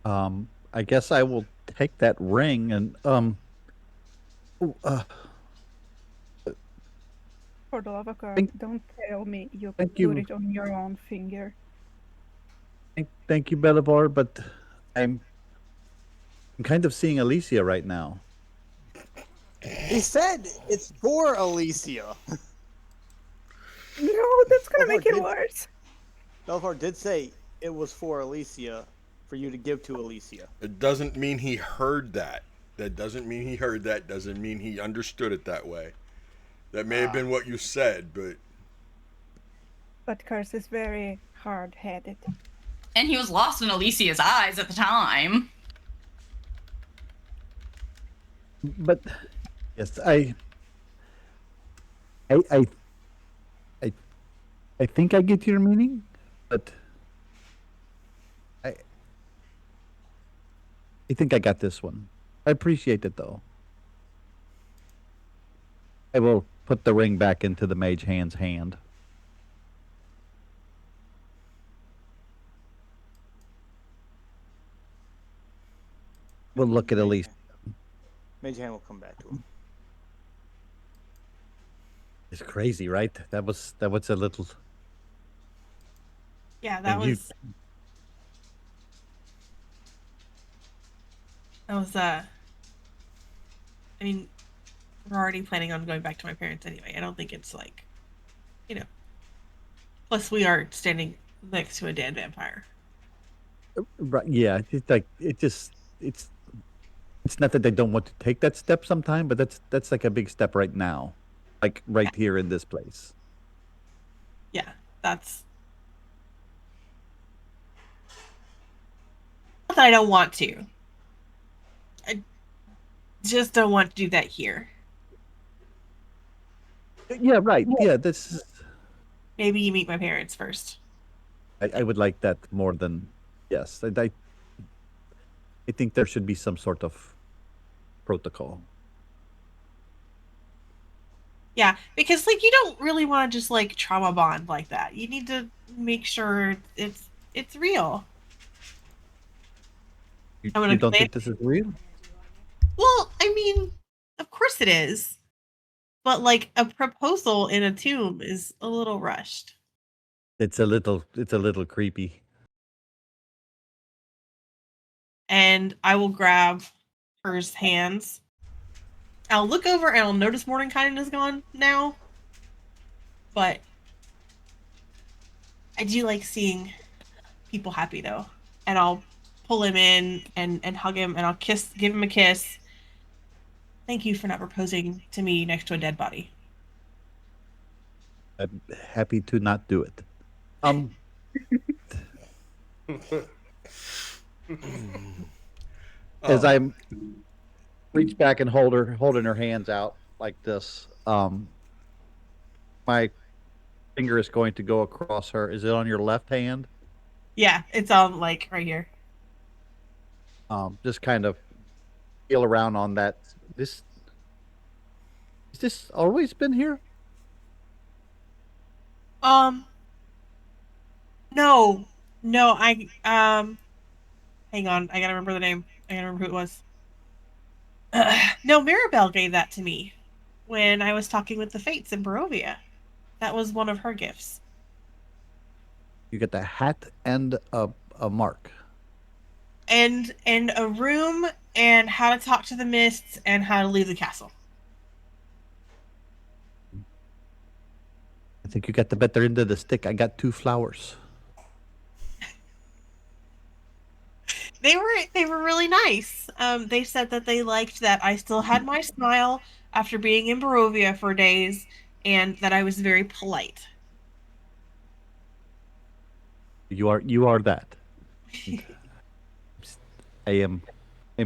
I guess I will take that ring and For the love of God, Thank- don't tell me you thank put you. it on your own finger. thank you, Belivar, but I'm kind of seeing Alicia right now. He said it's for Alicia. No, that's gonna make it did- worse. Belfar did say it was for Alicia, for you to give to Alicia. It doesn't mean he heard that. That doesn't mean he heard that. Doesn't mean he understood it that way. That may have been what you said, but But Curse is very hard-headed. And he was lost in Alicia's eyes at the time. But yes, I think I get your meaning, but I think I got this one. I appreciate it though. I will put the ring back into the mage hand's hand. We'll look at Elise. Mage Hand will come back to him. It's crazy, right? That was a little. Yeah, that And you- was. I mean, we're already planning on going back to my parents anyway. I don't think it's like, Plus, we are standing next to a dead vampire. Right? Yeah, it's like it's not that they don't want to take that step sometime, but that's like a big step right now, like right here in this place. Yeah, that's. Not that I don't want to. I just don't want to do that here. Yeah, right. Yeah, this is. Maybe you meet my parents first. I would like that more than yes. I think there should be some sort of protocol. Yeah, because like you don't really want to just like trauma bond like that. You need to make sure it's real. You, I'm gonna you don't play think it. this is real? Well, I mean, of course it is. But like a proposal in a tomb is a little rushed. It's a little creepy. And I will grab Her's hands. I'll look over and I'll notice Mordenkainen is gone now. But I do like seeing people happy though. And I'll pull him in and hug him and I'll give him a kiss. Thank you for not proposing to me next to a dead body. I'm happy to not do it. As I reach back and holding her hands out like this, my finger is going to go across her. Is it on your left hand? Yeah, it's on like right here. Just kind of feel around on that. Has this always been here? No. No, hang on, I gotta remember the name. I gotta remember who it was. No, Mirabelle gave that to me when I was talking with the Fates in Barovia. That was one of her gifts. You get the hat and a mark. And a room and how to talk to the mists and how to leave the castle. I think you got the better end of the stick. I got 2 flowers. They were really nice. They said that they liked that I still had my smile after being in Barovia for days, and that I was very polite. You are that. I'm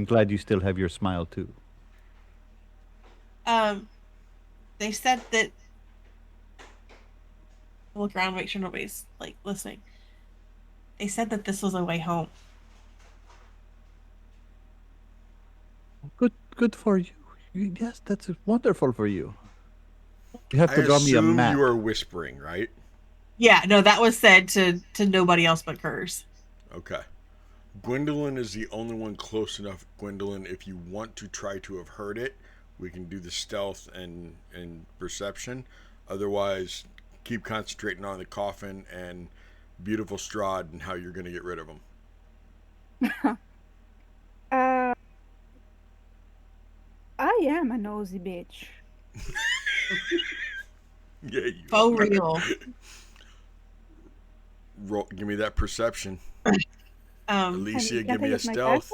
glad you still have your smile too. They said that. I'll look around, make sure nobody's like listening. They said that this was a way home. Good for you. Yes, that's wonderful for you. You have to I draw me a assume map. you are whispering, right? Yeah, no, that was said to nobody else but Curse. Okay. Gwendolyn is the only one close enough. Gwendolyn, if you want to try to have heard it, we can do the stealth and perception. Otherwise, keep concentrating on the coffin and beautiful Strahd and how you're going to get rid of them. I am a nosy bitch. Yeah, you For are. real. Give me that perception. Alicia, give me a stealth.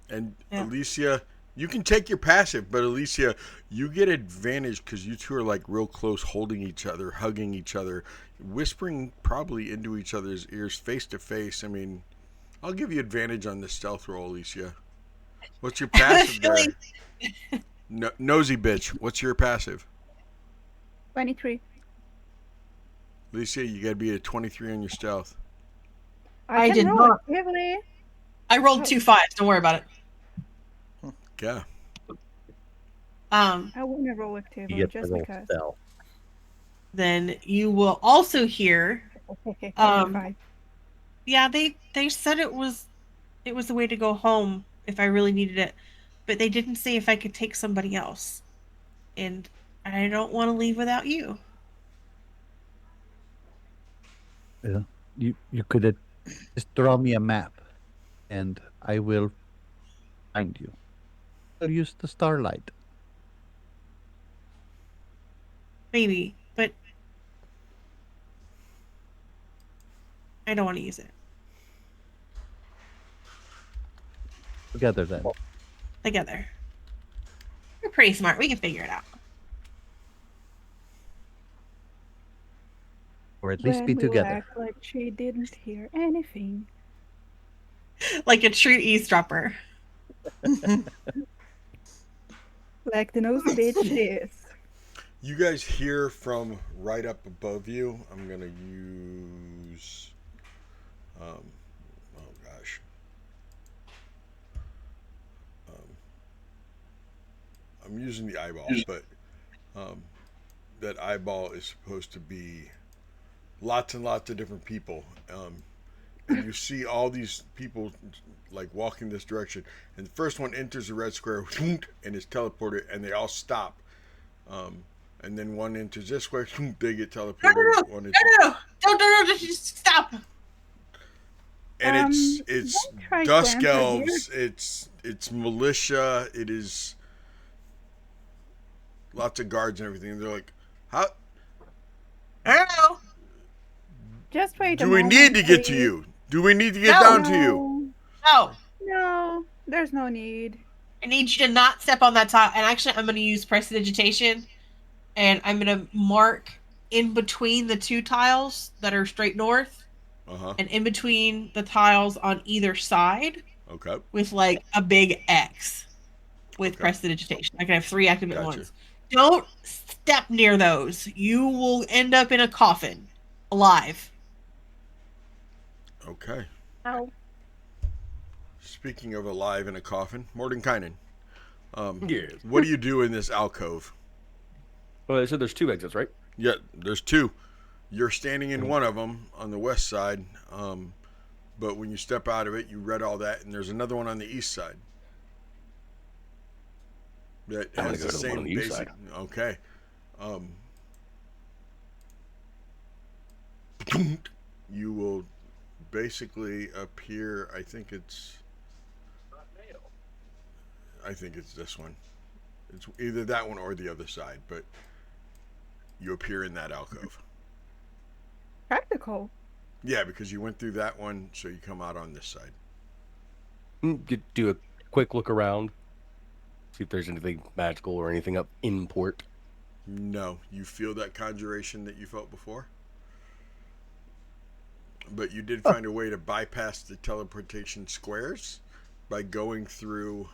And yeah. Alicia, you can take your passive, but Alicia, you get advantage because you two are like real close, holding each other, hugging each other, whispering probably into each other's ears face to face. I mean, I'll give you advantage on the stealth roll, Alicia. What's your passive there? Nosy bitch. What's your passive? 23. Alicia, you gotta be a 23 on your stealth. I did not. Actively. I rolled 2 5s. Don't worry about it. Yeah. I want to roll actively just because. Stealth. Then you will also hear. Yeah, they said it was the way to go home if I really needed it, but they didn't say if I could take somebody else, and I don't want to leave without you. Yeah, you could just draw me a map, and I will find you. I'll use the starlight. Maybe, but I don't want to use it. Together then. Together. We're pretty smart. We can figure it out. Or at least be together. Act like she didn't hear anything. Like a true eavesdropper. Like the nosy bitch is. You guys hear from right up above you. I'm gonna use. Oh gosh. Um, I'm using the eyeball, but um, that eyeball is supposed to be lots and lots of different people. And you see all these people like walking this direction, and the first one enters the red square and is teleported, and they all stop. And then one enters this way, they get teleported. One enters, No, just stop. and it's don't try to dusk enter elves, it's militia, it is lots of guards and everything. They're like, how I don't know. Just wait a do we moment, need to get to please. you? Do we need to get No. down to you? No. No, there's no need. I need you to not step on that tile. And actually, I'm going to use prestidigitation. And I'm going to mark in between the two tiles that are straight north. Uh-huh. And in between the tiles on either side. Okay. With like a big X. With Okay. prestidigitation. I can have 3 active at Gotcha. once. Don't step near those. You will end up in a coffin. Alive. Okay. Ow. Speaking of alive in a coffin, Mordenkainen, Yes. what do you do in this alcove? Well, so there's 2 exits, right? Yeah, there's 2. You're standing in one of them on the west side, but when you step out of it, you read all that, and there's another one on the east side. That I'm gonna has go the to the one same on the east basic. side. Okay. You will basically appear. I think it's this one. It's either that one or the other side, but you appear in that alcove. Practical. Yeah, because you went through that one, so you come out on this side. Do a quick look around, see if there's anything magical or anything up in port. No, you feel that conjuration that you felt before, but you did find a way to bypass the teleportation squares by going through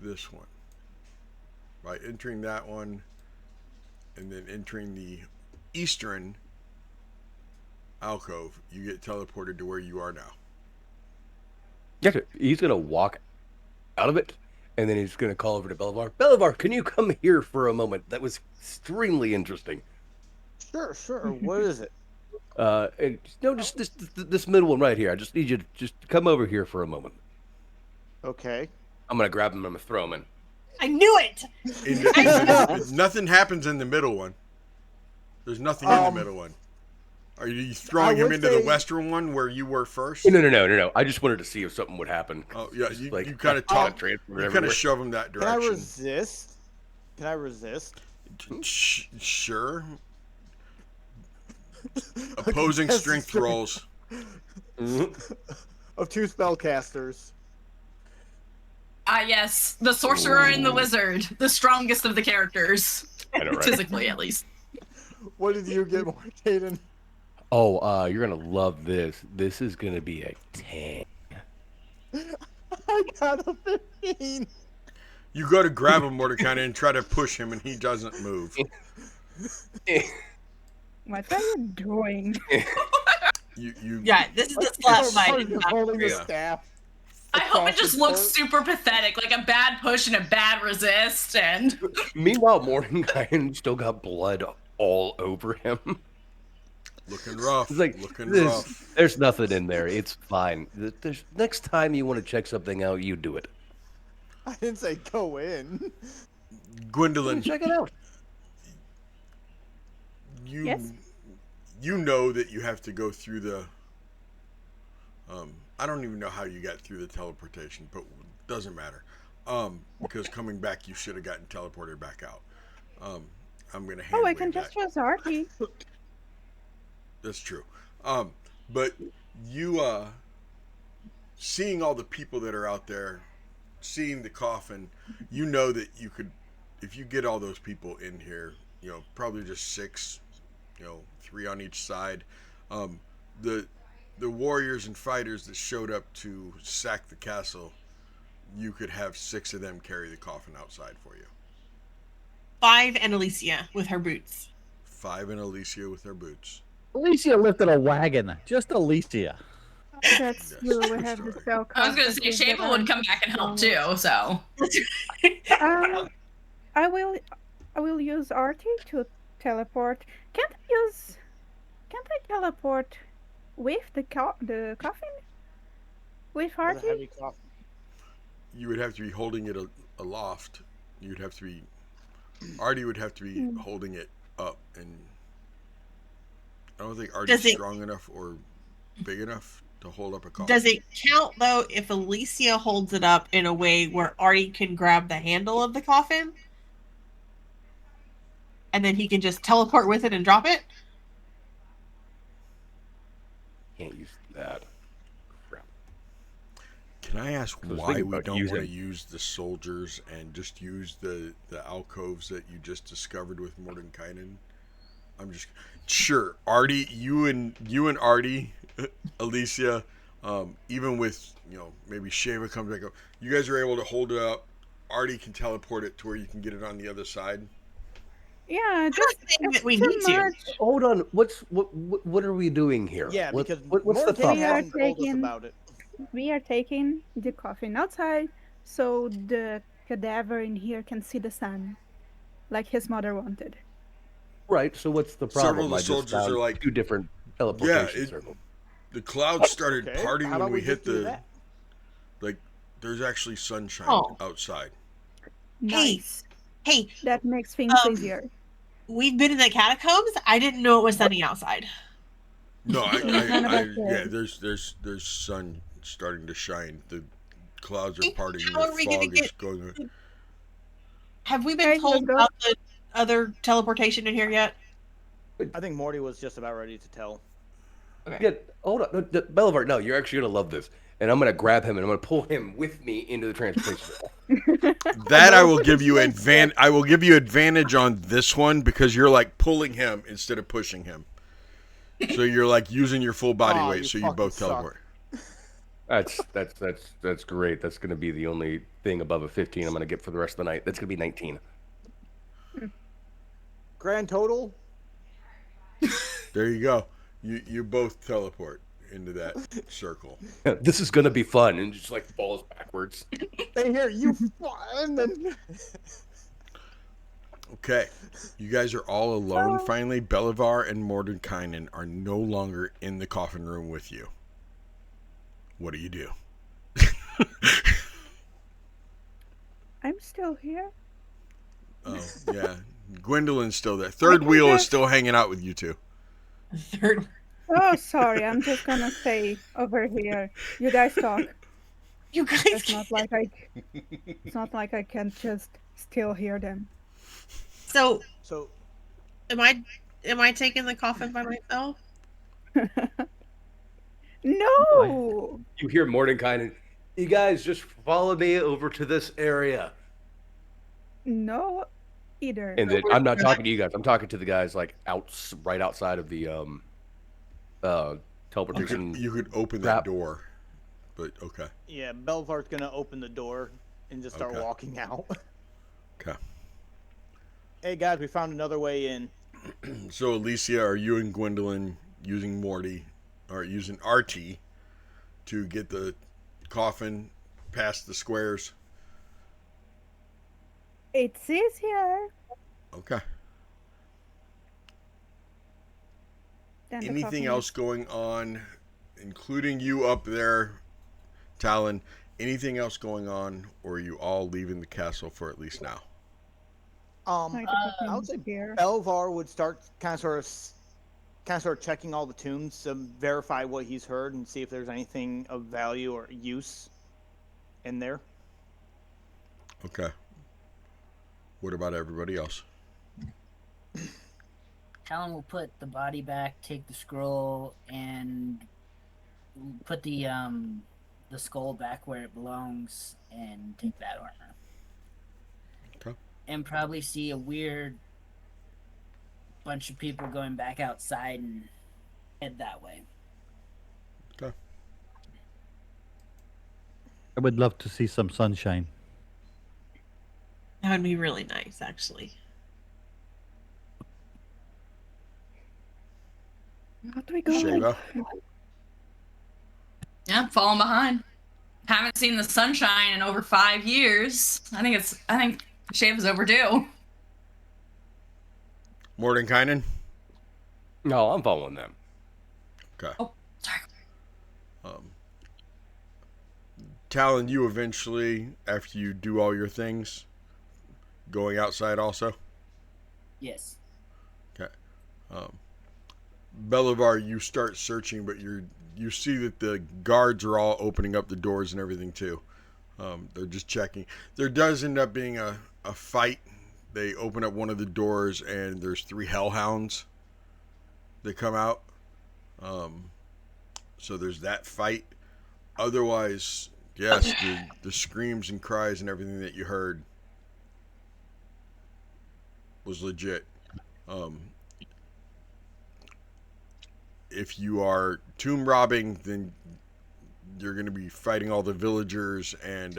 this one, by entering that one and then entering the eastern alcove. You get teleported to where you are now. Yeah, he's gonna walk out of it, and then he's gonna call over to Belivar. Belivar, can you come here for a moment? That was extremely interesting. Sure. What is it? And, no, just this middle one right here. I just need you to just come over here for a moment. Okay. I'm gonna grab him and I'm gonna throw him in. I knew it! Nothing happens in the middle one. There's nothing in the middle one. Are you throwing him into the western one where you were first? No. I just wanted to see if something would happen. Oh yeah, Just you transfer kind of talk. You everywhere. kind of shove him that Can direction. I resist? Can I resist? Sure. Opposing strength rolls. Of 2 spellcasters. Yes, the sorcerer and the wizard, the strongest of the characters, I know, right? physically at least. What did you get, Mordenkainen? Oh, you're gonna love this. This is gonna be a 10. I got a 15. You go to grab him, Mordecai, and try to push him, and he doesn't move. What are you doing? You. Yeah, this is the slap I'm fight. just holding the Yeah. staff. I hope it across just the looks court. super pathetic, like a bad push and a bad resist, and Meanwhile, Mordenkainen still got blood all over him. Looking rough. It's like, looking rough. there's nothing in there. It's fine. Next time you want to check something out, you do it. I didn't say go in. Gwendolyn, Check it out. Yes? You know that you have to go through the. I don't even know how you got through the teleportation, but doesn't matter. Because coming back, you should have gotten teleported back out. I'm gonna hand Oh, I wave can that. just use Artie. That's true. But you seeing all the people that are out there, seeing the coffin, you know that you could, if you get all those people in here, probably just 6, 3 on each side. The warriors and fighters that showed up to sack the castle you could have 6 of them carry the coffin outside for you. 5 and Alicia with her boots. 5 and Alicia with their boots. Alicia lifted a wagon. Just Alicia. That's Yes, true. We true have the story. spell. I was gonna say Shayla would come back and help too. So I will use Artie to teleport. Can't I teleport with the coffin? With With a Artie? heavy coffin. You would have to be holding it aloft. You'd have to be. Artie would have to be holding it up, and I don't think Artie's strong enough or big enough to hold up a coffin. Does it count though if Alicia holds it up in a way where Artie can grab the handle of the coffin, and then he can just teleport with it and drop it? Can't use that. Crap. Can I ask I was why thinking we about don't want to using- use the soldiers and just use the alcoves that you just discovered with Mordenkainen? I'm just sure Artie, you and Artie, Alicia, even with maybe Shava comes back up, you guys are able to hold it up. Artie can teleport it to where you can get it on the other side. Yeah, just saying that we too need to. much. Hold on. What are we doing here? Yeah, because what's the Mordenkainen thought? hasn't told us taking- about it. We are taking the coffin outside so the cadaver in here can see the sun, like his mother wanted. Right. So what's the Several problem? of the I just soldiers found are like- 2 different teleportation Yeah, circles. The clouds started Okay, parting how when about we we hit just do the that? like. There's actually sunshine Oh. outside. Nice. Hey, That makes things easier. we've been in the catacombs. I didn't know it was sunny outside. No, None of us yeah. did. There's sun starting to shine. The clouds are Hey, parting. how The are we gonna fog is get- going. Have we been Hey, told let's go. about the other teleportation in here yet? I think Morty was just about ready to tell. Yeah, hold on. No, Bellevard, no, you're actually going to love this. And I'm going to grab him and I'm going to pull him with me into the transportation. That I will give you I will give you advantage on this one because you're like pulling him instead of pushing him. So you're like using your full body Aw, weight, you so you fucking both suck. teleport. That's great. That's going to be the only thing above a 15 I'm going to get for the rest of the night. That's going to be 19. Grand total? There you go. You both teleport into that circle. This is going to be fun, and just like falls backwards. They hear you flying and Okay, you guys are all alone. Finally, Belivar and Mordenkainen are no longer in the coffin room with you. What do you do? I'm still here. Oh yeah, Gwendolyn's still there. Third wheel is still hanging out with you two. Third. Oh, sorry. I'm just gonna stay over here. You guys talk. You guys It's not like I can just still hear them. So so am I taking the coffin by myself? No. You hear Mordenkainen, you guys just follow me over to this area. No, either. And then I'm not talking to you guys. I'm talking to the guys like right outside of the teleportation. You could open Trap. that door, but okay. yeah, Belvart's gonna open the door and just start Okay. walking out. Okay. Hey guys, we found another way in. So Alicia, are you and Gwendolyn using Morty or using RT to get the coffin past the squares? It's easier. Okay. than the Anything coffin. else going on, including you up there, Talon? Anything else going on, or are you all leaving the castle for at least now? Like the I coffin would say here. Belvar would start kind of sort of checking all the tombs to verify what he's heard and see if there's anything of value or use in there. Okay. What about everybody else? Talon will put the body back, take the scroll, and put the skull back where it belongs, and take that armor. Okay. And probably see a weird bunch of people going back outside and head that way. Okay. I would love to see some sunshine. That would be really nice, actually. Out we go. Shava? Yeah, I'm falling behind. Haven't seen the sunshine in over 5 years. I think shave is overdue. Mordenkainen? No, I'm following them. Okay. Oh, sorry. Talon, you eventually, after you do all your things, going outside also? Yes. Okay. Belivar, you start searching, but you see that the guards are all opening up the doors and everything too. They're just checking. There does end up being a fight. They open up one of the doors and there's 3 hellhounds that come out. So there's that fight. Otherwise, yes, the screams and cries and everything that you heard was legit. If you are tomb robbing, then you're going to be fighting all the villagers and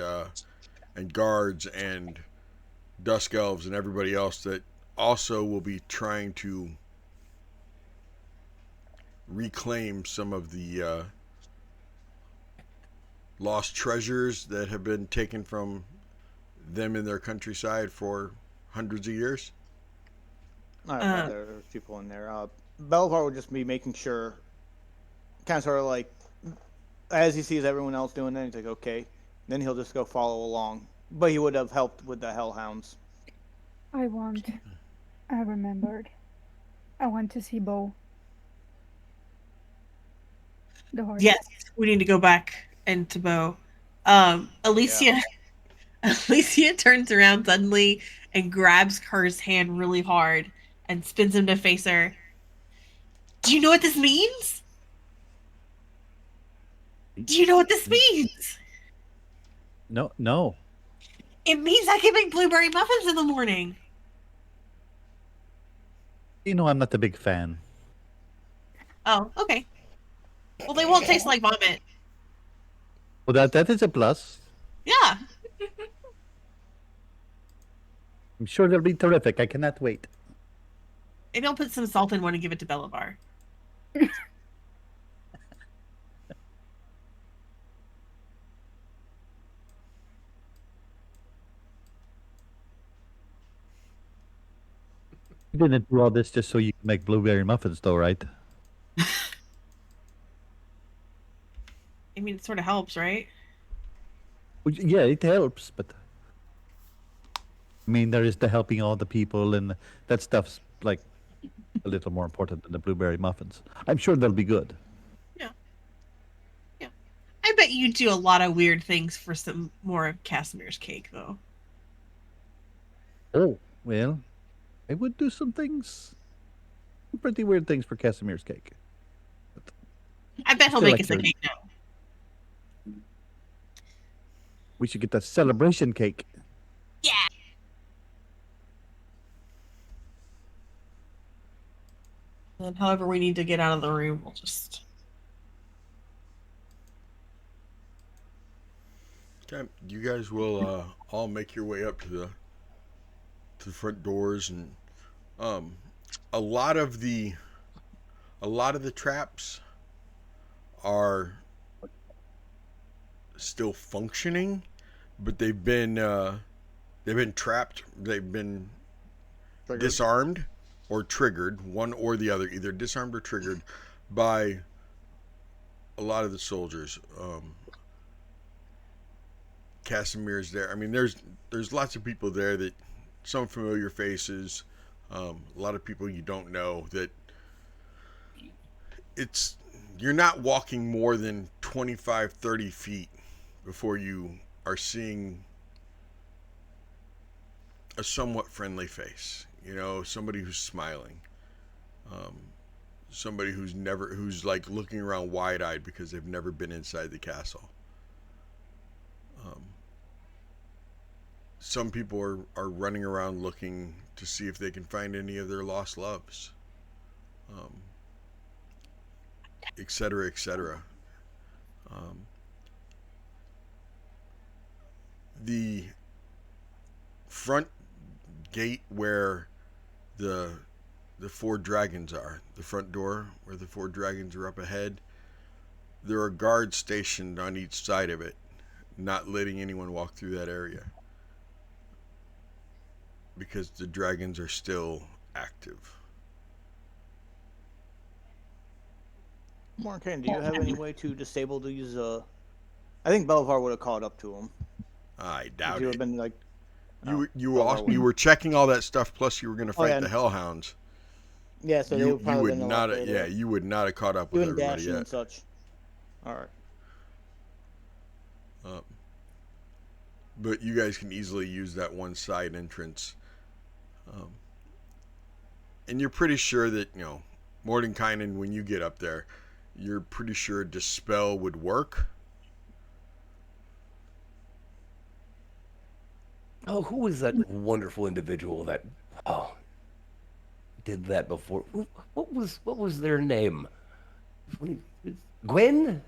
guards and dusk elves and everybody else that also will be trying to reclaim some of the lost treasures that have been taken from them in their countryside for hundreds of years. I bet there's people in there. Belivar would just be making sure, kind of sort of like, as he sees everyone else doing that, he's like, okay. Then he'll just go follow along. But he would have helped with the hellhounds. I remembered. I want to see Bo. The horse. Yes, we need to go back into Bo. Alicia Alicia turns around suddenly and grabs Kerr's hand really hard and spins him to face her. Do you know what this means? Do you know what this means? No. It means I can make blueberry muffins in the morning. You know, I'm not a big fan. Oh, okay. Well, they won't taste like vomit. Well, that is a plus. Yeah. I'm sure they'll be terrific. I cannot wait. Maybe I'll put some salt in one and give it to Belivar. You didn't do all this just so you can make blueberry muffins, though, right? I mean, it sort of helps, right? Well, yeah, it helps, but I mean, there is the helping all the people, and that stuff's like a little more important than the blueberry muffins. I'm sure they'll be good. Yeah. I bet you do a lot of weird things for some more of Casimir's cake, though. Oh, well, I would do some pretty weird things for Casimir's cake. I bet he'll Still make like us a your- cake now. We should get that celebration cake. Yeah. And however we need to get out of the room, we'll just... Okay, you guys will all make your way up to the front doors, and a lot of the traps are still functioning, but they've been trapped. They've been disarmed or triggered, one or the other, either disarmed or triggered by a lot of the soldiers. Casimir's there. I mean, there's lots of people there, that some familiar faces, a lot of people you don't know. That you're not walking more than 25, 30 feet before you are seeing a somewhat friendly face. You know, somebody who's smiling, somebody who's like looking around wide-eyed because they've never been inside the castle. Some people are running around looking to see if they can find any of their lost loves, et cetera, et cetera. the front gate where the 4 dragons are, the front door where the 4 dragons are up ahead, there are guards stationed on each side of it, not letting anyone walk through that area because the dragons are still active. Morgan, do you have any way to disable these? I think Belvar would have caught up to him. I doubt You it. have been like, You were checking all that stuff, plus you were going to fight yeah. the hellhounds. yeah. So they You would probably would been a not lot further. you would not have caught up with Doing everybody dashing and yet. such. All right. But you guys can easily use that one side entrance. And you're pretty sure that, Mordenkainen, when you get up there, you're pretty sure Dispel would work. Oh, who was that wonderful individual that did that before? What was their name? Gwendolyn?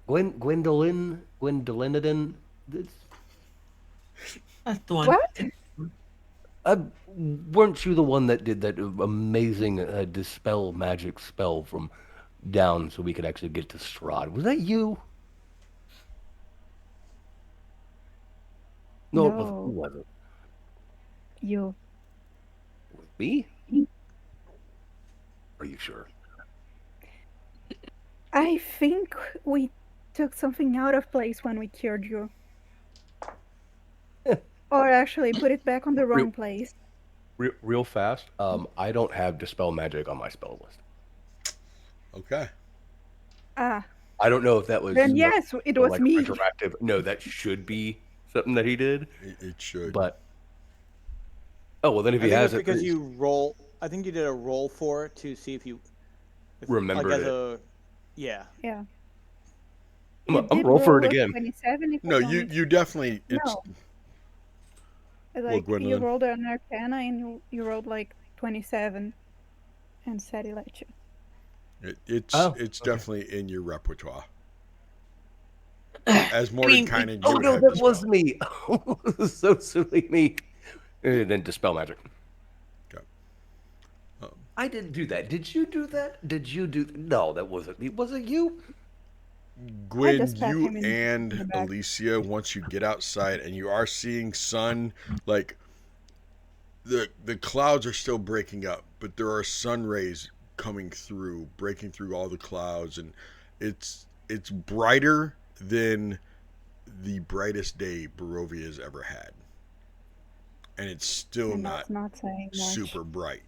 Gwendolynidin? That's the one. What? Weren't you the one that did that amazing dispel magic spell from down so we could actually get to Strahd? Was that you? No, it wasn't. No. Who was it? You. Me? Are you sure? I think we took something out of place when we cured you. Or actually put it back on the wrong place. Real fast. I don't have dispel magic on my spell list. Okay. Ah. I don't know if that was. Then yes, it was me. Retroactive. No, that should be something that he did. It should. But. Oh well, then if he has it, because you roll. I think you did a roll for it to see if you remember it. Yeah. I'm roll for it again. 27 no, you definitely. It's, no. Like you rolled an Arcana and you rolled like 27, and Seti let you. It's definitely in your repertoire. As Mordenkainen, oh no, that was me. So silly me. And then dispel magic. Okay. I didn't do that. Did you do that? Did you do? No, that wasn't me. Was it you? Gwen, you and Alicia, once you get outside and you are seeing sun, like the clouds are still breaking up, but there are sun rays coming through, breaking through all the clouds, and it's brighter than the brightest day Barovia has ever had. And it's still not super bright.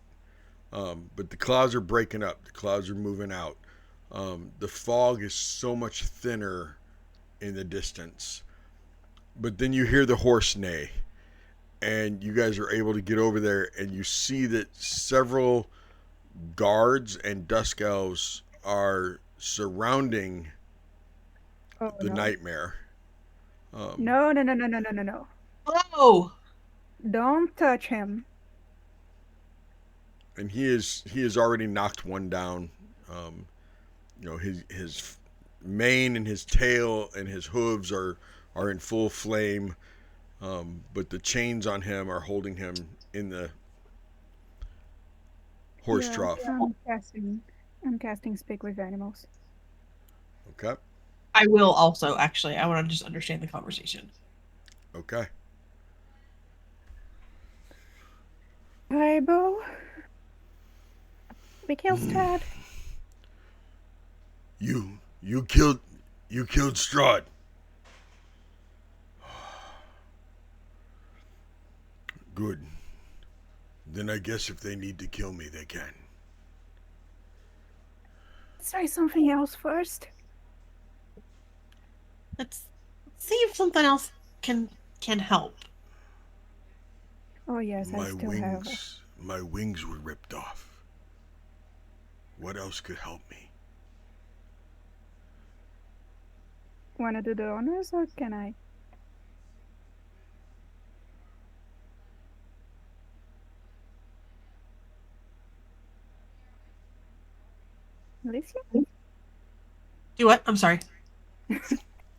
But the clouds are breaking up. The clouds are moving out. The fog is so much thinner in the distance. But then you hear the horse neigh. And you guys are able to get over there. And you see that several guards and dusk elves are surrounding the nightmare. No. Oh! Don't touch him. And he has already knocked one down. His mane and his tail and his hooves are in full flame, but the chains on him are holding him in the horse trough. I'm casting Speak with Animals. Okay. I will also, actually. I want to just understand the conversation. Okay. Bible. We killed Strahd. You killed Strahd. Good. Then I guess if they need to kill me, they can. Let's try something else first. Let's see if something else can help. Oh yes, I still have. My wings were ripped off. What else could help me? Wanna do the honors or can I? Alicia? Do what? I'm sorry.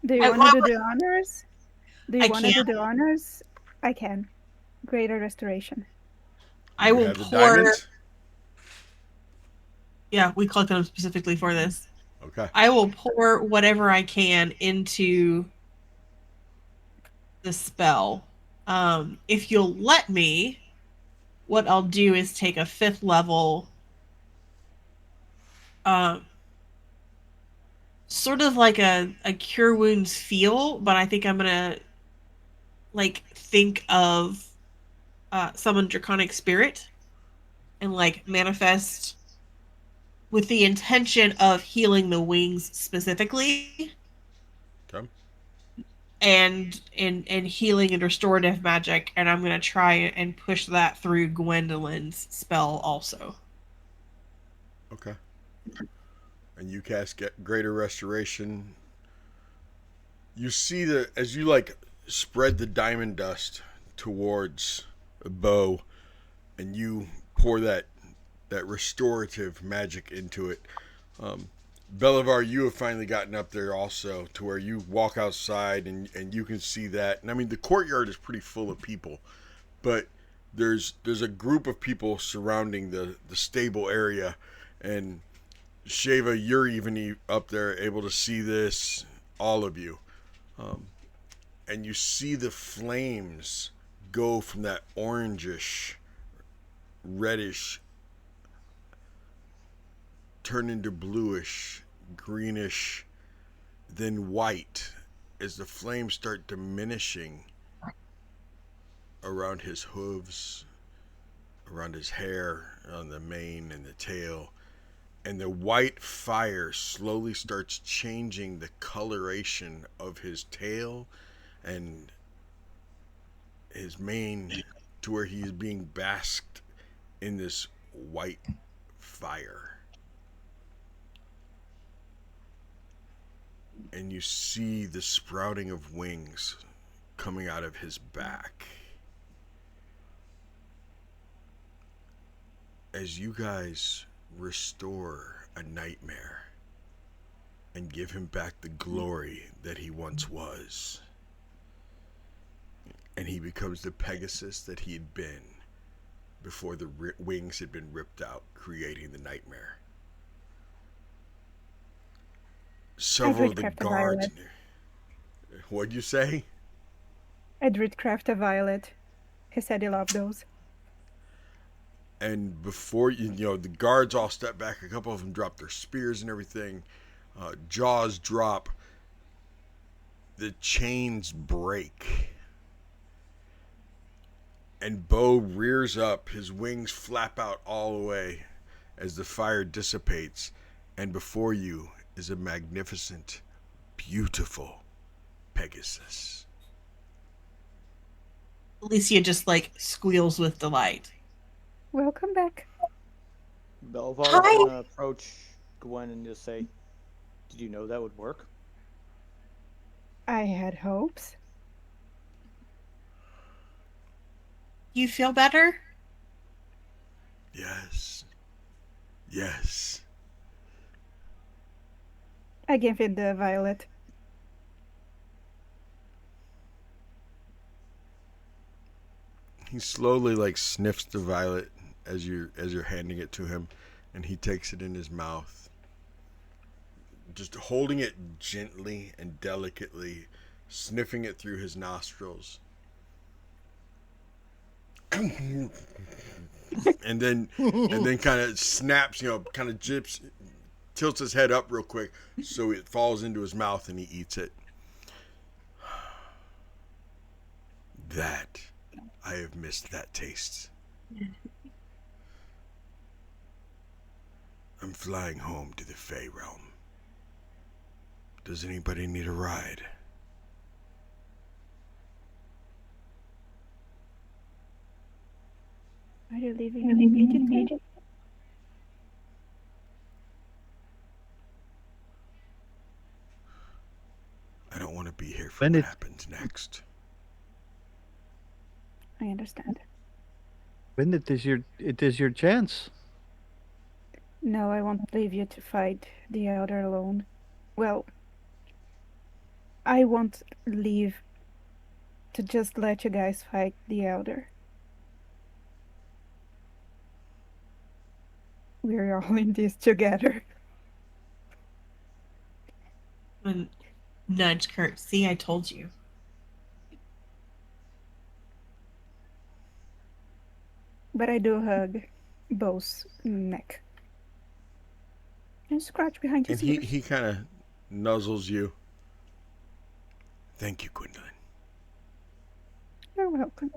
Do you want to do the honors? Do you I want to do can't. the honors? I can. Greater restoration. I You will have the pour. diamonds? Yeah, we collected them specifically for this. Okay. I will pour whatever I can into the spell. If you'll let me, what I'll do is take a 5th level, um, sort of like a cure wounds feel, but I think I'm gonna like think of summon draconic spirit and like manifest with the intention of healing the wings specifically. Okay. And healing and restorative magic, and I'm gonna try and push that through Gwendolyn's spell also. Okay. And you cast greater restoration. You see the as you like spread the diamond dust towards a bow, and you pour that restorative magic into it. Belivar, you have finally gotten up there also to where you walk outside and you can see that. And I mean, the courtyard is pretty full of people, but there's a group of people surrounding the stable area. And Shava, you're even up there able to see this, all of you. And you see the flames go from that orangish, reddish, turn into bluish, greenish, then white as the flames start diminishing around his hooves, around his hair, on the mane and the tail. And the white fire slowly starts changing the coloration of his tail and his mane to where he is being basked in this white fire. And you see the sprouting of wings coming out of his back. As you guys restore a nightmare and give him back the glory that he once was. And he becomes the Pegasus that he had been before the wings had been ripped out, creating the nightmare. Several of the guards. What'd you say? Edred craft a violet. He said he loved those. And before you know, the guards all step back. A couple of them drop their spears and everything. Jaws drop. The chains break. And Bo rears up. His wings flap out all the way as the fire dissipates. And before you is a magnificent, beautiful Pegasus. Alicia just like squeals with delight. Welcome back. Belivar's Hi. gonna approach Gwen and just say, "Did you know that would work?" I had hopes. You feel better? Yes. Yes. I gave it the violet. He slowly like sniffs the violet as you're handing it to him, and he takes it in his mouth, just holding it gently and delicately, sniffing it through his nostrils. and then kind of snaps, kind of tilts his head up real quick so it falls into his mouth and he eats it. That I have missed that taste. I'm flying home to the Fey realm. Does anybody need a ride? Are you leaving immediately? I don't want to be here for When what it- happens next. I understand. When it is your chance. No, I won't leave you to fight the Elder alone. Well, I won't leave to just let you guys fight the Elder. We're all in this together. And nudge Kurt. See, I told you. But I do hug Bo's neck. And scratch behind his And ears. he kind of nuzzles you. Thank you, Gwendolyn. You're welcome.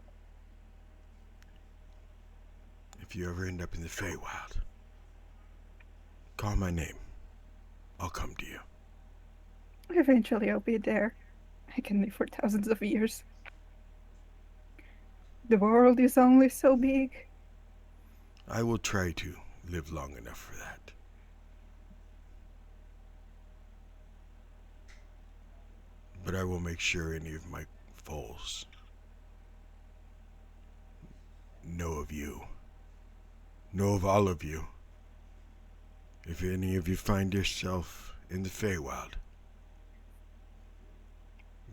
If you ever end up in the Feywild, call my name. I'll come to you. Eventually I'll be there. I can live for thousands of years. The world is only so big. I will try to live long enough for that. But I will make sure any of my foals know of you. Know of all of you. If any of you find yourself in the Feywild,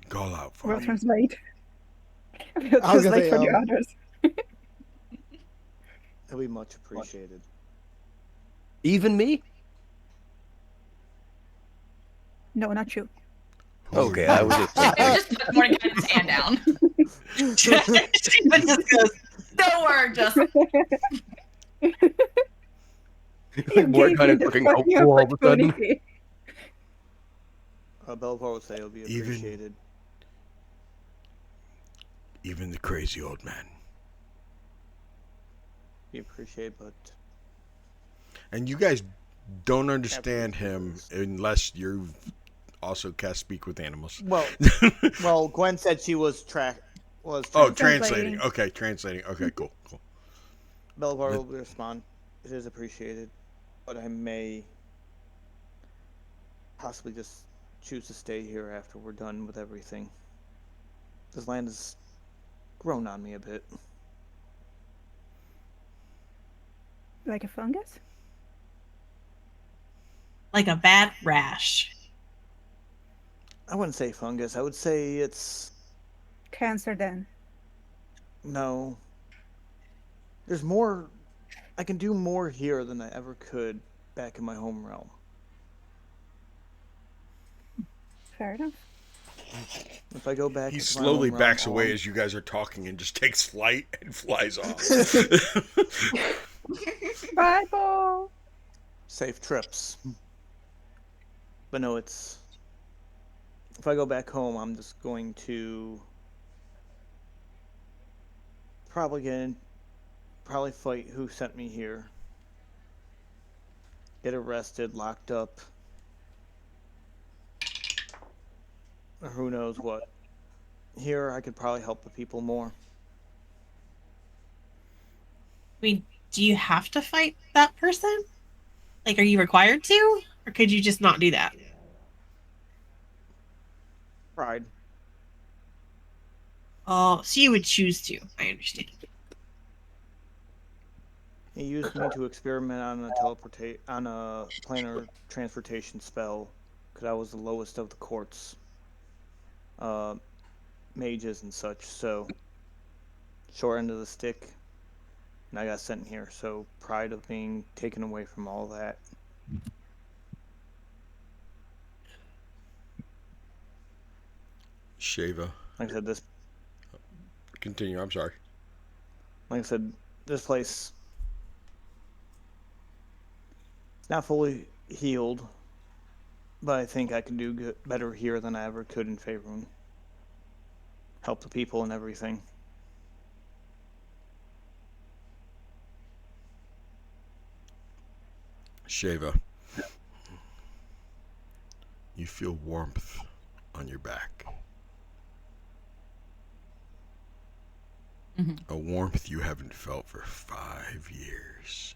call out for We'll me. translate. We'll I was gonna translate say, for the others. It'll be much appreciated. Even me? No, not you. Okay, I was just. It was just put Mordecai's hand down. Stephen just goes, "Don't worry, just." Like Mordecai is looking hopeful all of a sudden. Belvoir would say it'll be appreciated. Even the crazy old man. Be appreciated, but And you guys don't understand him unless you've also cast Speak with Animals. well, Gwen said she was translating. Okay, translating. Okay, cool. Belvoir will respond. It is appreciated, but I may possibly just choose to stay here after we're done with everything. This land has grown on me a bit. Like a fungus? Like a bad rash. I wouldn't say fungus. I would say it's... Cancer, then. No. There's more... I can do more here than I ever could back in my home realm. Fair enough. If I go back... He into my slowly home backs realm, away as you guys are talking and just takes flight and flies off. Bye, Bo! Safe trips. But no, it's... If I go back home, I'm just going to... Probably fight who sent me here. Get arrested, locked up. Or who knows what. Here, I could probably help the people more. I mean, do you have to fight that person? Like, are you required to? Or could you just not do that? Pride. Oh, so you would choose to. I understand. He used me to experiment on a planar transportation spell, because I was the lowest of the court's mages and such. So, short end of the stick, and I got sent here. So, pride of being taken away from all that. Shava. Like I said, Continue, I'm sorry. Like I said, this place, it's not fully healed, but I think I can do better here than I ever could in Faerun. Help the people and everything. Shava. You feel warmth on your back. Mhm. A warmth you haven't felt for 5 years.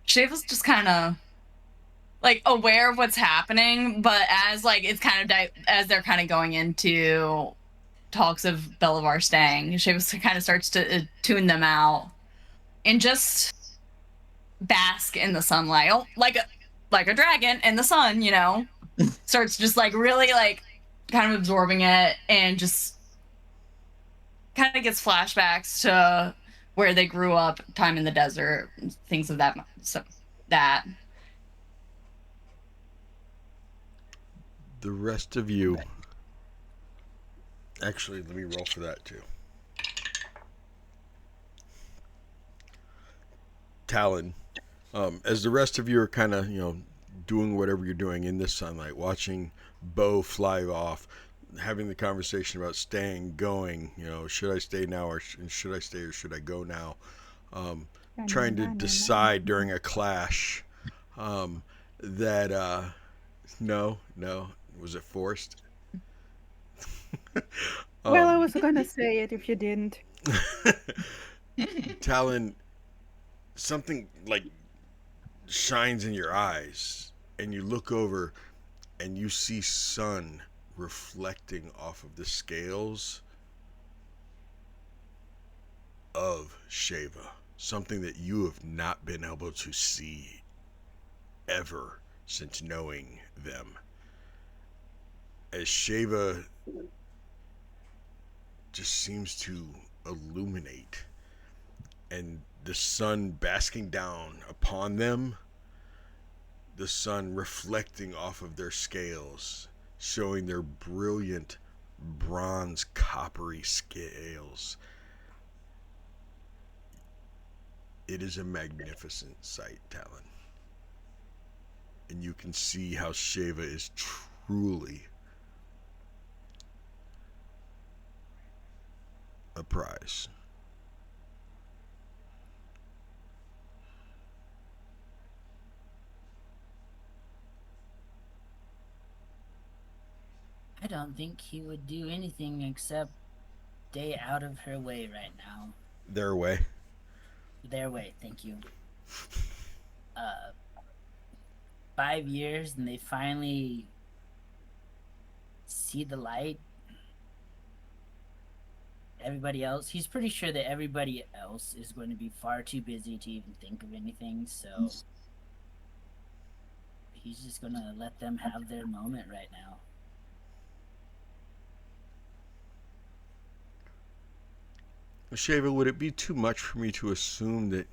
Shava's just kind of like aware of what's happening, but as like it's kind of as they're kind of going into talks of Belivar staying, Shava kind of starts to tune them out and just bask in the sunlight. Like like a dragon in the sun, you know, starts just like really like kind of absorbing it and just kind of gets flashbacks to where they grew up, time in the desert, things of that. So that. The rest of you. Actually, let me roll for that too. Talon. As the rest of you are kind of, doing whatever you're doing in this sunlight, watching Bo fly off, having the conversation about staying, going, should I stay now or should I stay or should I go now? Trying to decide during a clash that, no, was it forced? Well, I was gonna say it if you didn't. Talon, something like shines in your eyes, and you look over and you see sun reflecting off of the scales of Sheva, something that you have not been able to see ever since knowing them. As Sheva just seems to illuminate, and the sun basking down upon them, the sun reflecting off of their scales, showing their brilliant bronze coppery scales. It is a magnificent sight, Talon. And you can see how Sheva is truly a prize. I don't think he would do anything except stay out of her way right now. Their way. Their way, thank you. 5 years and they finally see the light. Everybody else, he's pretty sure that everybody else is going to be far too busy to even think of anything, so he's just gonna let them have their moment right now. Sheva, would it be too much for me to assume that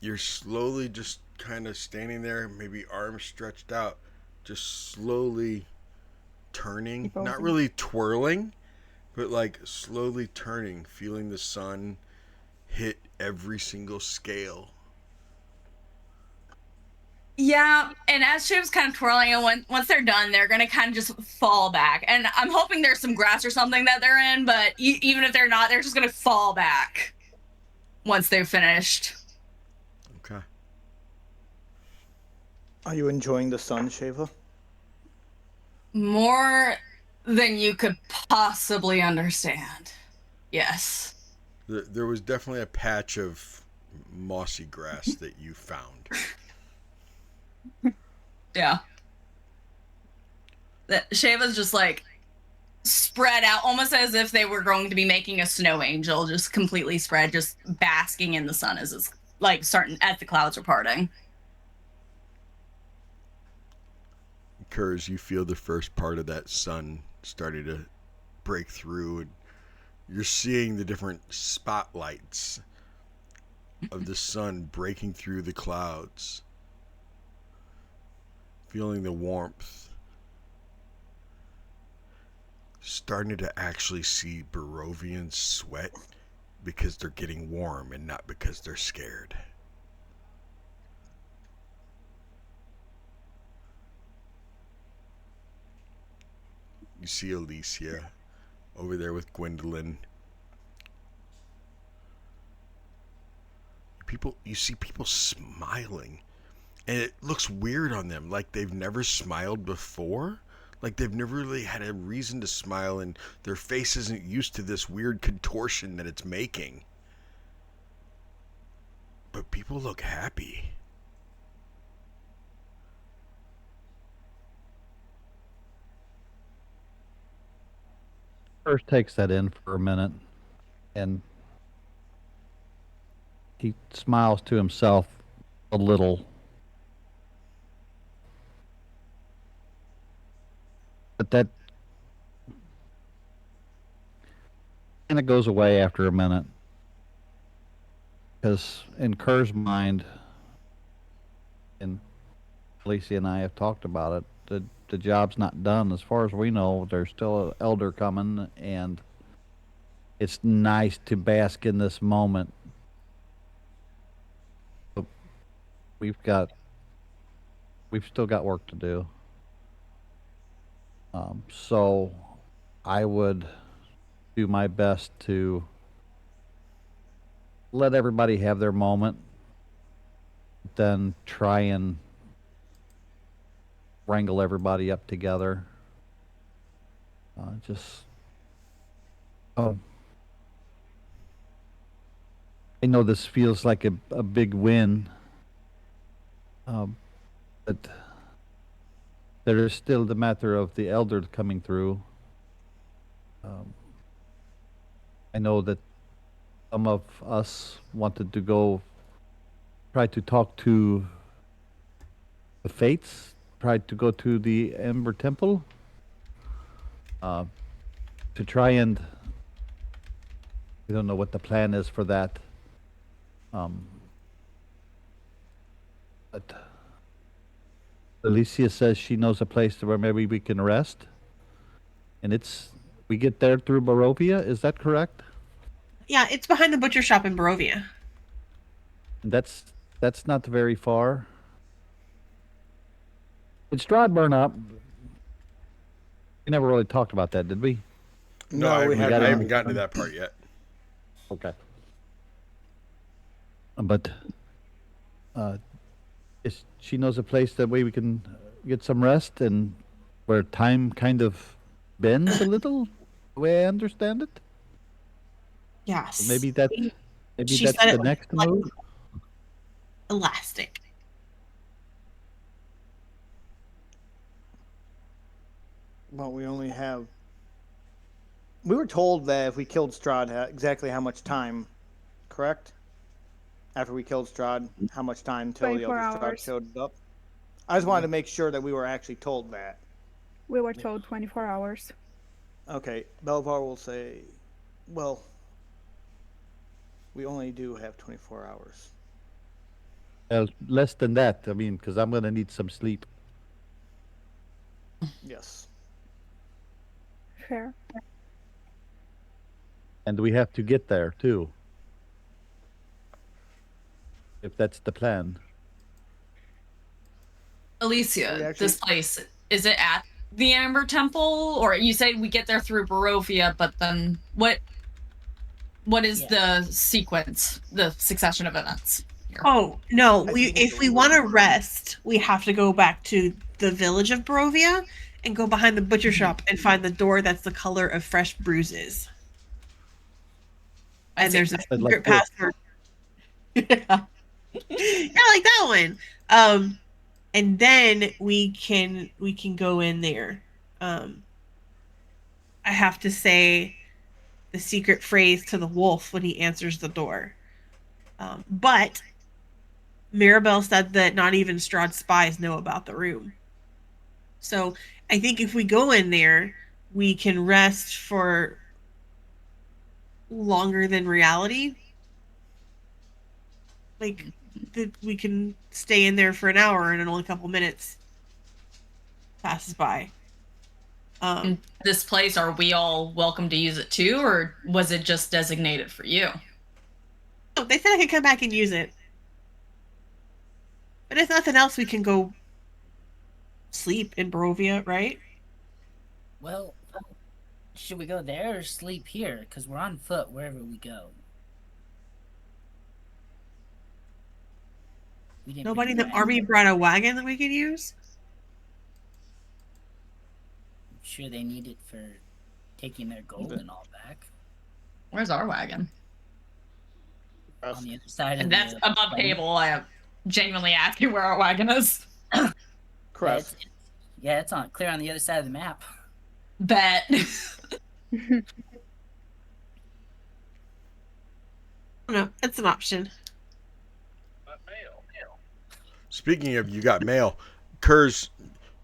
you're slowly just kind of standing there, maybe arms stretched out, just slowly turning, not really twirling, but like slowly turning, feeling the sun hit every single scale? Yeah, and as Shiv's kind of twirling, and once they're done, they're gonna kind of just fall back. And I'm hoping there's some grass or something that they're in, but even if they're not, they're just gonna fall back once they're finished. Okay. Are you enjoying the sun, Sheva? More than you could possibly understand. Yes. There was definitely a patch of mossy grass that you found. Yeah. Sheva's just like spread out, almost as if they were going to be making a snow angel, just completely spread, just basking in the sun as it's like starting as the clouds are parting. Kurz, you feel the first part of that sun starting to break through, and you're seeing the different spotlights of the sun breaking through the clouds, feeling the warmth, starting to actually see Barovians sweat because they're getting warm and not because they're scared. You see Alicia over there with Gwendolyn. You see people smiling, and it looks weird on them, like they've never smiled before, like they've never really had a reason to smile, and their face isn't used to this weird contortion that it's making. But people look happy. First takes that in for a minute, and he smiles to himself a little But that kind of goes away after a minute. Because in Kerr's mind, and Alicia and I have talked about it, the job's not done. As far as we know, there's still an elder coming, and it's nice to bask in this moment. But we've still got work to do. So I would do my best to let everybody have their moment, then try and wrangle everybody up together. I know this feels like a big win, but there is still the matter of the elder coming through. I know that some of us wanted to go try to talk to the fates, try to go to the Ember Temple, to try and, we don't know what the plan is for that. But Alicia says she knows a place where maybe we can rest, and we get there through Barovia. Is that correct? Yeah, it's behind the butcher shop in Barovia. That's not very far. Did Strahd burn up? We never really talked about that, did we? No, I haven't gotten to that part yet. Okay. But she knows a place that way we can get some rest and where time kind of bends a little, the way I understand it. Yes. So maybe that's She the said it next was move. Elastic. Well, we were told that if we killed Strahd, exactly how much time, correct? After we killed Strahd, how much time until the 24 Elder Strahd hours. showed up? I just wanted to make sure that we were actually told that. We were told 24 hours. Okay, Belvar will say, well, we only do have 24 hours. Less than that, I mean, because I'm going to need some sleep. Yes. Fair. And we have to get there, too. If that's the plan. Alicia, this place, is it at the Amber Temple? Or you say we get there through Barovia, but then what is the sequence, the succession of events here? Oh, no. If we want to rest, we have to go back to the village of Barovia and go behind the butcher shop and find the door that's the color of fresh bruises. And there's a secret password. Yeah, like that one. And then we can go in there. I have to say the secret phrase to the wolf when he answers the door. But Mirabelle said that not even Strahd's spies know about the room. So I think if we go in there, we can rest for longer than reality. Like, we can stay in there for an hour and in only a couple minutes passes by. This place, are we all welcome to use it too, or was it just designated for you? Oh, they said I could come back and use it. But if nothing else, we can go sleep in Barovia, right? Well, should we go there or sleep here? Because we're on foot wherever we go. Nobody in the army brought a wagon that we could use? I'm sure they need it for taking their gold and all back. Where's our wagon? On the other side And of that's the above plain. table. I am genuinely asking where our wagon is. Correct. Yeah, it's on clear on the other side of the map. Bet. No, it's an option. Speaking of, you got mail. Kurz,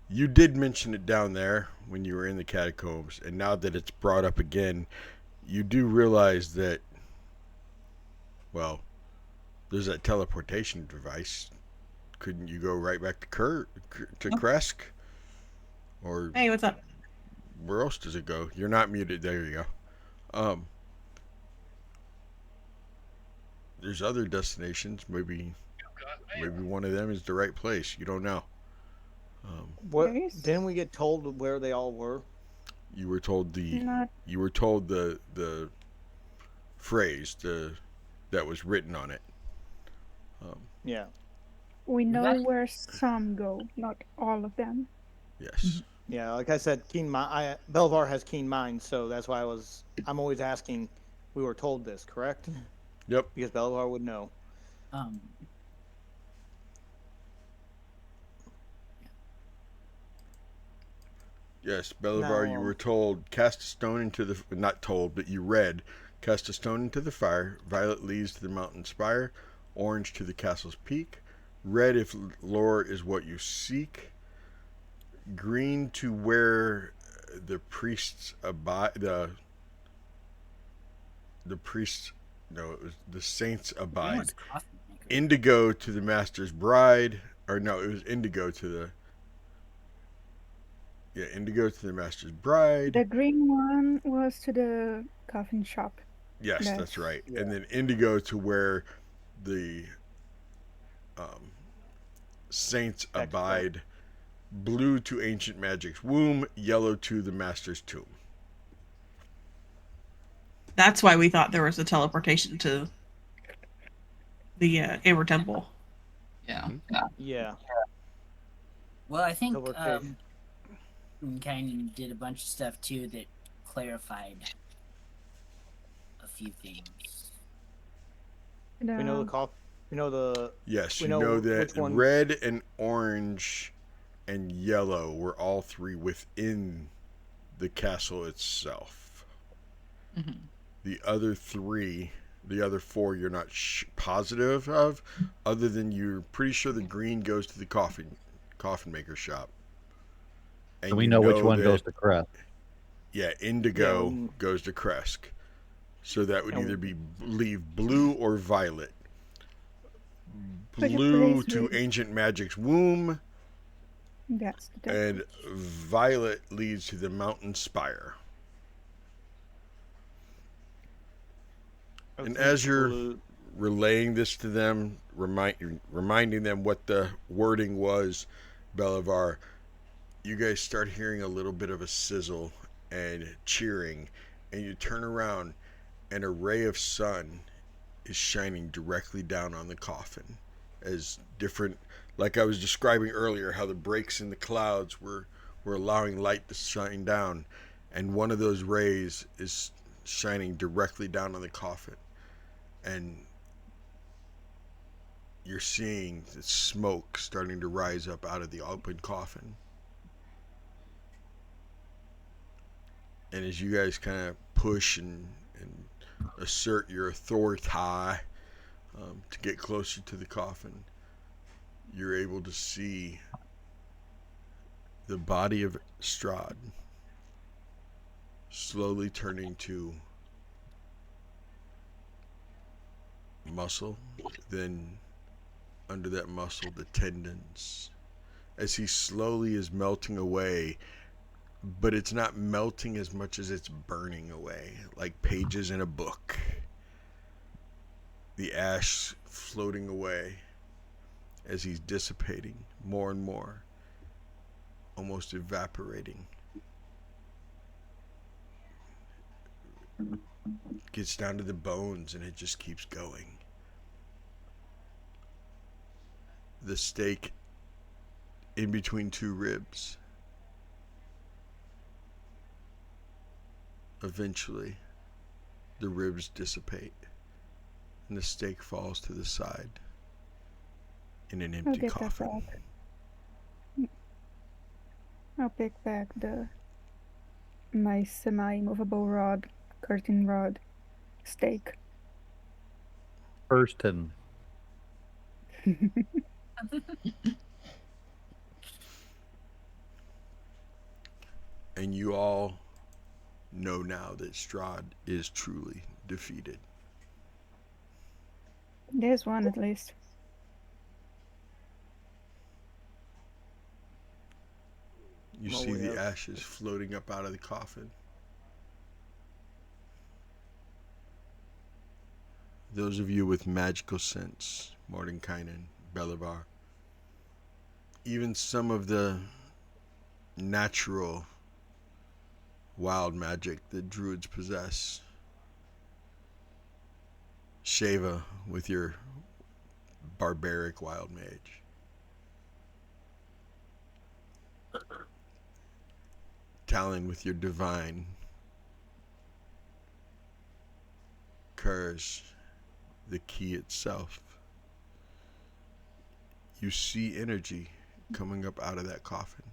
You did mention it down there when you were in the catacombs, and now that it's brought up again, you do realize that, well, there's that teleportation device. Couldn't you go right back to Kresk? Or Hey, what's up? where else does it go? You're not muted. There you go. There's other destinations. Maybe one of them is the right place. You don't know. What Nice. didn't we get told where they all were? You were told Not the phrase that was written on it. Yeah. we know That- where some go, not all of them. Yes. Yeah, like I said, Belvar has keen mind, so that's why I'm always asking. We were told this, correct? Yep. Because Belvar would know. Yes, Belivar, Now, you were told cast a stone into the not told, but you read cast a stone into the fire. Violet leads to the mountain spire. Orange to the castle's peak. Red if lore is what you seek. Green to where the priests abide. The priests. No, it was the saints abide. Indigo to the master's bride. Or no, it was indigo to the. Yeah, indigo to the master's bride. The green one was to the coffin shop. Yes, Yes. that's right. Yeah. And then indigo to where the saints That's abide. Blue to ancient magic's womb. Yellow to the master's tomb. That's why we thought there was a teleportation to the Amber Temple. Yeah. Yeah. Well, I think Teleportation. we kind of did a bunch of stuff too that clarified a few things. We know the cough. We know the. Yes, We you know know that which one- red and orange and yellow were all three within the castle itself. Mhm. The other four, you're not positive of, other than you're pretty sure the green goes to the coffin maker shop. And we know which one that- goes to Crest. Yeah, indigo Yeah, goes to Kresk. So that would And- either be leave blue or violet. Could you Blue please to read- ancient magic's womb, That's the and violet leads to the mountain spire. I And think as you're blue- relaying this to them, reminding them what the wording was, Belivar, you guys start hearing a little bit of a sizzle and cheering, and you turn around, and a ray of sun is shining directly down on the coffin. As different, like I was describing earlier, how the breaks in the clouds were allowing light to shine down, and one of those rays is shining directly down on the coffin. And you're seeing the smoke starting to rise up out of the open coffin. And as you guys kind of push and assert your authority to get closer to the coffin, you're able to see the body of Strahd slowly turning to muscle, then under that muscle the tendons, as he slowly is melting away, but it's not melting as much as it's burning away, like pages in a book. The ash floating away as he's dissipating more and more, almost evaporating. Gets down to the bones and it just keeps going. The steak in between two ribs. Eventually, the ribs dissipate and the steak falls to the side in an I'll empty get that coffin. back. I'll pick back my semi-movable rod, curtain rod, stake. Hurston. And you all know now that Strahd is truly defeated. There's one at least. You Well, see we the have- ashes floating up out of the coffin. Those of you with magical sense, Mordenkainen, Belivar, even some of the natural wild magic that druids possess. Sheva with your barbaric wild mage. Talon with your divine. Curse, the key itself. You see energy coming up out of that coffin.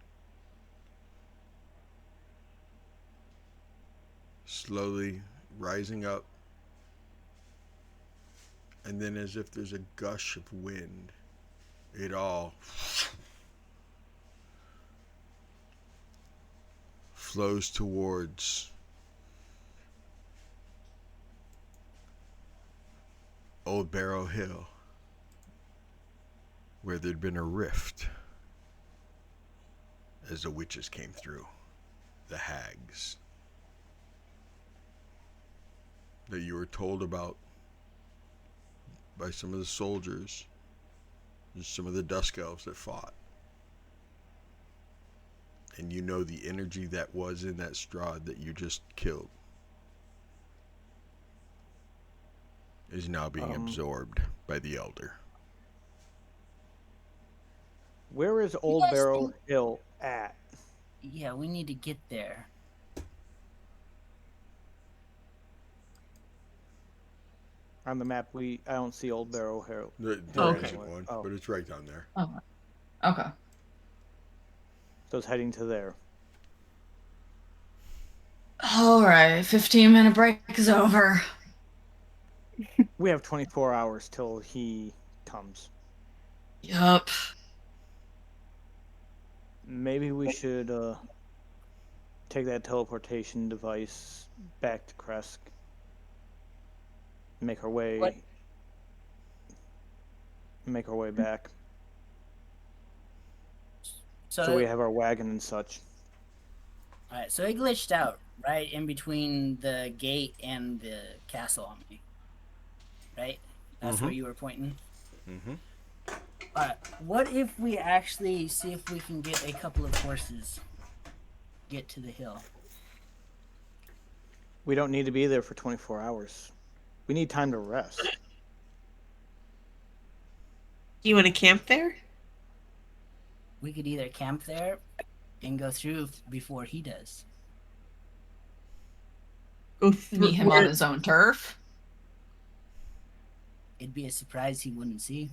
Slowly rising up. And then as if there's a gush of wind, it all flows towards Old Barrow Hill, where there'd been a rift as the witches came through, the hags that you were told about by some of the soldiers and some of the dusk elves that fought. And you know the energy that was in that Strahd that you just killed is now being absorbed by the Elder. Where is Old guys Barrow think- Hill at? Yeah, we need to get there. On the map, I don't see Old Barrow Hill. There Okay. isn't one, Oh. but it's right down there. Oh, okay. So it's heading to there. All right, 15-minute break is over. We have 24 hours till he comes. Yup. Maybe we should take that teleportation device back to Kresk. Make our way. What? Make our way back. So, So we have our wagon and such. all right, so it glitched out right in between the gate and the castle on me. Right? That's where you were pointing. Mm-hmm. Alright, what if we actually see if we can get a couple of horses get to the hill? We don't need to be there for 24 hours. We need time to rest. Do you want to camp there? We could either camp there and go through before he does. Go through Meet him on his own turf. It'd be a surprise he wouldn't see.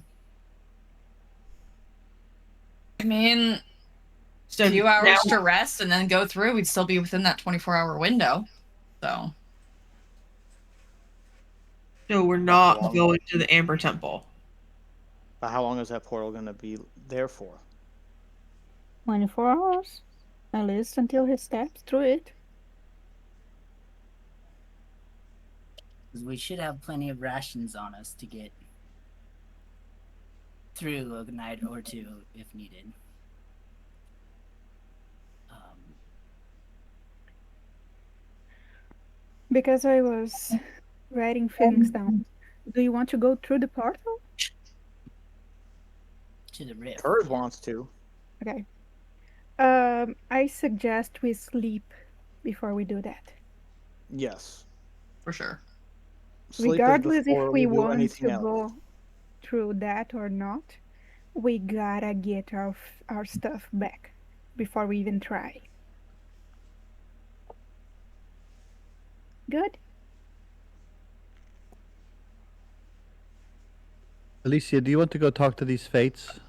I mean, So a few hours now- to rest and then go through. We'd still be within that 24-hour window. So, So we're not going to the Amber Temple. But how long is that portal going to be there for? 24 hours. At least until he steps through it. 'Cause we should have plenty of rations on us to get through a night or two if needed. Because I was writing things down. Do you want to go through the portal? To the rift. Kurt wants to. Okay. I suggest we sleep before we do that. Yes. for sure. Sleep is Regardless before if we do want anything to else. go through that or not, we gotta get our stuff back before we even try. Good? Alicia, do you want to go talk to these fates?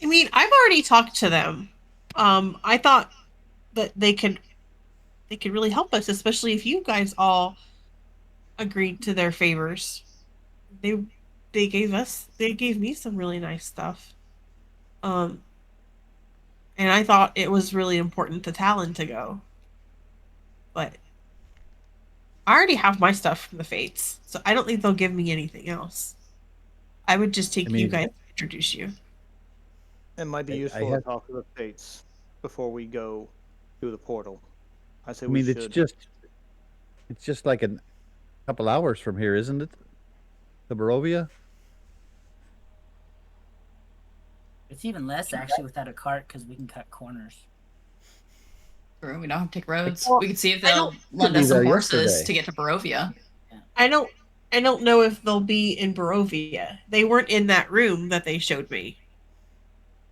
I mean, I've already talked to them. I thought that they could really help us, especially if you guys all agreed to their favors. They gave me some really nice stuff. And I thought it was really important to Talon to go. But I already have my stuff from the Fates, so I don't think they'll give me anything else. I would just take you guys to introduce you. It might be useful to talk to the Fates before we go through the portal. I say we should. It's just like a couple hours from here, isn't it? To Barovia? It's even less actually without a cart because we can cut corners. True, we don't have to take roads. Well, we could see if they'll lend us some horses to get to Barovia. I don't know if they'll be in Barovia. They weren't in that room that they showed me.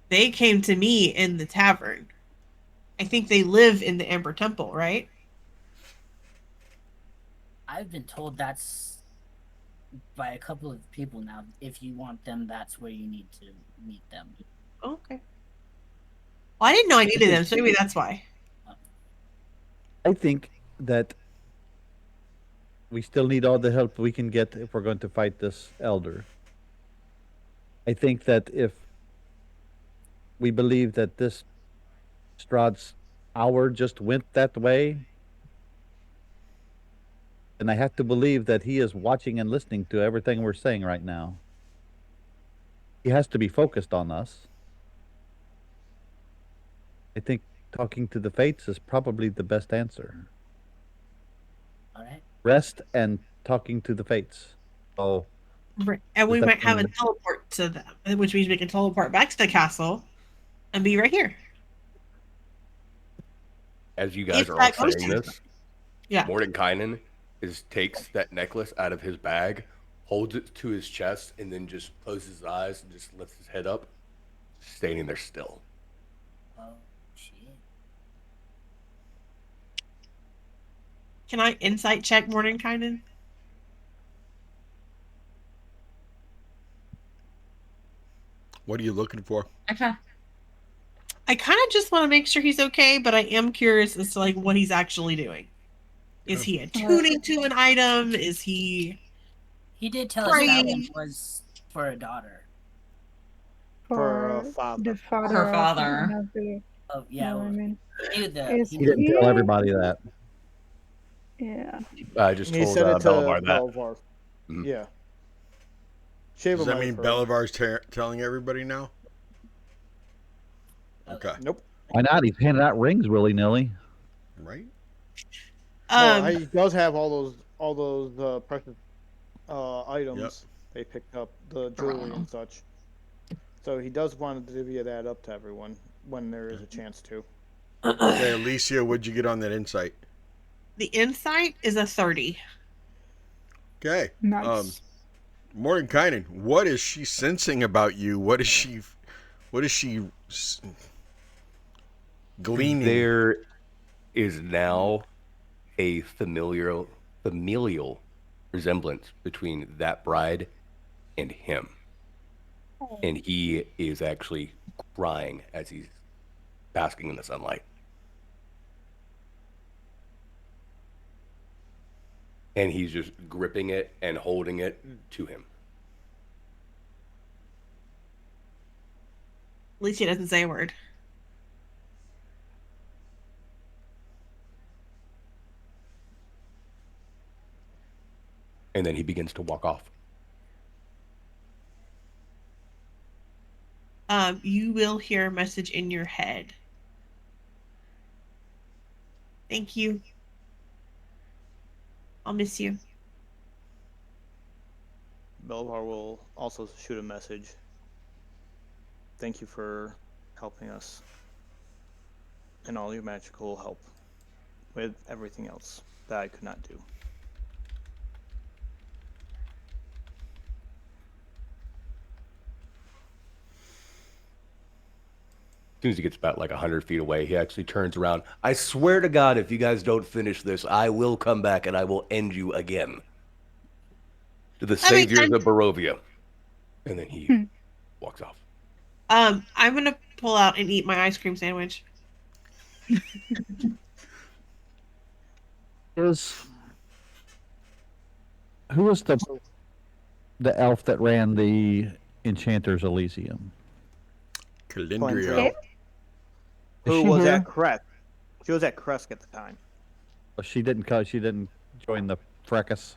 They came to me in the tavern. I think they live in the Amber Temple, right? I've been told that's by a couple of people now. If you want them, that's where you need to meet them. Okay. Well, I didn't know I needed them, so maybe that's why. I think that we still need all the help we can get if we're going to fight this elder. I think that if we believe that this Strahd's hour just went that way, then I have to believe that he is watching and listening to everything we're saying right now. He has to be focused on us. I think talking to the Fates is probably the best answer. All right. Rest and talking to the Fates. Oh, right. And we might have a teleport to them, which means we can teleport back to the castle and be right here. As you guys are all saying this, Mordenkainen takes that necklace out of his bag, holds it to his chest, and then just closes his eyes and just lifts his head up, standing there still. Oh, shit. Can I insight check Mordenkainen? What are you looking for? Okay. I kind of just want to make sure he's okay, but I am curious as to like what he's actually doing. Is he attuning to an item? Is he? He did tell us that one was for a daughter. For a father. The father. Her father. Oh yeah. Well, he didn't tell everybody that. Yeah. I just told Belivar that. Mm-hmm. Yeah. Does that mean Belivar's telling everybody now? Okay. Nope. Why not? He's handing out rings willy nilly. Right. Well, he does have all those precious items they picked up, the jewelry and such. So he does want to divvy that up to everyone when there is a chance to. Okay, Alicia, what'd you get on that insight? The insight is a 30. Okay. Nice. Mordenkainen, what is she sensing about you? What is she gleaning? There is now a familial resemblance between that bride and him. And he is actually crying as he's basking in the sunlight. And he's just gripping it and holding it to him. At least he doesn't say a word. And then he begins to walk off. You will hear a message in your head. Thank you. I'll miss you. Belivar will also shoot a message. Thank you for helping us and all your magical help with everything else that I could not do. As soon as he gets about like 100 feet away, he actually turns around. I swear to God, if you guys don't finish this, I will come back and I will end you again. To the saviors of Barovia. And then he walks off. I'm gonna pull out and eat my ice cream sandwich. Who was the elf that ran the Enchanter's Elysium? Calendria. Is Who she was here? at Kresk. She was at Kresk at the time. Oh, she didn't join the fracas.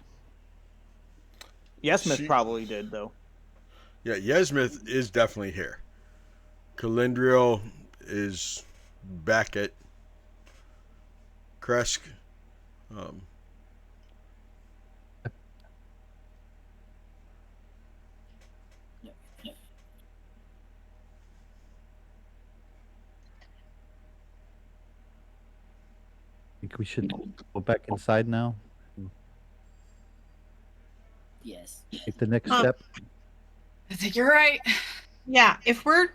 Yesmith She- probably did, though. Yeah, Yesmith is definitely here. Calendriel is back at Kresk. Um, I think we should go back inside now. Yes. Take the next Um, step. I think you're right. Yeah, if we're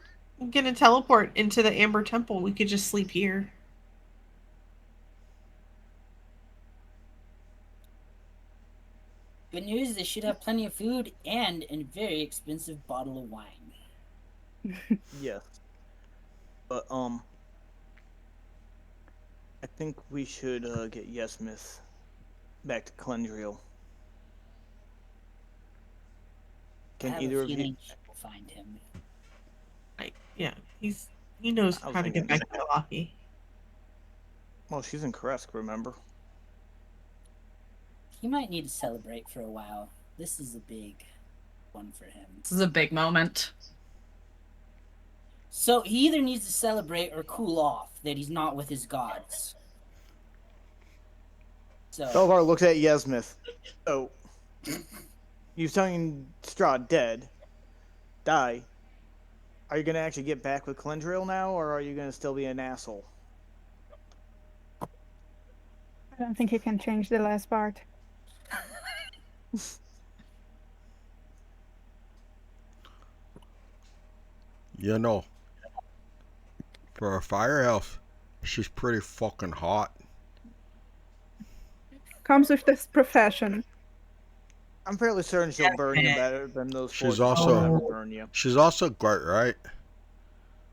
gonna teleport into the Amber Temple, we could just sleep here. Good news, they should have plenty of food and a very expensive bottle of wine. Yes. But, I think we should, get Yesmith back to Calendriel. I Can have either a of you... feeling I will find him. Yeah, he knows I was how to get back thinking- to Milwaukee. Well, she's in Kresk, remember? He might need to celebrate for a while. This is a big one for him. This is a big moment. So he either needs to celebrate or cool off that he's not with his gods. So Belvar looks at Yesmith. So, you're telling Strahd dead, die. Are you going to actually get back with Calendriel now, or are you going to still be an asshole? I don't think you can change the last part. you know, for a fire elf, she's pretty fucking hot. Comes with this profession. I'm fairly certain she'll burn you better than those She's forces also- will ever burn you. She's also great, right?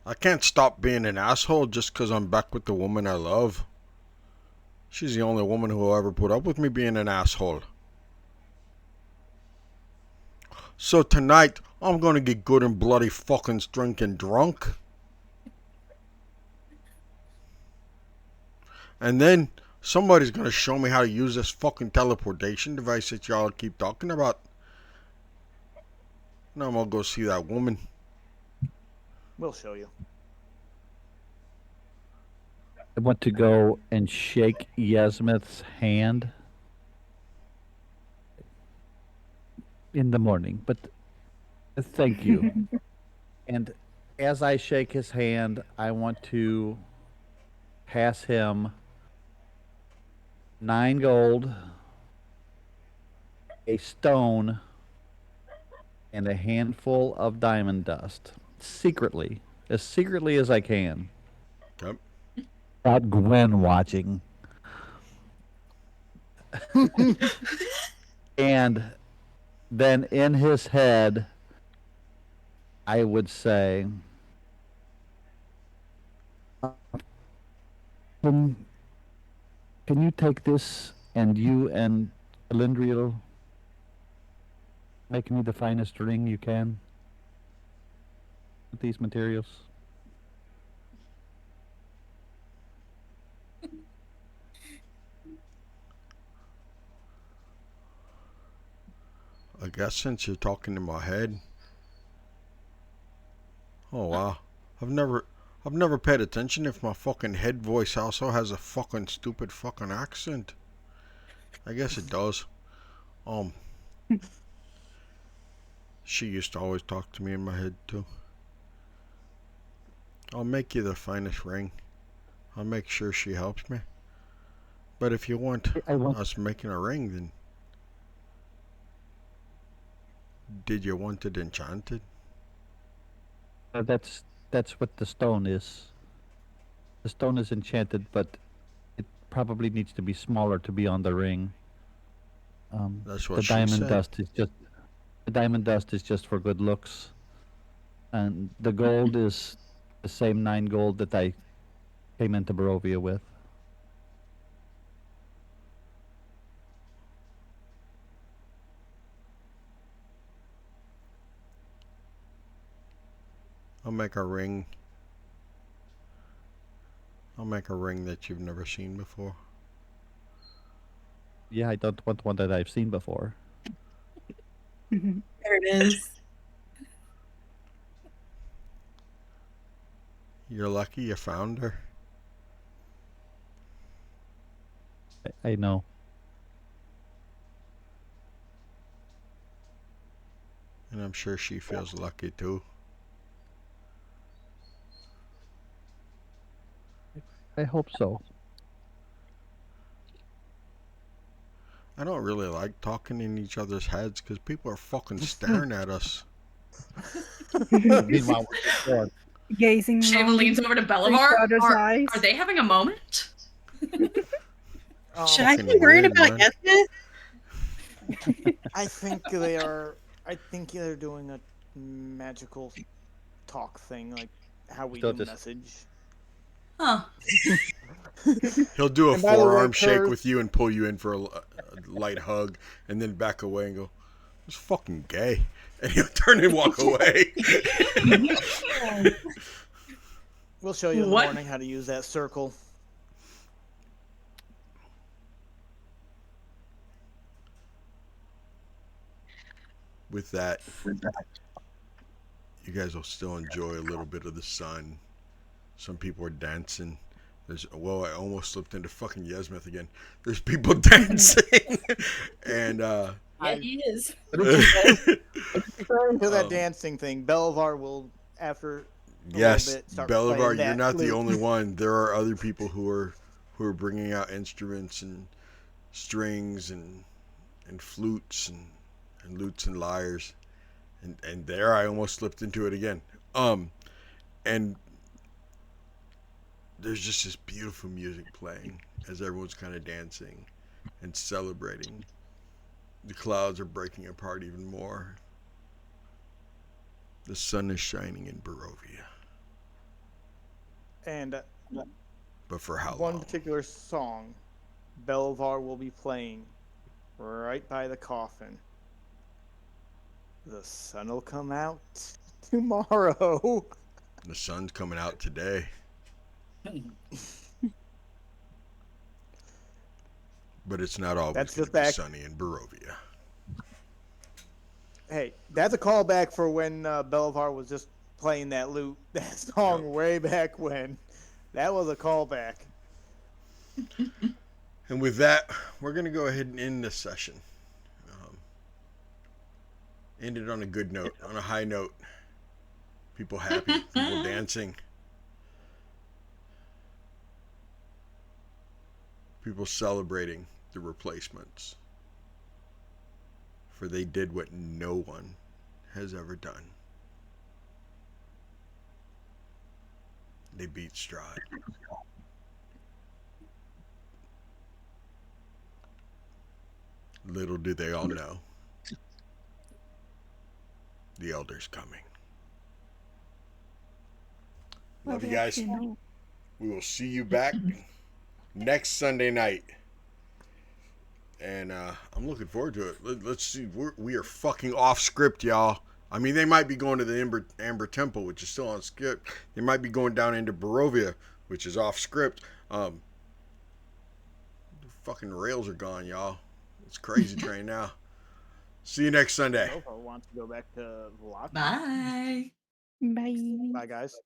I can't stop being an asshole just because I'm back with the woman I love. She's the only woman who will ever put up with me being an asshole. So tonight, I'm gonna get good and bloody fucking drinking drunk. And then somebody's gonna show me how to use this fucking teleportation device that y'all keep talking about. And I'm gonna go see that woman. We'll show you. I want to go and shake Yasmith's hand in the morning, but thank you. And as I shake his hand, I want to pass him 9 gold, a stone, and a handful of diamond dust. Secretly as I can. Yep. Without Gwen watching. And then in his head, I would say, can you take this and you and Calendriel make me the finest ring you can with these materials? I guess since you're talking in my head. Oh wow. I've never paid attention if my fucking head voice also has a fucking stupid fucking accent. I guess it does. She used to always talk to me in my head too. I'll make you the finest ring. I'll make sure she helps me. But if you want us making a ring, then did you want it enchanted? That's what the stone is. The stone is enchanted, but it probably needs to be smaller to be on the ring. That's what The she diamond said. dust is just the diamond dust is just for good looks, and the gold is the same 9 gold that I came into Barovia with. I'll make a ring. I'll make a ring that you've never seen before. Yeah, I don't want one that I've seen before. There it is. You're lucky you found her. I know. And I'm sure she feels lucky too. I hope so. I don't really like talking in each other's heads because people are fucking staring at us. Meanwhile, we're bored. Gazing Shava long leans into over to each Belivar. other's eyes. Are they having a moment? Should I Fucking be worried weird, about man. Yesmith? I think they are. I think they're doing a magical talk thing, like how we Still do just- message. Huh. He'll do a And by the way, forearm shake Kurt- with you and pull you in for a light hug and then back away and go, it's fucking gay. And he'll turn and walk away. We'll show you in the What? morning how to use that circle. With that, you guys will still enjoy a little bit of the sun. Some people are dancing. I almost slipped into fucking Yesmith again. There's people dancing. And Yeah, he is. To that dancing thing, Belivar will, after a yes, little bit, start Belivar, playing you're that not the flute. only one. There are other people who are bringing out instruments and strings and flutes and lutes and lyres. And there I almost slipped into it again. And there's just this beautiful music playing as everyone's kind of dancing and celebrating. The clouds are breaking apart even more. The sun is shining in Barovia. And But for how one long? particular song, Belivar will be playing right by the coffin. The sun will come out tomorrow. The sun's coming out today. But it's not always That's going just to be back- sunny in Barovia. Hey, that's a callback for when Belivar was just playing that song way back when. That was a callback. And with that, we're going to go ahead and end this session. End it on a good note, on a high note. People happy, people dancing. People celebrating the replacements. For they did what no one has ever done. They beat Strahd. Little do they all know, the Elder's coming. Love you guys. We will see you back next Sunday night. And I'm looking forward to it. Let's see. We are fucking off script, y'all. I mean, they might be going to the Amber Temple, which is still on script. They might be going down into Barovia, which is off script. The fucking rails are gone, y'all. It's crazy train now. See you next Sunday. Belivar wants to go back to the lock. Bye. Bye. Bye, guys.